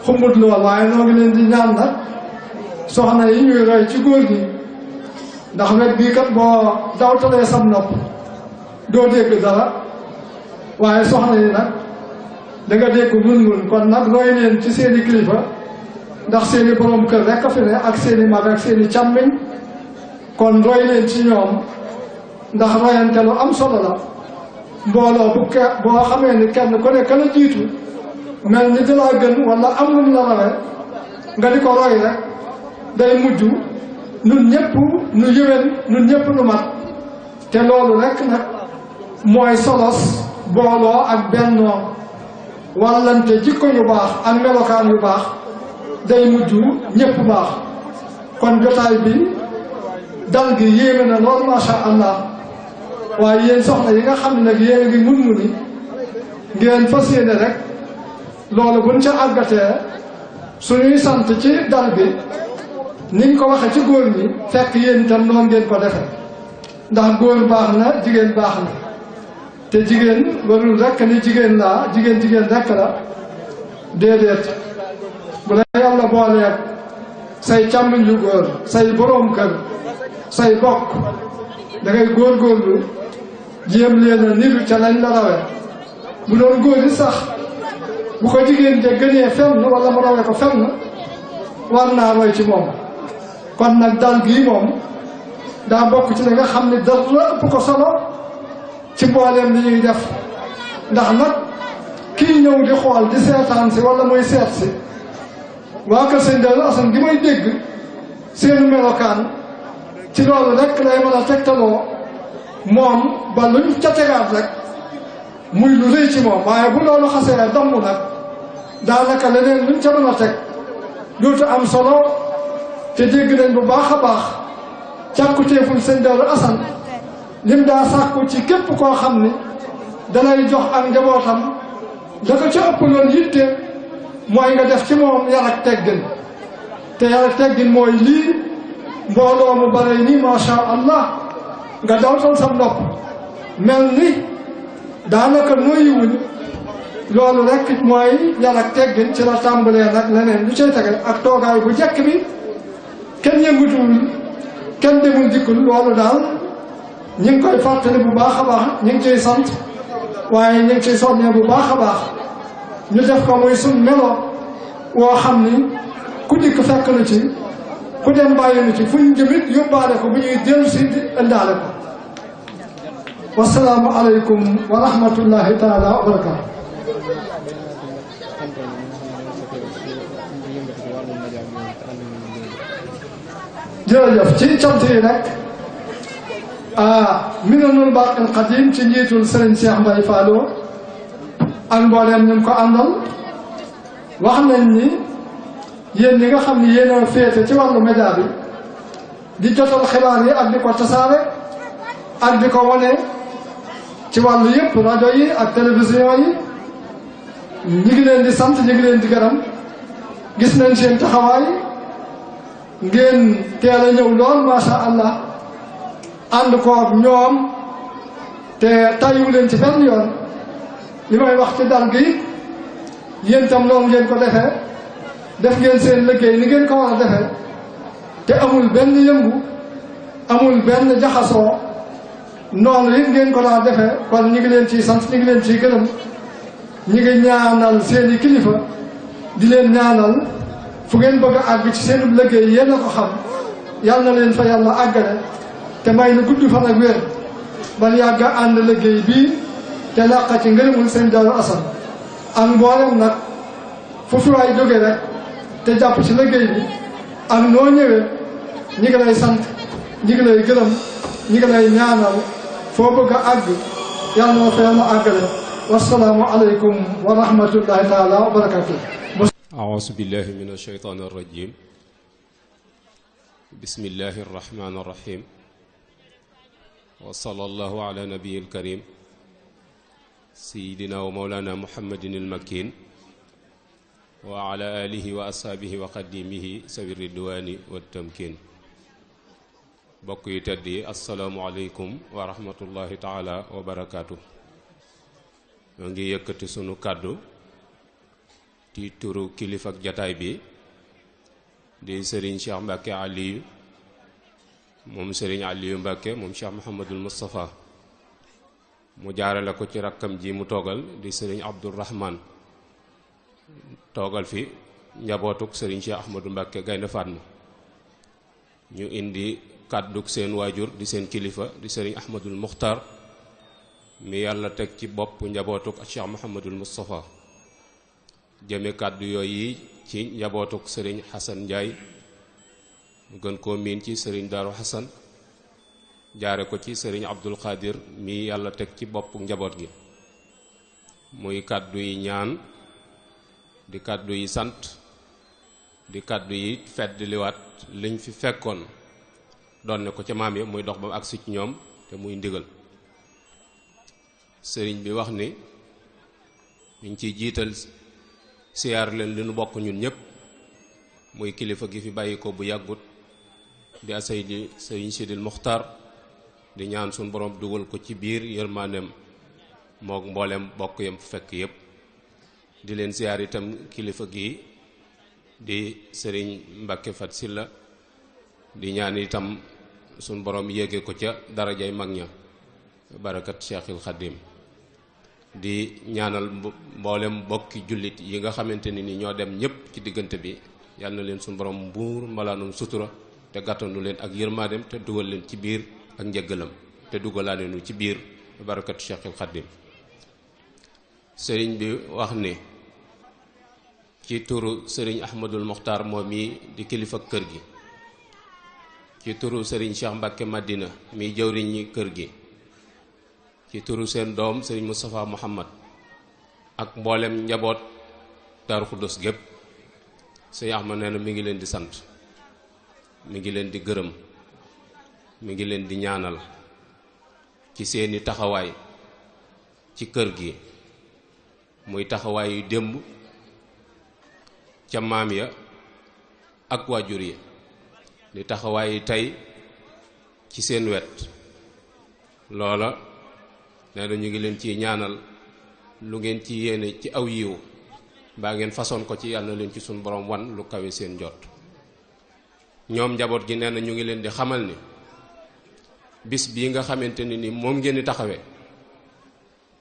xumbut lool waaye noo ngi leen di ñaan nag soxna yi ñuy roy ci góor ñi ndax wet bii kat boo dawtalee sam nopp doo dégg dara waaye soxna yi nag da nga dégg mun kon nag roy leen ci seeni kilifa ndax seeni borom kër rek a fi ne ak seeni mag ak seeni càmmiñ kon roy leen ci ñoom ndax royante lu am solo la mbooloo boo xamee ni kenn ku nekk la jiitu mel ni di laa gën wala am lu mu la rawee nga di ko roy rek day mujj nun ñëpp nu yëwén nun ñëpp nu mat te loolu rek nag mooy solos booloo ak bennoo wàllante jikko yu baax ak melokaan yu baax day mujj ñëpp baax kon jotaay bi dal gi yéeme na loolu masha Allah waaye yéen soxna yi nga xam ne nag yéen a ngi mun ngeen fas yéene rek loolu buñ ca àggatee suñuy sant ci dal bi niñ ko waxe ci góor ñi fekk yéen itam noonu ngeen ko defe ndax góor baax na jigéen baax na te jigéen warul rek ni jigéen laa jigéen rek la déedéet bu la yàlla booleeg say càmmiñ yu góor say boroom kër say bokk da ngay góorgóorlu jéem leen a niru ca lañ la rawe bu doon góor yi sax bu ko jigéen de gënee fenn wala mu rawe ko fenn war naa roy ci moom kon nag dal gii moom daa bokk ci li nga xam ne dara ëpp ko solo ci mbooleem li ñuy def ndax nag kii ñëw di xool di seetaan si wala muy seet si waa kër Sëñ Daaru Asan gi may dégg seenu melokaan ci loolu rek lay mën a tegtaloo moom ba luñ ca tegaat rek muy lu rëy ci moom waaye bu loolu xasee damm nag daanaka leneen luñ ca mën a teg dootu am solo te dégg nañ bu baax a baax càkkutéeful Sëñ Daaru Asan lim daa sàkku ci képp koo xam ni dalay jox ak njabootam da ko ca ëpp loon yitte mooy nga def ci moom yar ak teggin te yar ak teggin mooy lii mbooloo mu bare nii masha Allah nga dawtal sam nopp mel ni daanaka noyyiwuñ loolu rek mooy yar ak teggin ci la tàmbalee nag leneen lu cay tege ak toogaay bu jekk bi kenn yëngutuwul kenn demul dikkul loolu daal ñu ngi koy fàttali bu baax a baax ñu ngi ciy sant waaye ñu ngi ciy soññee bu baax a baax ñu def ko muy suñ melo woo xam ni ku dikk fekk na ci ku dem bàyyi na ci fu ñu jëmit yóbbaale ko bu ñuy dellu si indaale ko wasalaamu aleykum wa rahmatullahi taala wa barakaatu jërëjëf ci cant yi rek Minanul Baaqil Qadiim ci njiitul Serigne Cheikh Mbaye Fallo ak mbooleem ñu ko àndal wax nañ ni yéen ñi nga xam ni yéen a féete ci wàllu média bi di jotal xibaar yi ak di ko tasaare ak di ko wane ci wàllu yëpp rajo yi ak télévision yi ñi ngi leen di sant ñi ngi leen di gërëm gis nañ seen taxawaay ngeen teel a ñëw lool masha Allah ànd koog ñoom te tayiwu leen ci benn yoon li may wax ci dal gi yéen tam loolu ngeen ko defee def ngeen seen liggéey ni ngeen ko war a defee te amul benn yëngu amul benn jaxasoo noonu it ngeen ko daa defee kon ñi ngi leen ciy sant ñi ngi leen ciy gërëm ñi ngi ñaanal seeni kilifa di leen ñaanal fu ngeen bëgg a àgg ci seen liggéey yéen a ko xam yàlla na leen fa yàlla àggale te may na gudd fan ak wér ban yàgg ànd liggéey bii te làqa ci ngërëmul sëñ Daaru Asan ak mboolem nag fu fi waay jóge rek te jàpp ci liggéey bi ak noo ñëwee ñi ngi lay sant ñi ngi lay gërëm ñi ngi lay ñaanal foo bëgg a àgg yàlla na fa yàlla àggale wassalaamu aleykum wa rahmatullahi taala wa barakatuh. أعوذ بالله من الشيطان الرجيم بسم الله الرحمن الرحيم وصلى الله على نبي الكريم سيدنا ومولانا محمد المكين وعلى آله وأصحابه وقديمه سوي الردوان والتمكين bokk yu tedd yi asalaamualeykum wa rahmatullahi taala wa barakaatu. ñoo ngi yëkkati sunu kàddu ci turu kilifa ak jataay bi di Serigne Cheikh Mbacke Aliou moom Serigne Aliou Mbacke moom Cheikh Mouhamadul Moustapha mu jaarale ko ci rakkam ji mu toogal di Serigne Abdourahman toogal fi njabootuk Serigne Cheikh Ahmadou Mbacke Gaynde Fatma ñu indi kàdduk seen waajur di seen kilifa di Serigne Ahmadul Muxtar mi yàlla teg ci bopp njabootuk Cheikh Mouhamadul Moustapha jëme kàddu yooyu ci njabootuk Serigne Hassan Ndiaye mu gën koo miin ci Serigne Darou Hassan jaare ko ci Serigne Abdul Qadir mi yàlla teg ci bopp njaboot gi muy kàddu yi ñaan di kàddu yi sant di kàddu yi fedd liwaat liñ fi fekkoon doon ne ko ca maam yi muy dox ba mu agsi ci ñoom te muy ndigal sëriñ bi wax ni ñu ngi ciy jiital siyaar leen li nu bokk ñun ñëpp muy kilifa gi fi bàyyi ko bu yàggut di asay di sëriñ Sidil Muxtar di ñaan suñu borom dugal ko ci biir yërmaaneem mook mboolem bokk yam fekk yépp di leen siyaar itam kilifa gi di sëriñ Mbacke Fat Silla di ñaan itam suñ borom yéege ko ca darajay mag ña barakat Cheikhul Khadim di ñaanal mboolem bokki jullit yi nga xamante ni ñoo dem ñëpp ci diggante bi yal na leen suñ borom mbuur mbalaanum sutura te gàttanu leen ak yërmaadem te dugal leen ci biir ak njëggalam te dugalaale nu ci biir barakat Cheikhul Khadim sëriñ bi wax ni ci turu sëriñ Ahmadul Muxtar moom mi di kilifa kër gi ci turu Serigne Cheikh Mbacke Madina mi jëwriñ ñi kër gi ci turu seen doom Serigne Moustapha Muhammad ak mboolem njaboot Daaru Xuddus gépp Serigne Ahmad nee na mi ngi leen di sant mi ngi leen di gërëm mi ngi leen di ñaanal ci seeni taxawaay ci kër gi muy taxawaay yu démb ca maam ya ak waajur yi di taxawaay tey ci seen wet loola nee na ñu ngi leen ci ñaanal lu ngeen ci yéene ci aw yiw mbaa ngeen façon ko ci yàlla na leen ci suñu borom wan lu kawe seen jot ñoom njaboot gi nee na ñu ngi leen di xamal ni bis bii nga xamante ni moom ngeen di taxawee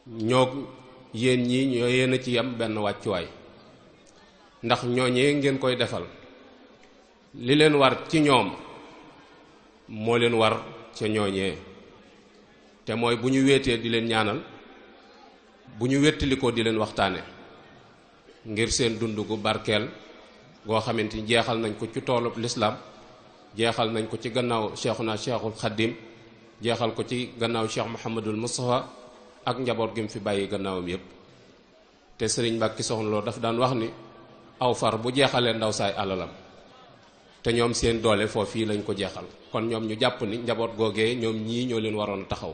ñoo yéen ñi ñoo yéen a ci yam benn wàccuwaay ndax ñooñee ngeen koy defal li leen war ci ñoom moo leen war ca ñooñee te mooy bu ñu wéetee di leen ñaanal bu ñu wéttalikoo di leen waxtaane ngir seen dund gu barkeel goo xamante ni jeexal nañ ko ci toolub lislaam jeexal nañ ko ci gannaaw Cheikhuna Cheikhul Khadim jeexal ko ci gannaaw Cheikh Mouhamadul Moustapha ak njaboot gi mu fi bàyyi gannaawam yépp te Sëriñ Mbàkke Soxna Lo daf daan wax ni aw far bu jeexalee ndaw saay alalam te ñoom seen doole foofii lañ ko jeexal kon ñoom ñu jàpp ni njaboot googee ñoom ñii ñoo leen waroon a taxaw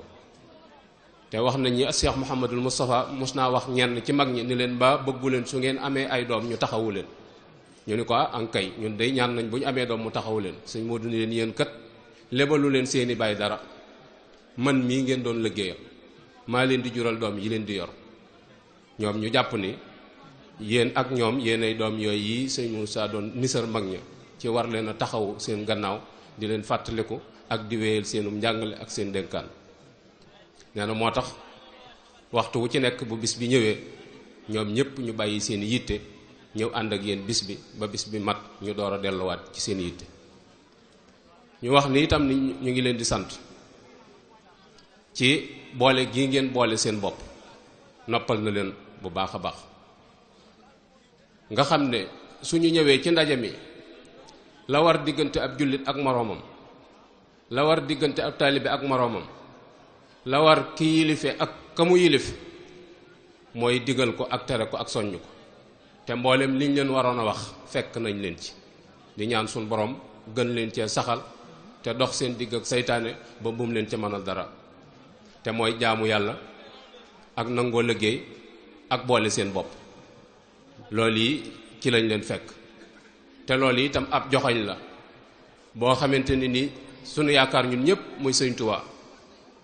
te wax nañ ñi Cheikh Mouhamadul Moustapha mos naa wax ñenn ci mag ñi ni leen ba bëggu leen su ngeen amee ay doom ñu taxawu leen ñu ni ko ankay ñun day ñaan nañ bu ñu amee doom mu taxawu leen sëñ moo duni leen yéen kat lebalu leen seeni baay dara man mii ngeen doon liggéeyal maa leen di jural doom yi leen di yor ñoom ñu jàpp ni yéen ak ñoom yéenay doom yooyu yi sëñ Moussa doon nisar mag ña ci war leen a taxaw seen gannaaw di leen fàttaliku ak di wéyal seenum njàngale ak seen dénkaan nee na moo tax waxtu wu ci nekk bu bis bi ñëwee ñoom ñëpp ñu bàyyi seen yitte ñëw ànd ak yéen bis bi ba bis bi mat ñu door a delluwaat ci seen yitte. ñu wax ni itam ni ñu ngi leen di sant ci boole gi ngeen boole seen bopp noppal na leen bu baax a baax nga xam ne suñu ñëwee ci ndaje mi la war diggante ab jullit ak moroomam, la war diggante ab taalibe ak moroomam, la war ki yilife ak ka mu yilif mooy digal ko ak tere ko ak soññ ko, te mboolem liñ leen waroon a wax fekk nañ leen ci. di ñaan suñ borom gën leen cee saxal te dox seen digg ak saytaane ba bum leen ca mënal dara, te mooy jaamu yàlla ak nangoo liggéey ak boole seen bopp. loolu yi ci lañ leen fekk, te loolu yi itam ab joxoñ la boo xamante ni sunu yaakaar ñun ñëpp muy sëñ Tuubaa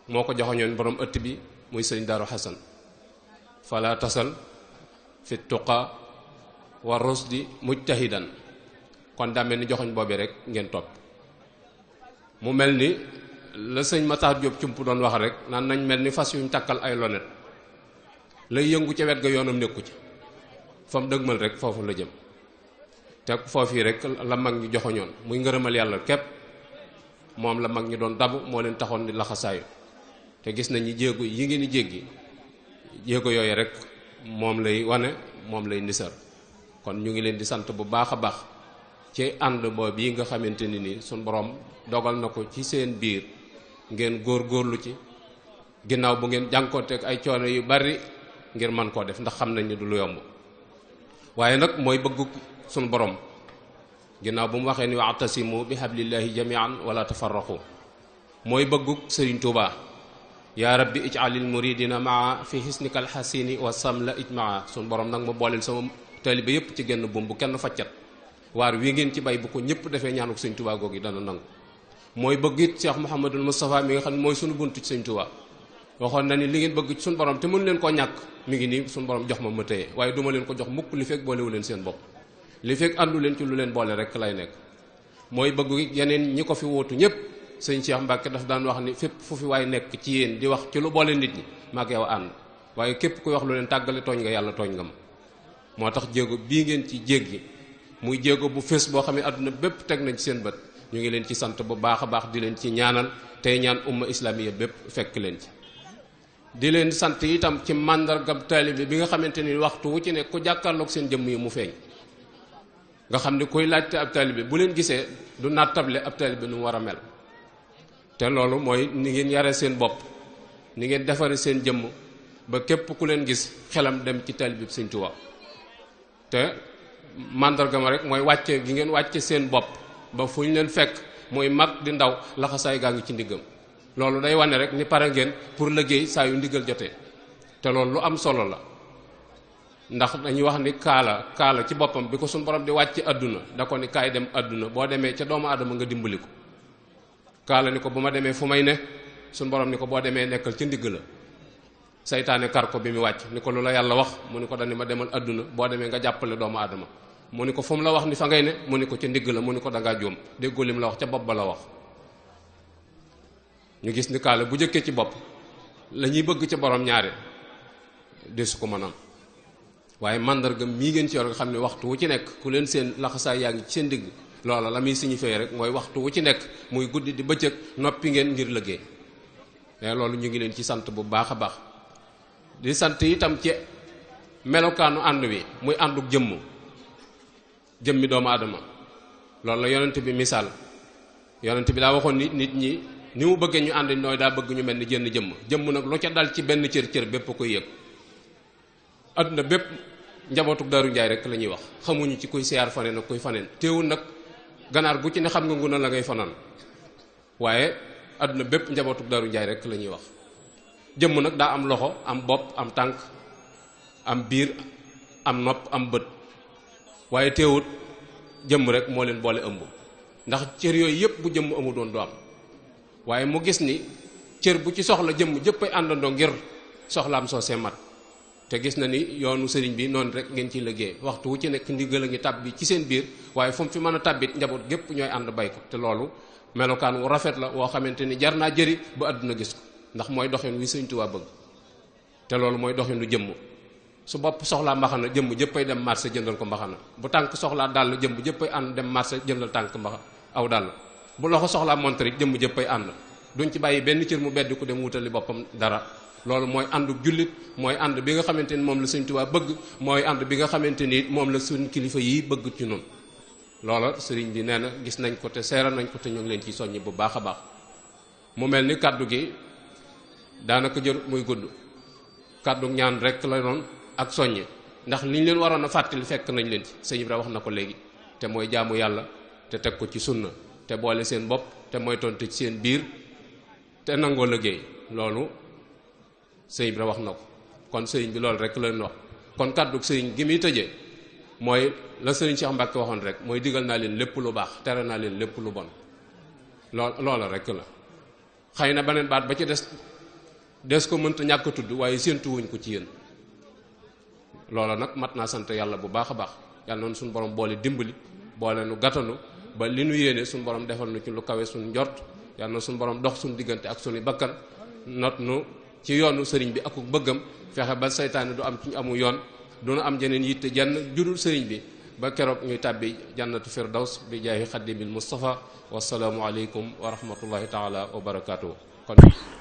moo ko joxoñoon borom ëtt bi muy sëñ Daaru Xasan. fala tasal fi tuqa wa rusdi mujtahidan. kon daa mel ni joxoñ boobi rek ngeen topp. mu mel ni la sëñ Matar Diop cump doon wax rek naan nañ mel ni fas yuñ takkal ay lonet lay yëngu ca wet ga yoonam nekku ca, fa mu dëgmal rek foofu la jëm. te foofu yi rek la mag ñi joxoñoon muy ngërëmal yàlla képp moom la mag ñi doon dabu, moo leen taxoon di laxasaayu. te gis nañ ni jéego yi ngeen di jéggi jéego yooyu rek moom lay wane, moom lay nisar. kon ñu ngi leen di sant bu baax a baax ci ànd boobu yi nga xamante ni suñ borom dogal na ko ci seen biir ngeen góorgóorlu ci ginnaaw bu ngeen jànkoonteeg ay coono yu bari ngir man koo def, ndax xam nañ ni du lu yomb. waaye nag mooy bëggu suñ borom ginnaaw bu mu waxee ni wa'tasimu bi hablillahi jami'an wala tafarraqu, mooy bëggu Sëriñ Tuubaa. yaa rabbi ij'alil muridina maa fi hisnikal hasini wa samla ijmaa. suñ borom nag ma booleel sama taalibe yépp ci genn buum bu kenn faccat. waar wi ngeen ci bay bu ko ñëpp defee ñaanu ko Sëñ Tuubaa googu dana nangu. mooy bëgg it Cheikh Mouhamadul Moustapha mi nga xam ne mooy suñu buntu ci Sëñ Tuubaa. waxoon na ni li ngeen bëgg ci suñu borom te mënu leen koo ñàkk mi ngi nii suñu borom jox ma téye, waaye duma leen ko jox mukk li fekk boolewu leen seen bopp. li fekk àndu leen ci lu leen boole rek lay nekk. mooy bëgg yeneen ñi ko fi wóotu ñëpp. sëñ Cheikh Mbacke daf daan wax ni fépp fu fi waay nekk ci yéen di wax ci lu boole nit ñi maag yow ànd, waaye képp kuy wax lu leen tàggale tooñ nga yàlla, tooñ nga ma. moo tax jéego bii ngeen ci jéggi muy jéego bu fés boo xam ne àdduna bépp teg nañ ci seen bët, ñu ngi leen ci sant bu baax a baax, di leen ci ñaanal tey ñaan umma islamiya bépp fekk leen ci. di leen sant itam ci màndargam taalibe bi nga xamante ni waxtu wu ci ne ku jàkkaarloog seen jëmm yi mu feeñ. nga xam ne kuy laajte ab taalibe bu leen gisee du nattable ab taalibe nu mu war a mel. te loolu mooy ni ngeen yare seen bopp, ni ngeen defare seen jëmm ba képp ku leen gis xelam dem ci taalibe bi Sëñ Tuubaa. te màndarga ma rek mooy wàcce gi ngeen wàcce seen bopp ba fu ñu leen fekk mooy mag di ndaw laxasaay gaa ngi ci ndiggam. loolu day wane rek ni pare ngeen pour liggéey saa yu ndigal jotee. te loolu lu am solo la, ndax dañuy wax ni kaala ci boppam bi ko suñu borom di wàcc àdduna da ko ni kaay dem àdduna, boo demee ca doomu aadama nga dimbali ko. kaala ni ko bu ma demee fu may ne, suñu borom ni ko boo demee nekkal ci ndigg la. saytaane kar ko bi mu wàcc ni ko lu la yàlla wax, mu ni ko dani ma demal àdduna, boo demee nga jàppale doomu aadama. mu ni ko fu mu la wax ni fa ngay ne, mu ni ko ca ndigg la, mu ni ko dangaa juum, déggoo lim la wax ca bopp ba la wax. ñu gis ni kaala bu jëkkee ci bopp la ñuy bëgg ca borom ñaare desu ko mën am. waaye màndarga mii ngeen ci yor nga xam ne waxtu wu ci nekk ku leen seen laxasaay yaa ngi ci seen digg, loola la muy signifié rek mooy waxtu wu ci nekk muy guddi di bëccëg noppi ngeen ngir liggéey. mais loolu ñu ngi leen ci sant bu baax a baax. di sant itam ci melokaanu ànd wi muy ànduk jëmmi doomu aadama. loolu la yonent bi misaal, yonent bi daa waxoon nit ñi ni mu bëggee ñu ànd nooy daa bëgg ñu mel ni jënn jëmm nag lu ca dal ci benn cër bépp koy yëg. adduna bépp njabootuk Daaru Njaay rek la ñuy wax, xamuñu ci kuy siyaar faneen ak kuy faneen. teewul nag ganaar gu ci ne xam nga nguna la ngay fanaan, waaye adduna bépp njabootuk Daaru Njaay rek la ñuy wax. jëmm nag daa am loxo, am bopp, am tànk, am biir, am nopp, am bët, waaye teewut jëmm rek moo leen boole ëmb. ndax cër yooyu yëpp bu jëmm amu doon du am. waaye mu gis ni cër bu ci soxla jëmm jëppay àndandoo ngir soxlaam soo see mat. te gis na ni yoonu sëriñ bi noonu rek ngeen ciy liggéey, waxtu wu ci nekk ndigal a ngi tàbbi ci seen biir, waaye fu mu fi mën a tàbbit njaboot gépp ñooy ànd bay ko. te loolu melokaan wu rafet la woo xamante ni jar naa jëri ba àdduna gis ko, ndax mooy doxin wi Sëñ Tuubaa bëgg. te loolu mooy doxinu jëmm. su bopp soxlaa mbaxana jëmm jëppay dem marché jëndal ko mbaxana bu tànk soxlaa dàll jëmm jëppay ànd dem marché jëndal tànk aw dàll bu loxo soxlaa montre it jëmm jëppay ànd duñ ci bàyyi benn cër mu bedd ku dem wutali boppam dara. loolu mooy ànduk jullit mooy ànd bi nga xamante ni moom la Sëñ Tuubaa bëgg mooy ànd bi nga xamante ni moom la suñ kilifa yi bëgg ci noonu loola sëriñ bi nee na gis nañ ko te seeral nañ ko te ñu ngi leen ci soññi bu baax a baax mu mel ni kàddu gi daanaka jër muy gudd kàddu ñaan rek la doon ak soññe ndax liñ leen waroon a fàttali fekk nañ leen ci sëñ Ibra wax na ko léegi te mooy jaamu yàlla te teg ko ci sunna te boole seen bopp te mooy tontu ci seen biir te nangoo liggéey loolu sëñ Ibra wax na ko kon sëriñ bi loolu rek la leen wax kon kàddu sëriñ gi muy tëjee mooy la sëriñ Cheikh Mbacke waxoon rek mooy digal naa leen lépp lu baax tere naa leen lépp lu bon loola rek la xëy na beneen baat ba ci des ko mënta ñàkk a tudd waaye séentu wuñ ko ci yéen loola nag mat naa sant yàlla bu baax a baax yàlla noonu suñu borom boole dimbali boole nu gàttanu ba li nu yéene suñu borom defal nu ci lu kawe suñu njort yàlla na suñu borom dox suñu diggante ak suñu bakkan not nu ci yoonu sëriñ bi ak bëggam fexe ba saytaane du am ci amu yoon du nu am jeneen yitte jenn judul sëriñ bi ba keroog ñuy tàbbi jannatu firdaws bi jaahi xadimil mustafa wasalaamu aleykum wa rahmatullahi taala wa barakatuhu kon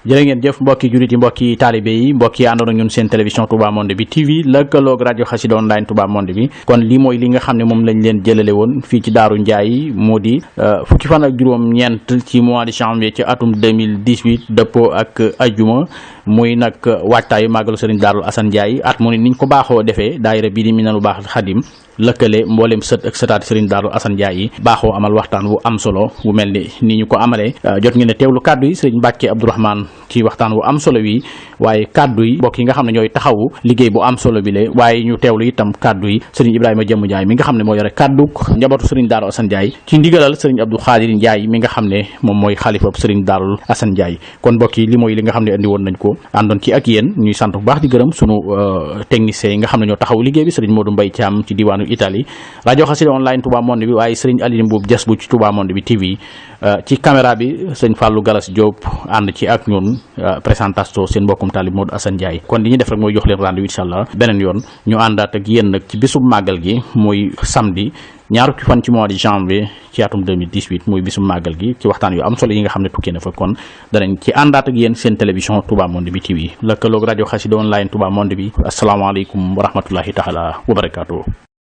jërë ngeen jëf mbokki jullit yi mbokki taalibe yi mbokki àndoon ak ñun seen télévision Touba Monde bi TV lëkkaloog rajo Xassida online Touba Monde bi kon lii mooy li nga xam ne moom lañ leen jëlale woon fii ci Daaru Njaay moo di fukki fan ak juróom-ñeent ci mois de janvier ci atum 2018 dëppoo ak ajjuma muy nag waajtaayu màggalu Sëriñ Daaru Asan Njaay at mu ne niñ ko baaxoo defee daayira bii di Minanul Baaxil Xadim lëkkale mboolem sët ak sëtaati Sëriñ Daaru Asan Njaay yi baaxoo amal waxtaan wu am solo wu mel ni ñu ko amalee jot ngeen ne teewlu kàddu yi Sëriñ Mbàkke Abdourahmane ci waxtaan wu am solo wi waaye kàddu yi mbokk yi nga xam ne ñooy taxawu liggéey bu am solo bi le waaye ñu teewlu itam kàddu yi Sëriñ Ibrahima Jëmm Njaay mi nga xam ne moo yore kàddu njabootu Sëriñ Daaru Asan Njaay ci ndigalal Sëriñ Abdou Khadir Njaay mi nga xam ne moom mooy xalifab Sëriñ Daaru Asan Njaay kon mbokk yi li mooy li nga xam ne andi woon nañ ko àndoon ci ak yéen ñuy sant bu baax di gërëm sunu techniciens yi nga xam ne ñoo taxawu liggéey bi Sëriñ Modou Mbaye Thiam ci diwaanu Italie rajo Xassida online Touba Monde bi waaye Sëriñ Aliou Mbuub jas bu ci Touba Monde bi TV ci caméra bi Sëriñ Fallou Galas Diop ànd ci ak ñun présentation seen mbokkum taalib Modou Assane Ndiaye kon li ñu def rek mooy jox leen rendez-vous inshallah beneen yoon ñu àndaat ak yéen nag ci bisub màggal gi muy samedi ñaar fukki fan ci mois de janvier ci atum 2018 muy bisub màggal gi ci waxtaan yu am solo yi nga xam ne tukkee na fa kon danañ ci àndaat ak yéen seen télévision Touba Monde bi TV lëkkaloog rajo Xassida online Touba Monde bi asalaamaaleykum wa rahmatullahi taala wa barakaatu.